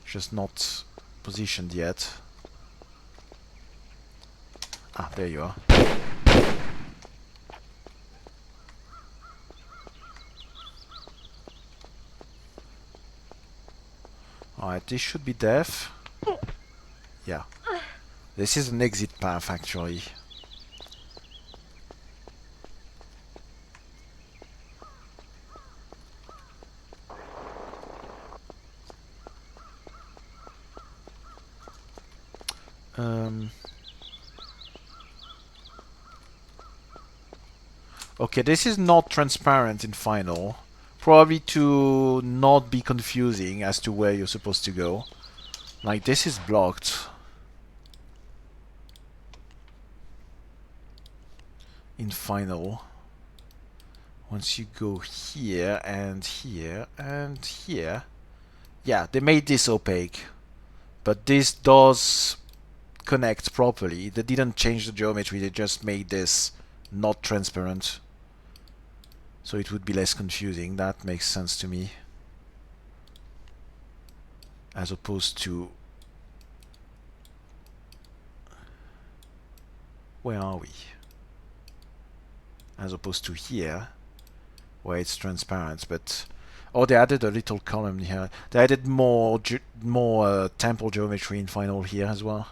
S1: just not positioned yet. Ah, there you are. Alright, this should be death. Yeah. This is an exit path, actually. Okay, this is not transparent in final. Probably to not be confusing as to where you're supposed to go. Like, this is blocked. In final. Once you go here and here and here. Yeah, they made this opaque. But this does connect properly. They didn't change the geometry, they just made this not transparent. So it would be less confusing. That makes sense to me. As opposed to... Where are we? As opposed to here, where it's transparent, but... Oh, they added a little column here. They added more temple geometry in final here as well.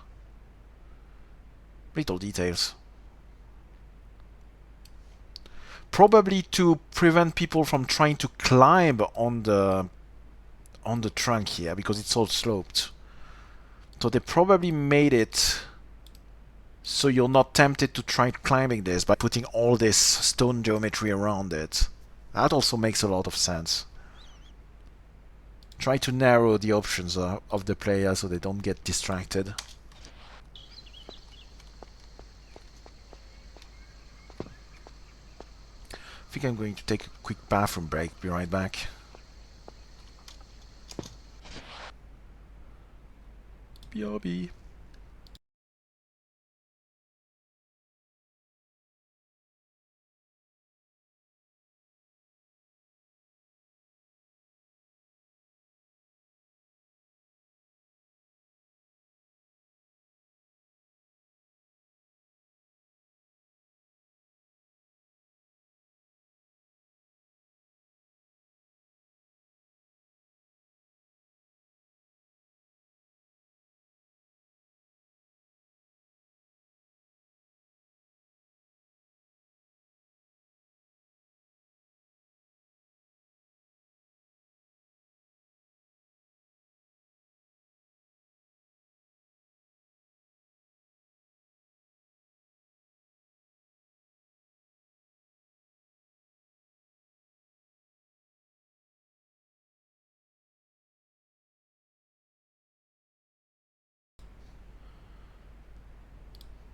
S1: Little details. Probably to prevent people from trying to climb on the trunk here, because it's all sloped. So they probably made it so you're not tempted to try climbing this by putting all this stone geometry around it. That also makes a lot of sense. Try to narrow the options of the player so they don't get distracted. I think I'm going to take a quick bathroom break. Be right back. BRB.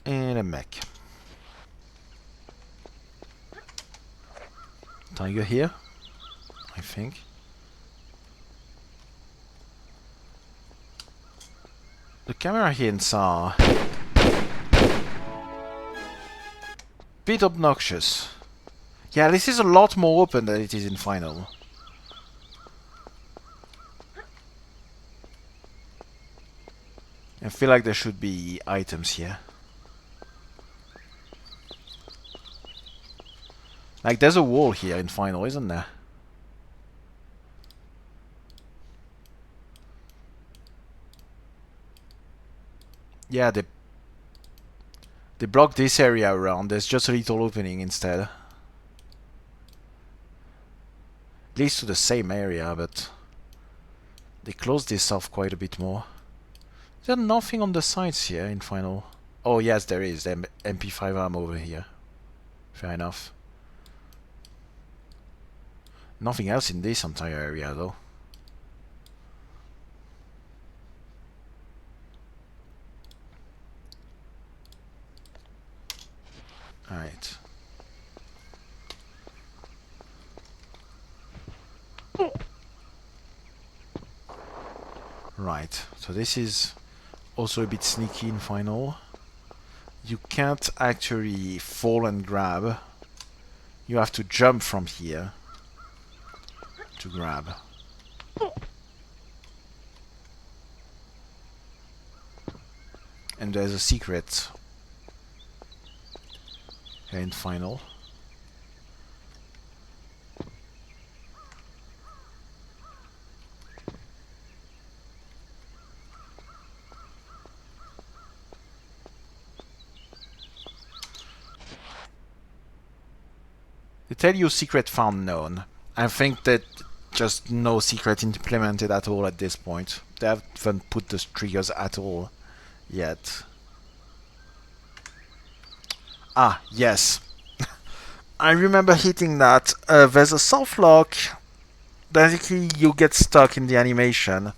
S1: And a mech. Tiger here, I think. The camera hints are bit obnoxious. Yeah, this is a lot more open than it is in final. I feel like there should be items here. Like, there's a wall here in final, isn't there? Yeah, they block this area around. There's just a little opening instead. Leads to the same area, but they closed this off quite a bit more. Is there nothing on the sides here in final? Oh yes, there is. MP5 ammo over here. Fair enough. Nothing else in this entire area though. Alright. Right, so this is also a bit sneaky in final. You can't actually fall and grab. You have to jump from here to grab. And there's a secret here in final. They tell you secret found known. I think that just no secret implemented at all at this point. They haven't put the triggers at all yet. Ah, yes. I remember hitting that. There's a soft lock. Basically, you get stuck in the animation,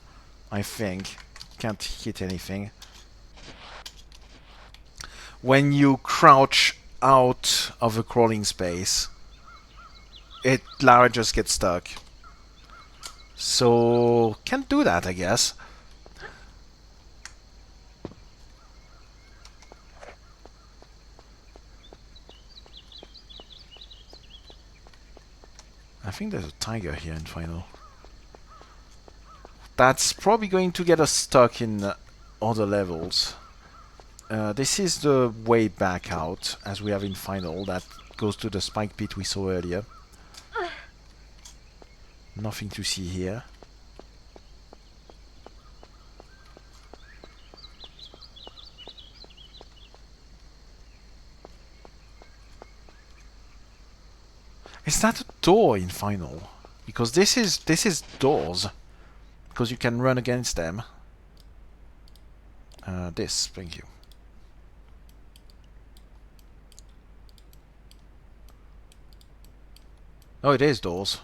S1: I think. Can't hit anything. When you crouch out of a crawling space, Lara just gets stuck. So, can't do that, I guess. I think there's a tiger here in final. That's probably going to get us stuck in other levels. This is the way back out, as we have in final, that goes to the spike pit we saw earlier. Nothing to see here. Is that a door in final? Because this is doors. Because you can run against them. This, thank you. Oh, it is doors.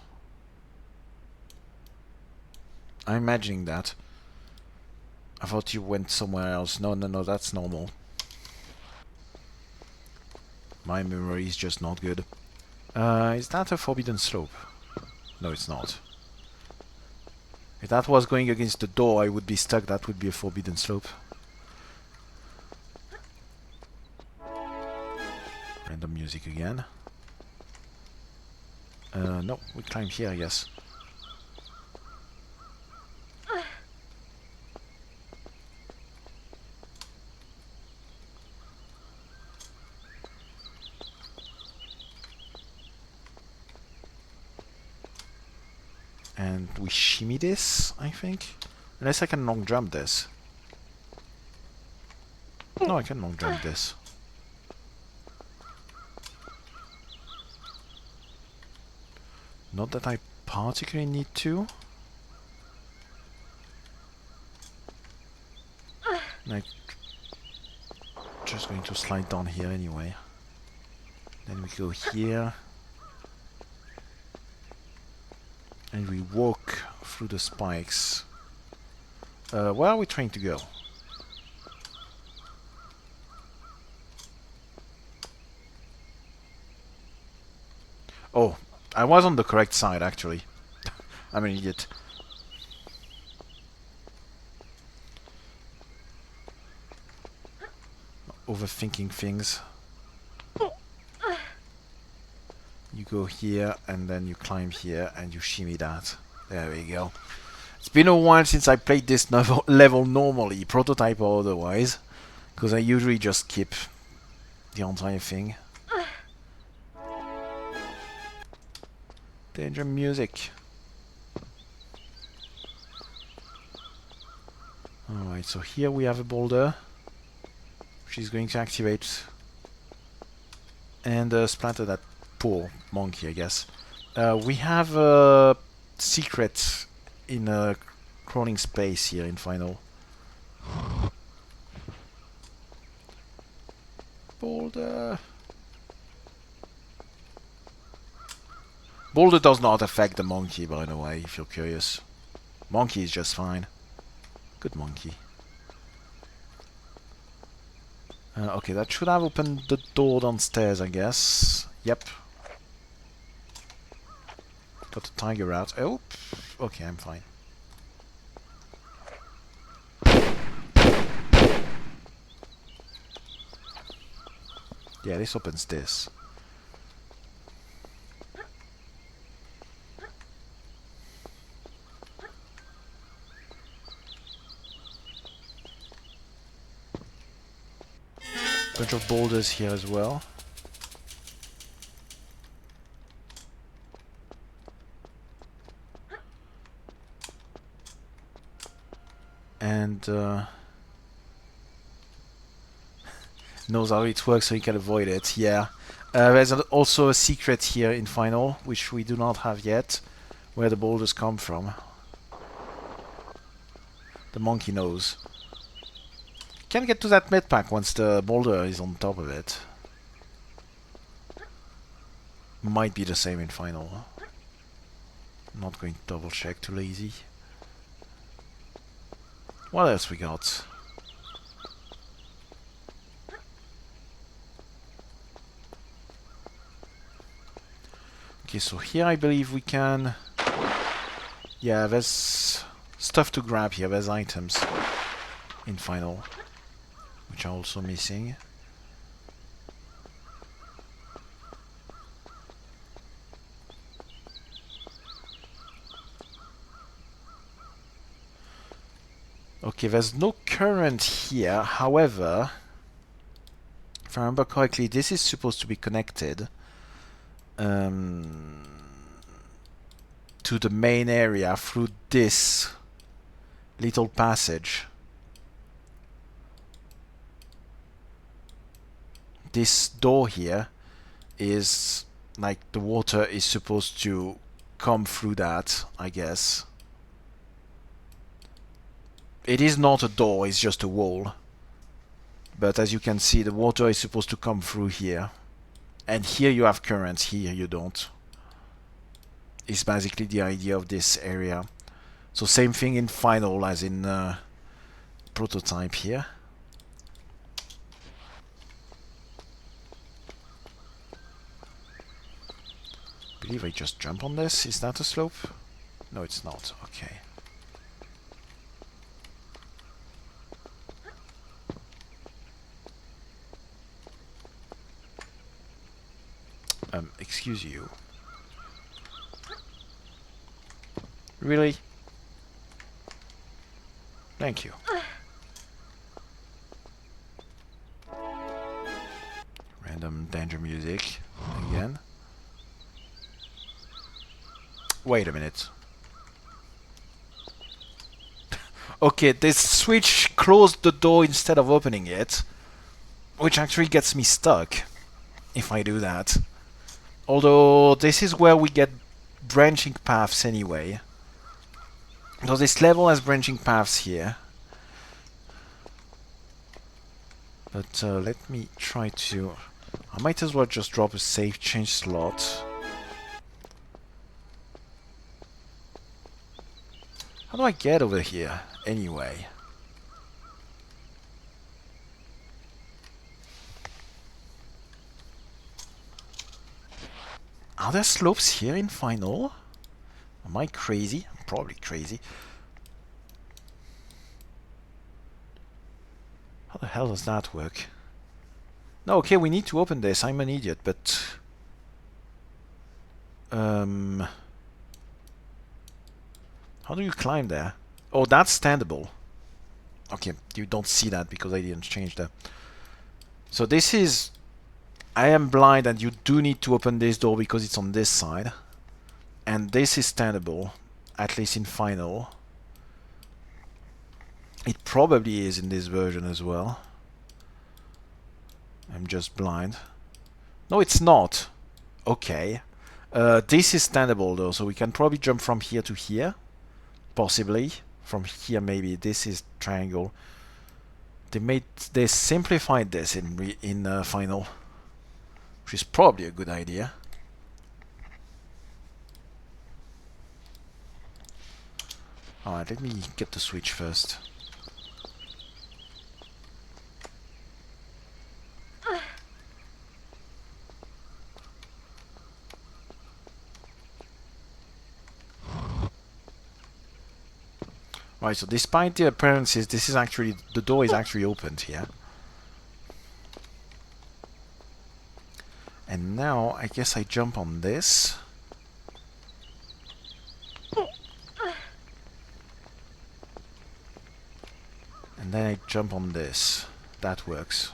S1: I'm imagining that. I thought you went somewhere else. No, no, no, that's normal. My memory is just not good. Is that a forbidden slope? No, it's not. If that was going against the door, I would be stuck. That would be a forbidden slope. Random music again. No, we climb here, I guess. And we shimmy this, I think. Unless I can long jump this. No, I can long jump this. Not that I particularly need to. I'm just going to slide down here anyway. Then we go here. And we walk through the spikes. Where are we trying to go? Oh, I was on the correct side actually. I'm an idiot. Overthinking things. You go here and then you climb here and you shimmy that. There we go. It's been a while since I played this level normally, prototype or otherwise, because I usually just skip the entire thing. Danger music. Alright, so here we have a boulder, which is going to activate and splatter that poor monkey, I guess. We have a secret in a crawling space here in final. Boulder. Boulder does not affect the monkey, by the way, if you're curious. Monkey is just fine. Good monkey. Okay, that should have opened the door downstairs, I guess. Yep. Got the tiger out. Oh, okay, I'm fine. Yeah, this opens this. Bunch of boulders here as well. And knows how it works, so he can avoid it. Yeah. There's also a secret here in Final, which we do not have yet, where the boulders come from. The monkey knows. Can get to that medpack once the boulder is on top of it. Might be the same in Final. Not going to double check, too lazy. What else we got? Okay, so here I believe we can... Yeah, there's stuff to grab here. There's items in Final, which are also missing. Okay, there's no current here. However, if I remember correctly, this is supposed to be connected to the main area through this little passage. This door here is like the water is supposed to come through that, I guess. It is not a door, it's just a wall. But as you can see, the water is supposed to come through here. And here you have currents, here you don't. It's basically the idea of this area. So same thing in Final as in Prototype here. I believe I just jump on this. Is that a slope? No, it's not. Okay. Excuse you. Really? Thank you. Random danger music again. Wait a minute. Okay, this switch closed the door instead of opening it, which actually gets me stuck if I do that. Although this is where we get branching paths anyway. So this level has branching paths here. But let me try to... I might as well just drop a save change slot. How do I get over here anyway? Are there slopes here in Final? Am I crazy? I'm probably crazy. How the hell does that work? No, okay, we need to open this. I'm an idiot, but... How do you climb there? Oh, that's standable. Okay, you don't see that because I didn't change that. So this is... I am blind and you do need to open this door because it's on this side. And this is standable, at least in Final. It probably is in this version as well. I'm just blind. No, it's not. Okay. This is standable though, so we can probably jump from here to here. Possibly. From here maybe. This is triangle. They simplified this in Final. Which is probably a good idea. Alright, let me get the switch first. Right, so despite the appearances, this is actually... the door is actually opened here. And now, I guess I jump on this. And then I jump on this. That works.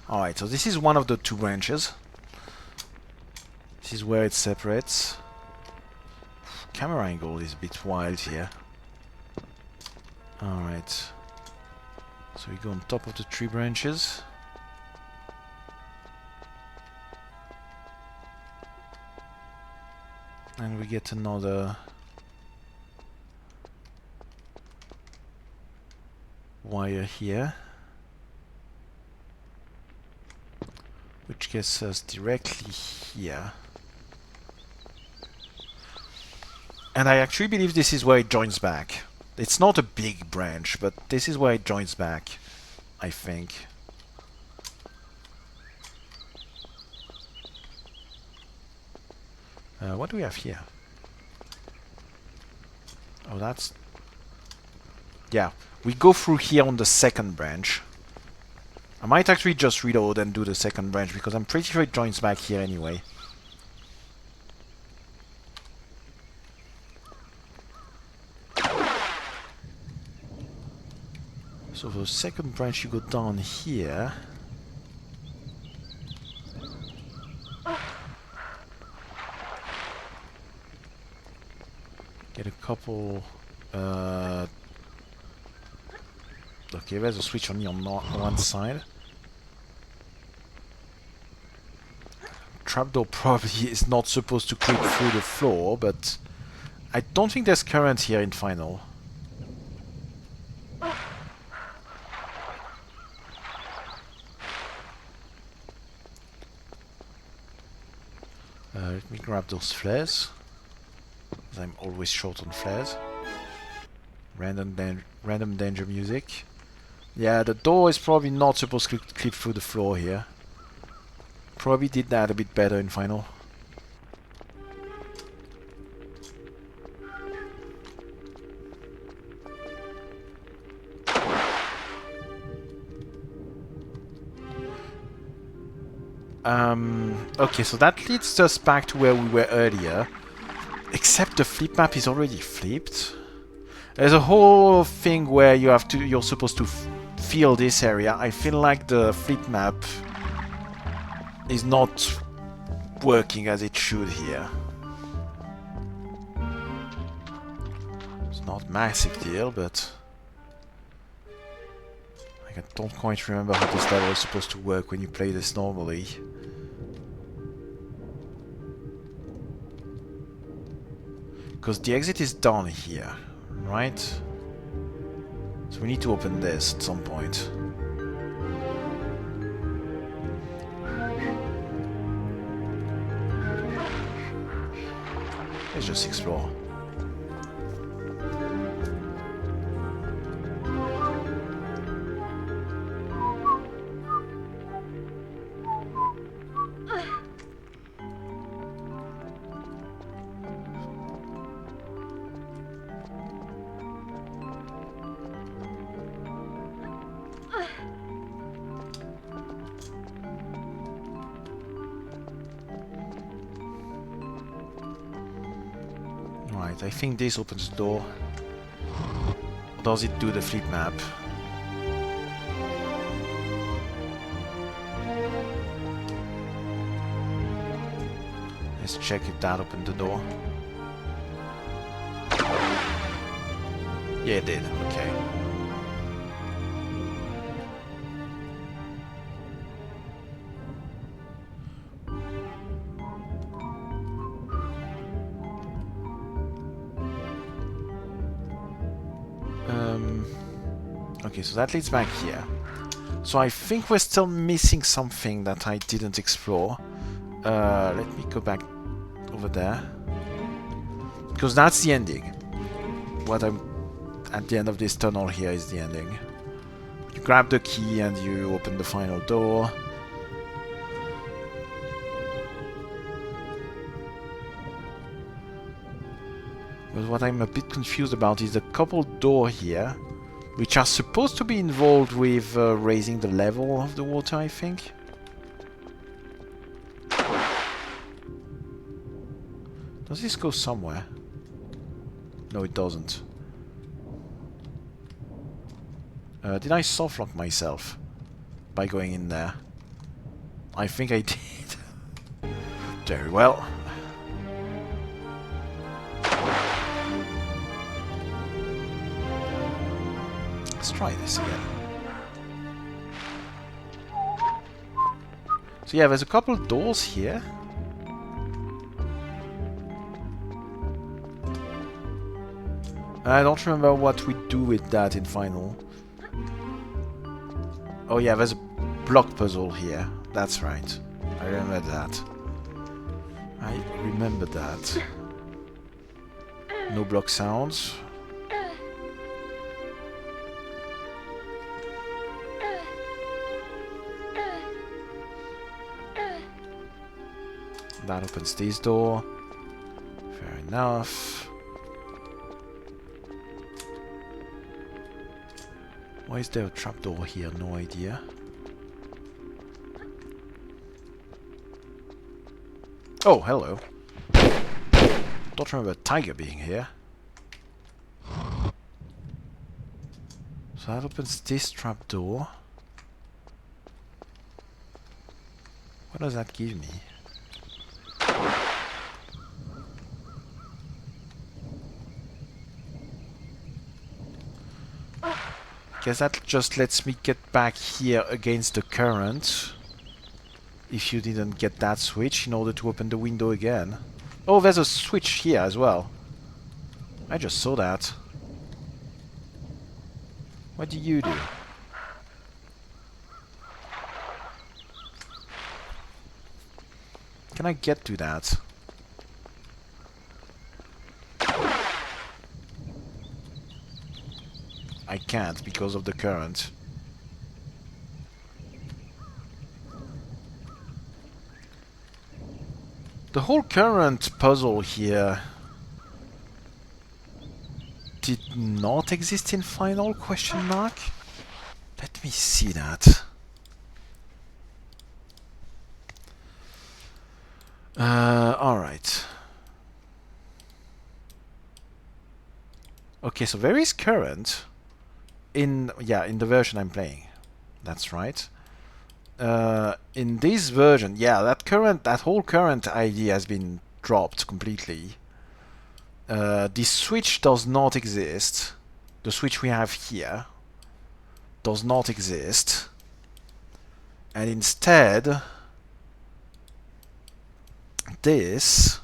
S1: Alright, so this is one of the two branches. This is where it separates. Camera angle is a bit wild here. Alright. So we go on top of the tree branches. And we get another wire here, which gets us directly here. And I actually believe this is where it joins back. It's not a big branch, but this is where it joins back, I think. What do we have here? Oh, that's... Yeah, we go through here on the second branch. I might actually just reload and do the second branch, because I'm pretty sure it joins back here anyway. So for the second branch you go down here. Get a couple... Okay, there's a switch only on one side. Trapdoor probably is not supposed to creep through the floor, but I don't think there's current here in final. Let me grab those flares, because I'm always short on flares. Random danger music. Yeah, the door is probably not supposed to clip through the floor here. Probably did that a bit better in final. Okay, so that leads us back to where we were earlier. Except the flip map is already flipped. There's a whole thing where you're supposed to feel this area. I feel like the flip map is not working as it should here. It's not a massive deal, but I don't quite remember how this level is supposed to work when you play this normally. Because the exit is down here, right? So we need to open this at some point. Let's just explore. Right, I think this opens the door. Or does it do the flip map? Let's check if that opened the door. Yeah, it did. Okay. Okay, so that leads back here. So I think we're still missing something that I didn't explore. Let me go back over there. Because that's the ending. What I'm at the end of this tunnel here is the ending. You grab the key and you open the final door. But what I'm a bit confused about is the coupled door here, which are supposed to be involved with raising the level of the water, I think. Does this go somewhere? No, it doesn't. Did I softlock myself by going in there? I think I did. Very well. Let's try this again. So yeah, there's a couple doors here. I don't remember what we do with that in final. Oh yeah, there's a block puzzle here. That's right. I remember that. I remember that. No block sounds. That opens this door. Fair enough. Why is there a trapdoor here? No idea. Oh, hello. Don't remember a tiger being here. So that opens this trapdoor. What does that give me? Guess that just lets me get back here against the current. If you didn't get that switch in order to open the window again. Oh, there's a switch here as well. I just saw that. What do you do? Can I get to that? I can't because of the current. The whole current puzzle here did not exist in final, question mark? Let me see that. Alright. Okay, so there is current in the version I'm playing. That's right. In this version, yeah, that whole current idea has been dropped completely. This switch does not exist. The switch we have here does not exist. And instead, this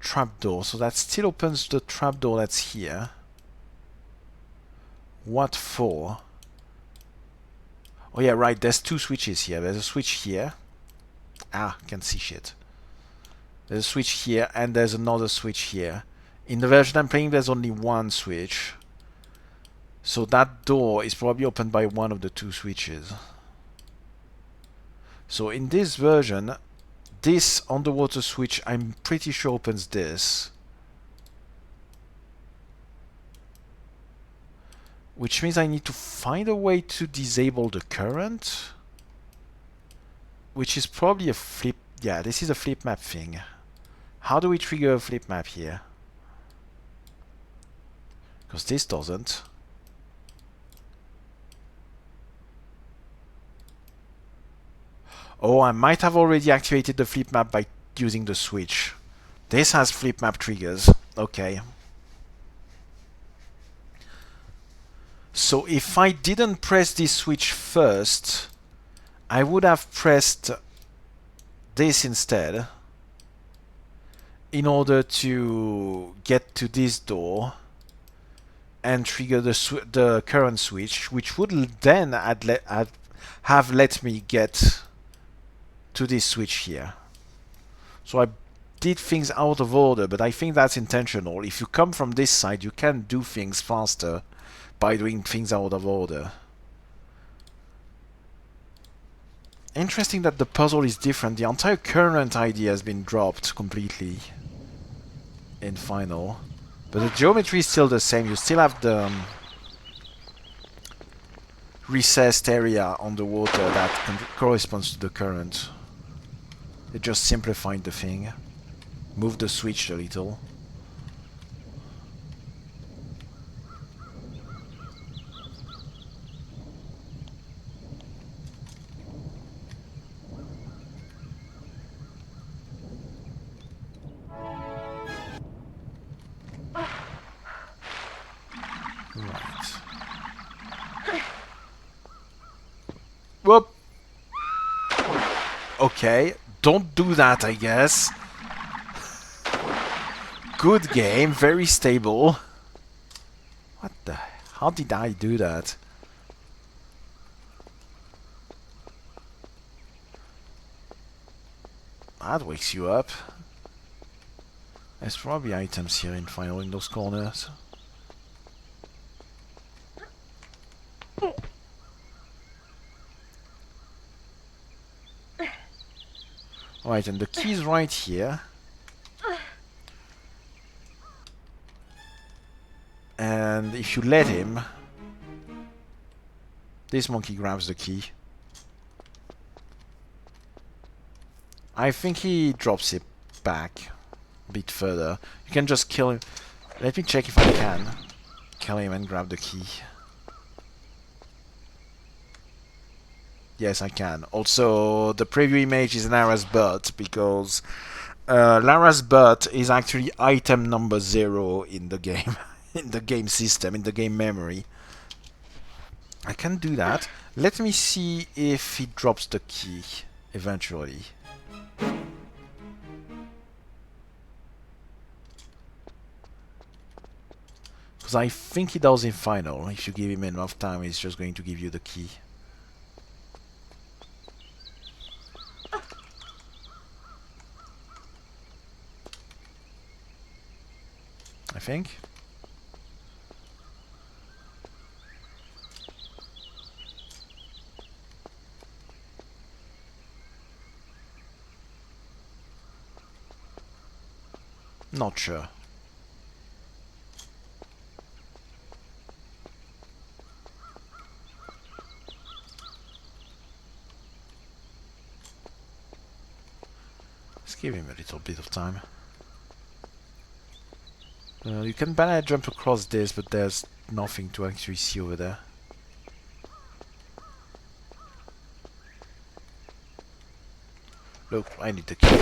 S1: trapdoor. So that still opens the trapdoor that's here. What for? Oh yeah, right, there's two switches here. There's a switch here. Ah, can't see shit. There's a switch here, and there's another switch here. In the version I'm playing, there's only one switch. So that door is probably opened by one of the two switches. So in this version, this underwater switch, I'm pretty sure opens this. Which means I need to find a way to disable the current. Which is probably a flip... Yeah, this is a flip map thing. How do we trigger a flip map here? Because this doesn't. Oh, I might have already activated the flip map by using the switch. This has flip map triggers. Okay. So if I didn't press this switch first, I would have pressed this instead in order to get to this door and trigger the current switch, which would then have let me get to this switch here. So I did things out of order, but I think that's intentional. If you come from this side, you can do things faster by doing things out of order. Interesting that the puzzle is different. The entire current idea has been dropped completely in final. But the geometry is still the same. You still have the recessed area on the water that corresponds to the current. They just simplified the thing. Moved the switch a little. Whoop! Okay, don't do that, I guess. Good game, very stable. What the... How did I do that? That wakes you up. There's probably items here in final in those corners. Alright, and the key's right here. And if you let him, this monkey grabs the key. I think he drops it back a bit further. You can just kill him. Let me check if I can kill him and grab the key. Yes, I can. Also, the preview image is Lara's butt, because Lara's butt is actually item number 0 in the game. In the game system, in the game memory. I can do that. Let me see if he drops the key eventually. Because I think he does in final. If you give him enough time, he's just going to give you the key. I think. Not sure. Let's give him a little bit of time. You can banana jump across this, but there's nothing to actually see over there. Look, I need the key.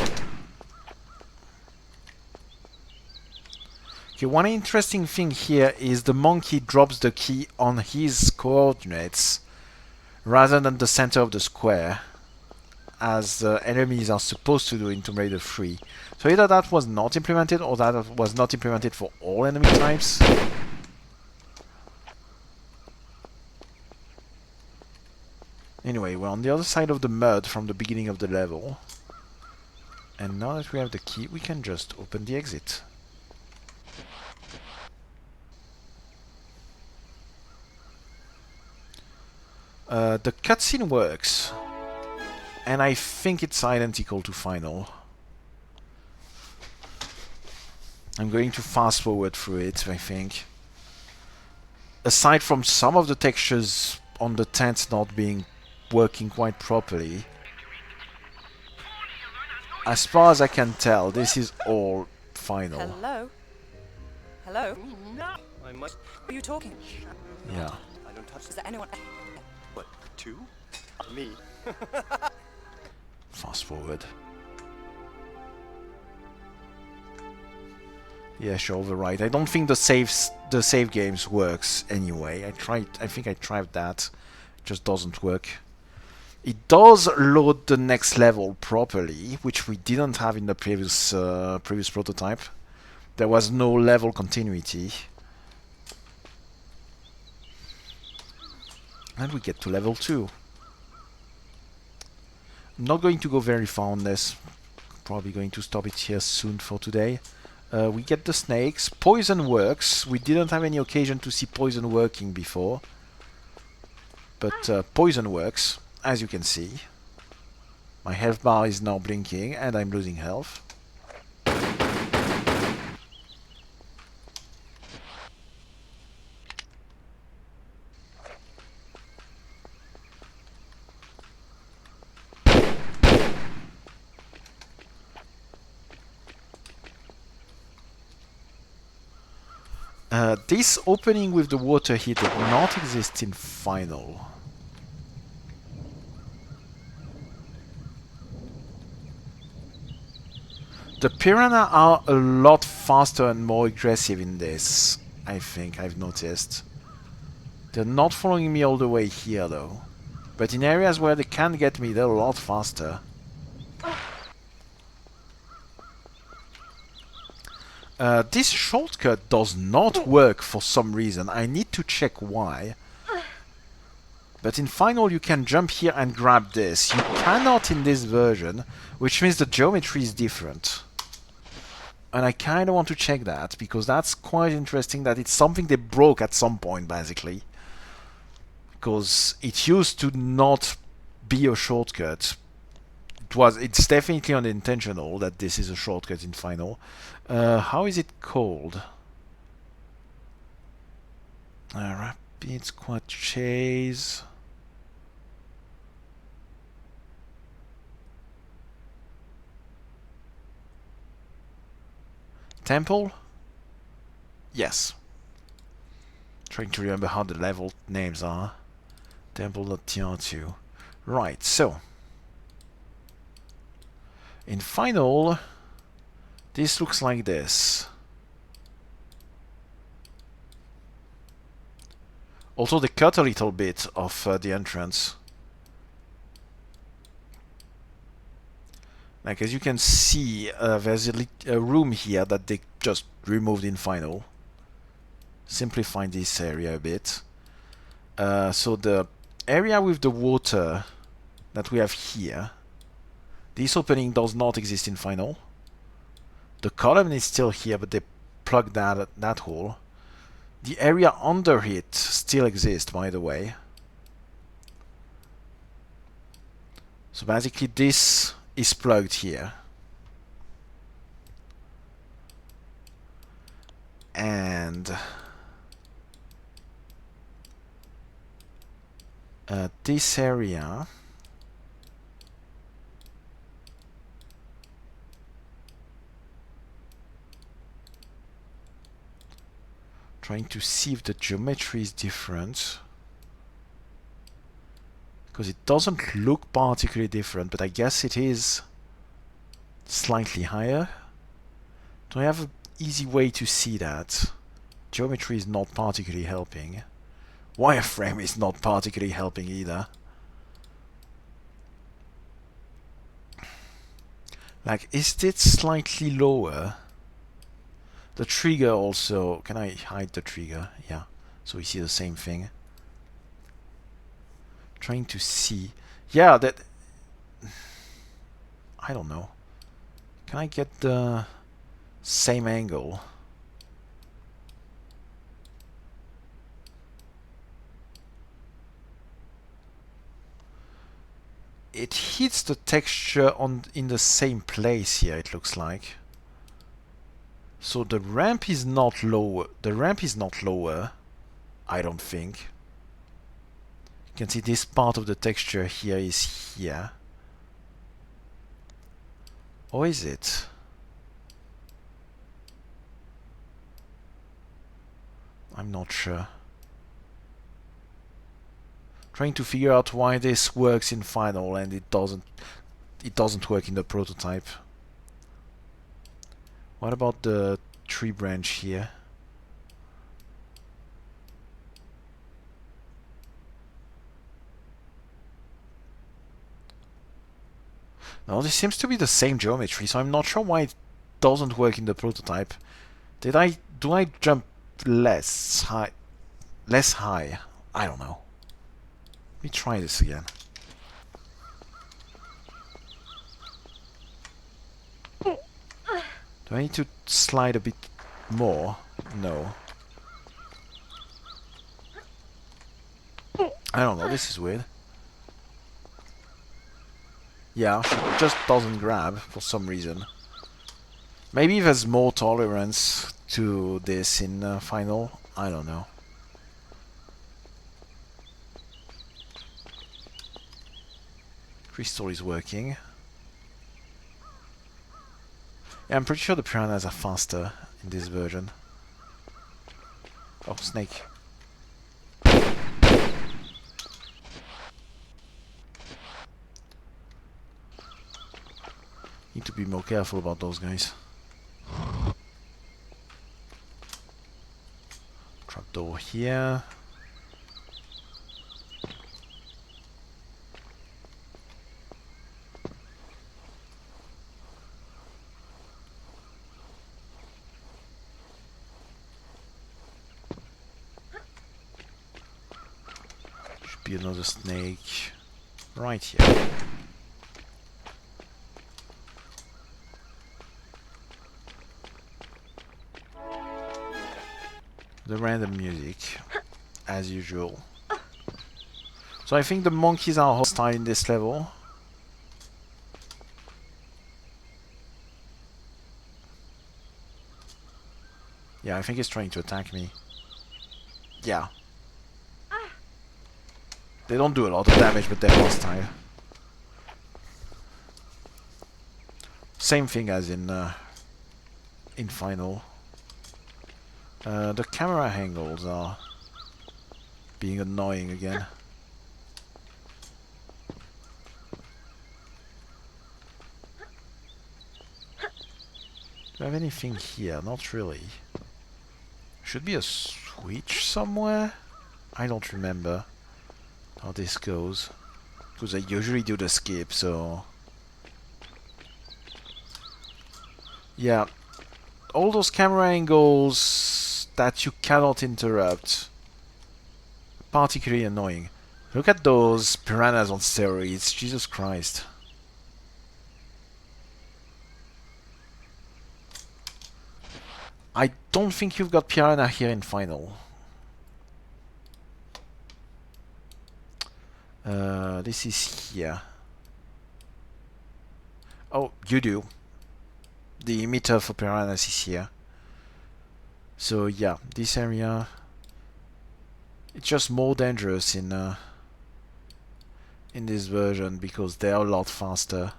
S1: Okay, one interesting thing here is the monkey drops the key on his coordinates rather than the center of the square, as enemies are supposed to do in Tomb Raider 3. So either that was not implemented, or that was not implemented for all enemy types. Anyway, we're on the other side of the mud from the beginning of the level. And now that we have the key, we can just open the exit. The cutscene works, and I think it's identical to final. I'm going to fast forward through it, I think. Aside from some of the textures on the tents not being working quite properly, as far as I can tell, this is all final.
S3: Hello? Hello?
S4: I must.
S3: Who are you talking?
S1: Yeah.
S4: I don't touch
S3: Is there anyone?
S4: What? 2? Me?
S1: Fast forward. Yeah, sure, override. I don't think the save games works anyway. I think I tried that. It just doesn't work. It does load the next level properly, which we didn't have in the previous prototype. There was no level continuity. And we get to level 2. I'm not going to go very far on this. Probably going to stop it here soon for today. We get the snakes. Poison works. We didn't have any occasion to see poison working before. But poison works, as you can see. My health bar is now blinking and I'm losing health. This opening with the water here did not exist in final. The piranha are a lot faster and more aggressive in this, I think, I've noticed. They're not following me all the way here though. But in areas where they can get me, they're a lot faster. This shortcut does not work for some reason. I need to check why. But in Final you can jump here and grab this. You cannot in this version, which means the geometry is different. And I kind of want to check that, because that's quite interesting that it's something they broke at some point, basically. Because it used to not be a shortcut. It's definitely unintentional that this is a shortcut in Final. How is it called? Rapids, Quad Chase... Temple? Yes. Trying to remember how the level names are. Temple.tr2. Right, so. In Final, this looks like this. Also, they cut a little bit of the entrance. Like, as you can see, there's a room here that they just removed in Final. Simplifying this area a bit. So the area with the water that we have here, this opening does not exist in Final. The column is still here, but they plugged that hole. The area under it still exists, by the way. So basically this is plugged here. And this area trying to see if the geometry is different, because it doesn't look particularly different, but I guess it is slightly higher. Do I have an easy way to see that? Geometry is not particularly helping. Wireframe is not particularly helping either. Like, is it slightly lower? The trigger also... Can I hide the trigger? Yeah. So we see the same thing. Trying to see. Yeah, that... I don't know. Can I get the same angle? It hits the texture in the same place here, it looks like. So the ramp is not lower. The ramp is not lower, I don't think. You can see this part of the texture here is here. Or is it? I'm not sure. Trying to figure out why this works in Final and it doesn't work in the prototype. What about the tree branch here? No, this seems to be the same geometry, so I'm not sure why it doesn't work in the prototype. Do I jump less high? Less high? I don't know. Let me try this again. Do I need to slide a bit more? No. I don't know, this is weird. Yeah, it just doesn't grab for some reason. Maybe there's more tolerance to this in Final. I don't know. Crystal is working. Yeah, I'm pretty sure the piranhas are faster in this version. Oh, snake. Need to be more careful about those guys. Trapdoor here. be another snake right here. The random music, as usual. So I think the monkeys are hostile in this level. Yeah, I think it's trying to attack me. Yeah. They don't do a lot of damage, but they're hostile. Same thing as in Final. The camera angles are being annoying again. Do I have anything here? Not really. Should be a switch somewhere? I don't remember how this goes. Because I usually do the skip, so... Yeah. All those camera angles that you cannot interrupt. Particularly annoying. Look at those piranhas on steroids. Jesus Christ. I don't think you've got piranha here in Final. This is here. Oh, you do. The emitter for piranhas is here. So yeah, this area, it's just more dangerous in this version because they're a lot faster.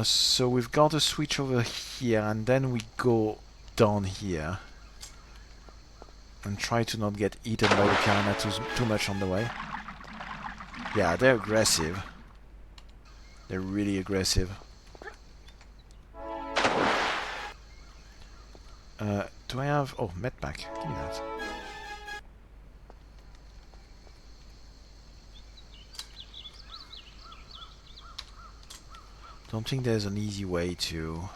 S1: So we've got a switch over here, and then we go down here and try to not get eaten by the piranha too much on the way. Yeah, they're aggressive. They're really aggressive. Do I have... Oh, medpack. Give me that. Don't think there's an easy way to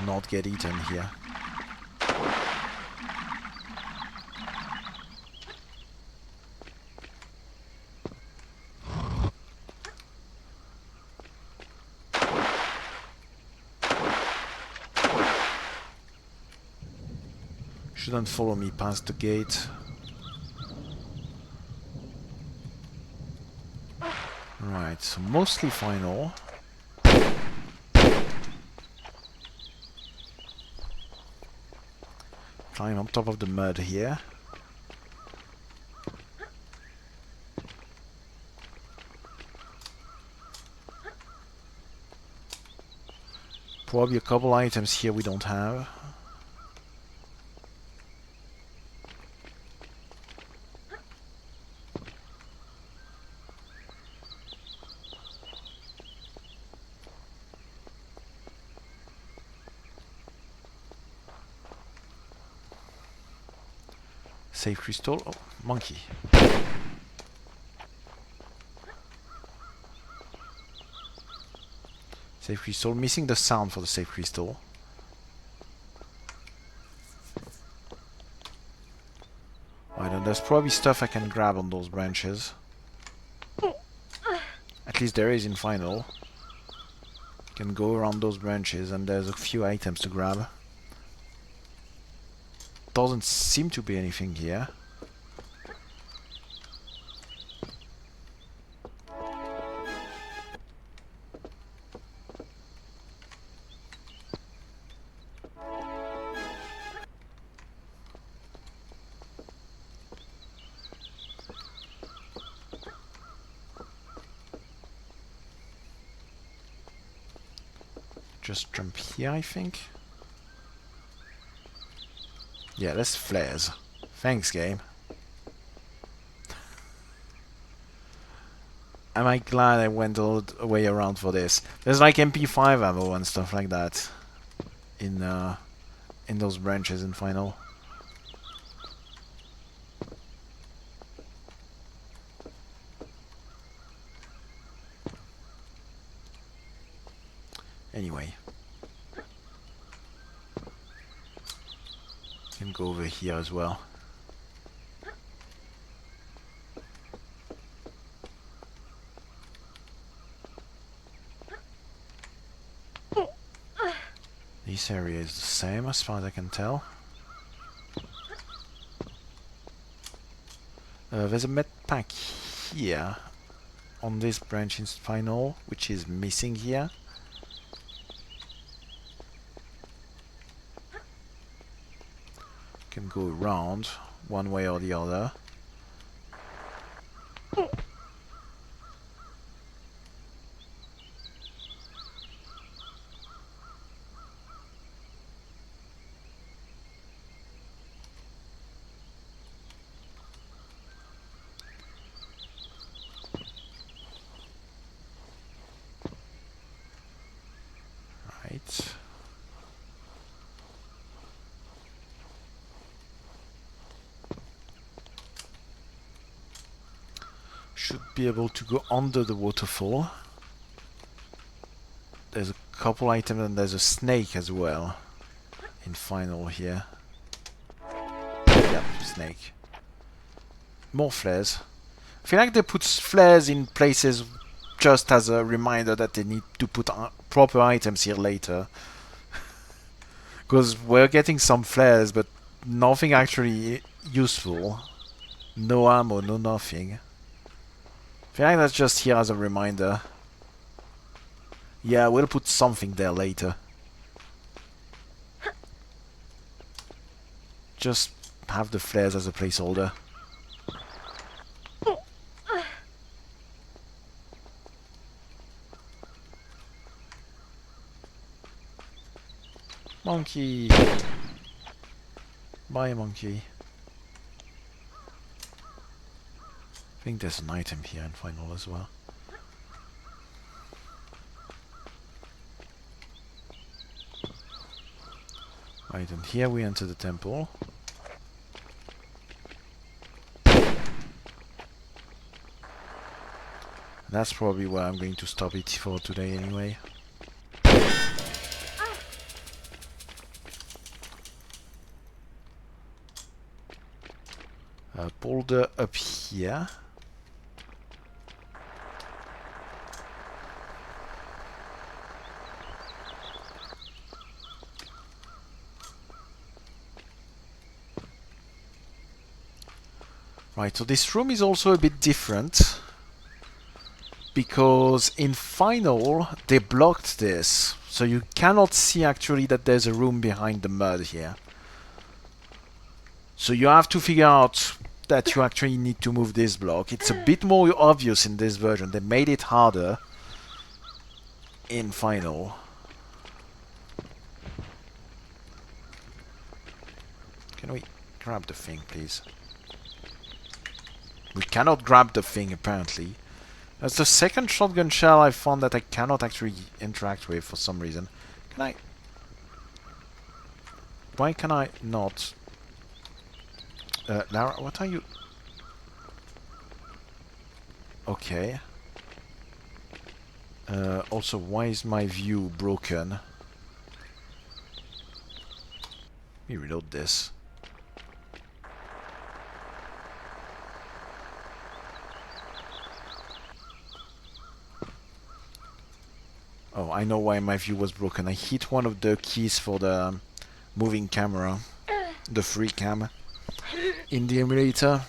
S1: not get eaten here. Shouldn't follow me past the gate. Right, so mostly Final. Climb on top of the mud here. Probably a couple items here we don't have. Safe crystal. Oh, monkey. Safe crystal. Missing the sound for the safe crystal. Right, and there's probably stuff I can grab on those branches. At least there is in Final. Can go around those branches and there's a few items to grab. Doesn't seem to be anything here. Just jump here, I think. Yeah, that's flares. Thanks, game. Am I glad I went all the way around for this? There's like MP5 ammo and stuff like that in those branches in Final. Anyway. Can go over here as well. This area is the same as far as I can tell. There's a med pack here on this branch in final, which is missing here. Can go around one way or the other. Right. Should be able to go under the waterfall. There's a couple items and there's a snake as well in final here. Yep, snake. More flares. I feel like they put flares in places just as a reminder that they need to put proper items here later. Because we're getting some flares, but nothing actually useful. No ammo, no nothing. I feel like that's just here as a reminder. Yeah, we'll put something there later. Just have the flares as a placeholder. Monkey! Bye, monkey. I think there's an item here in final as well. Right, and here we enter the temple. That's probably where I'm going to stop it for today anyway. Boulder up here. Right, so this room is also a bit different because in final they blocked this, so you cannot see actually that there's a room behind the mud here. So you have to figure out that you actually need to move this block. It's a bit more obvious in this version. They made it harder in final. Can we grab the thing, please? We cannot grab the thing, apparently. That's the second shotgun shell I found that I cannot actually interact with for some reason. Can I? Why can I not? Lara, what are you? Okay. Also, why is my view broken? Let me reload this. Oh, I know why my view was broken. I hit one of the keys for the moving camera, the free cam, in the emulator.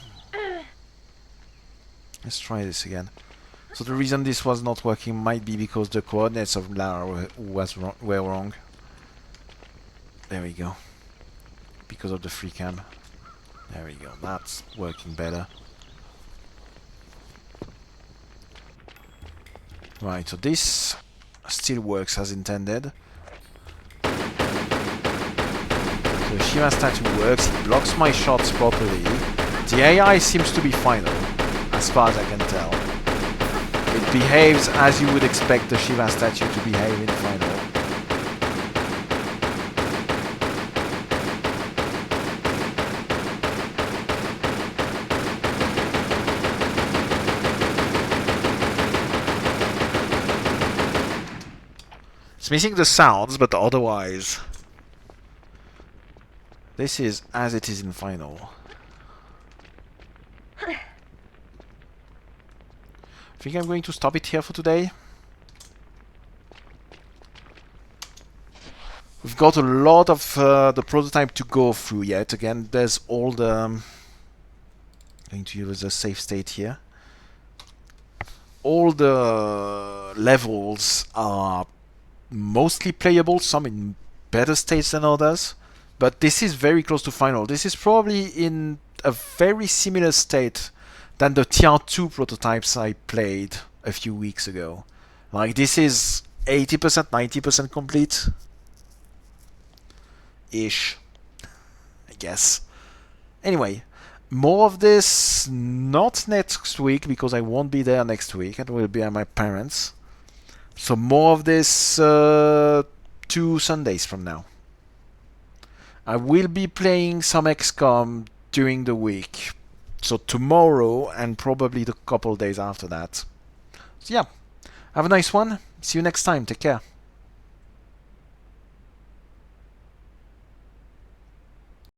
S1: Let's try this again. So the reason this was not working might be because the coordinates of Lara were wrong. There we go. Because of the free cam. There we go. That's working better. Right, so this still works as intended. The Shiva statue works, it blocks my shots properly. The AI seems to be final, as far as I can tell. It behaves as you would expect the Shiva statue to behave in final. It's missing the sounds, but otherwise, this is as it is in final. I think I'm going to stop it here for today. We've got a lot of the prototype to go through yet. Again, there's all the... going to use a safe state here. All the levels are mostly playable, some in better states than others. But this is very close to final. This is probably in a very similar state than the Tier 2 prototypes I played a few weeks ago. Like, this is 80%, 90% complete. Ish. I guess. Anyway, more of this not next week, because I won't be there next week. I will be at my parents'. So more of this 2 Sundays from now. I will be playing some XCOM during the week. So tomorrow and probably the couple days after that. So yeah, have a nice one. See you next time. Take care.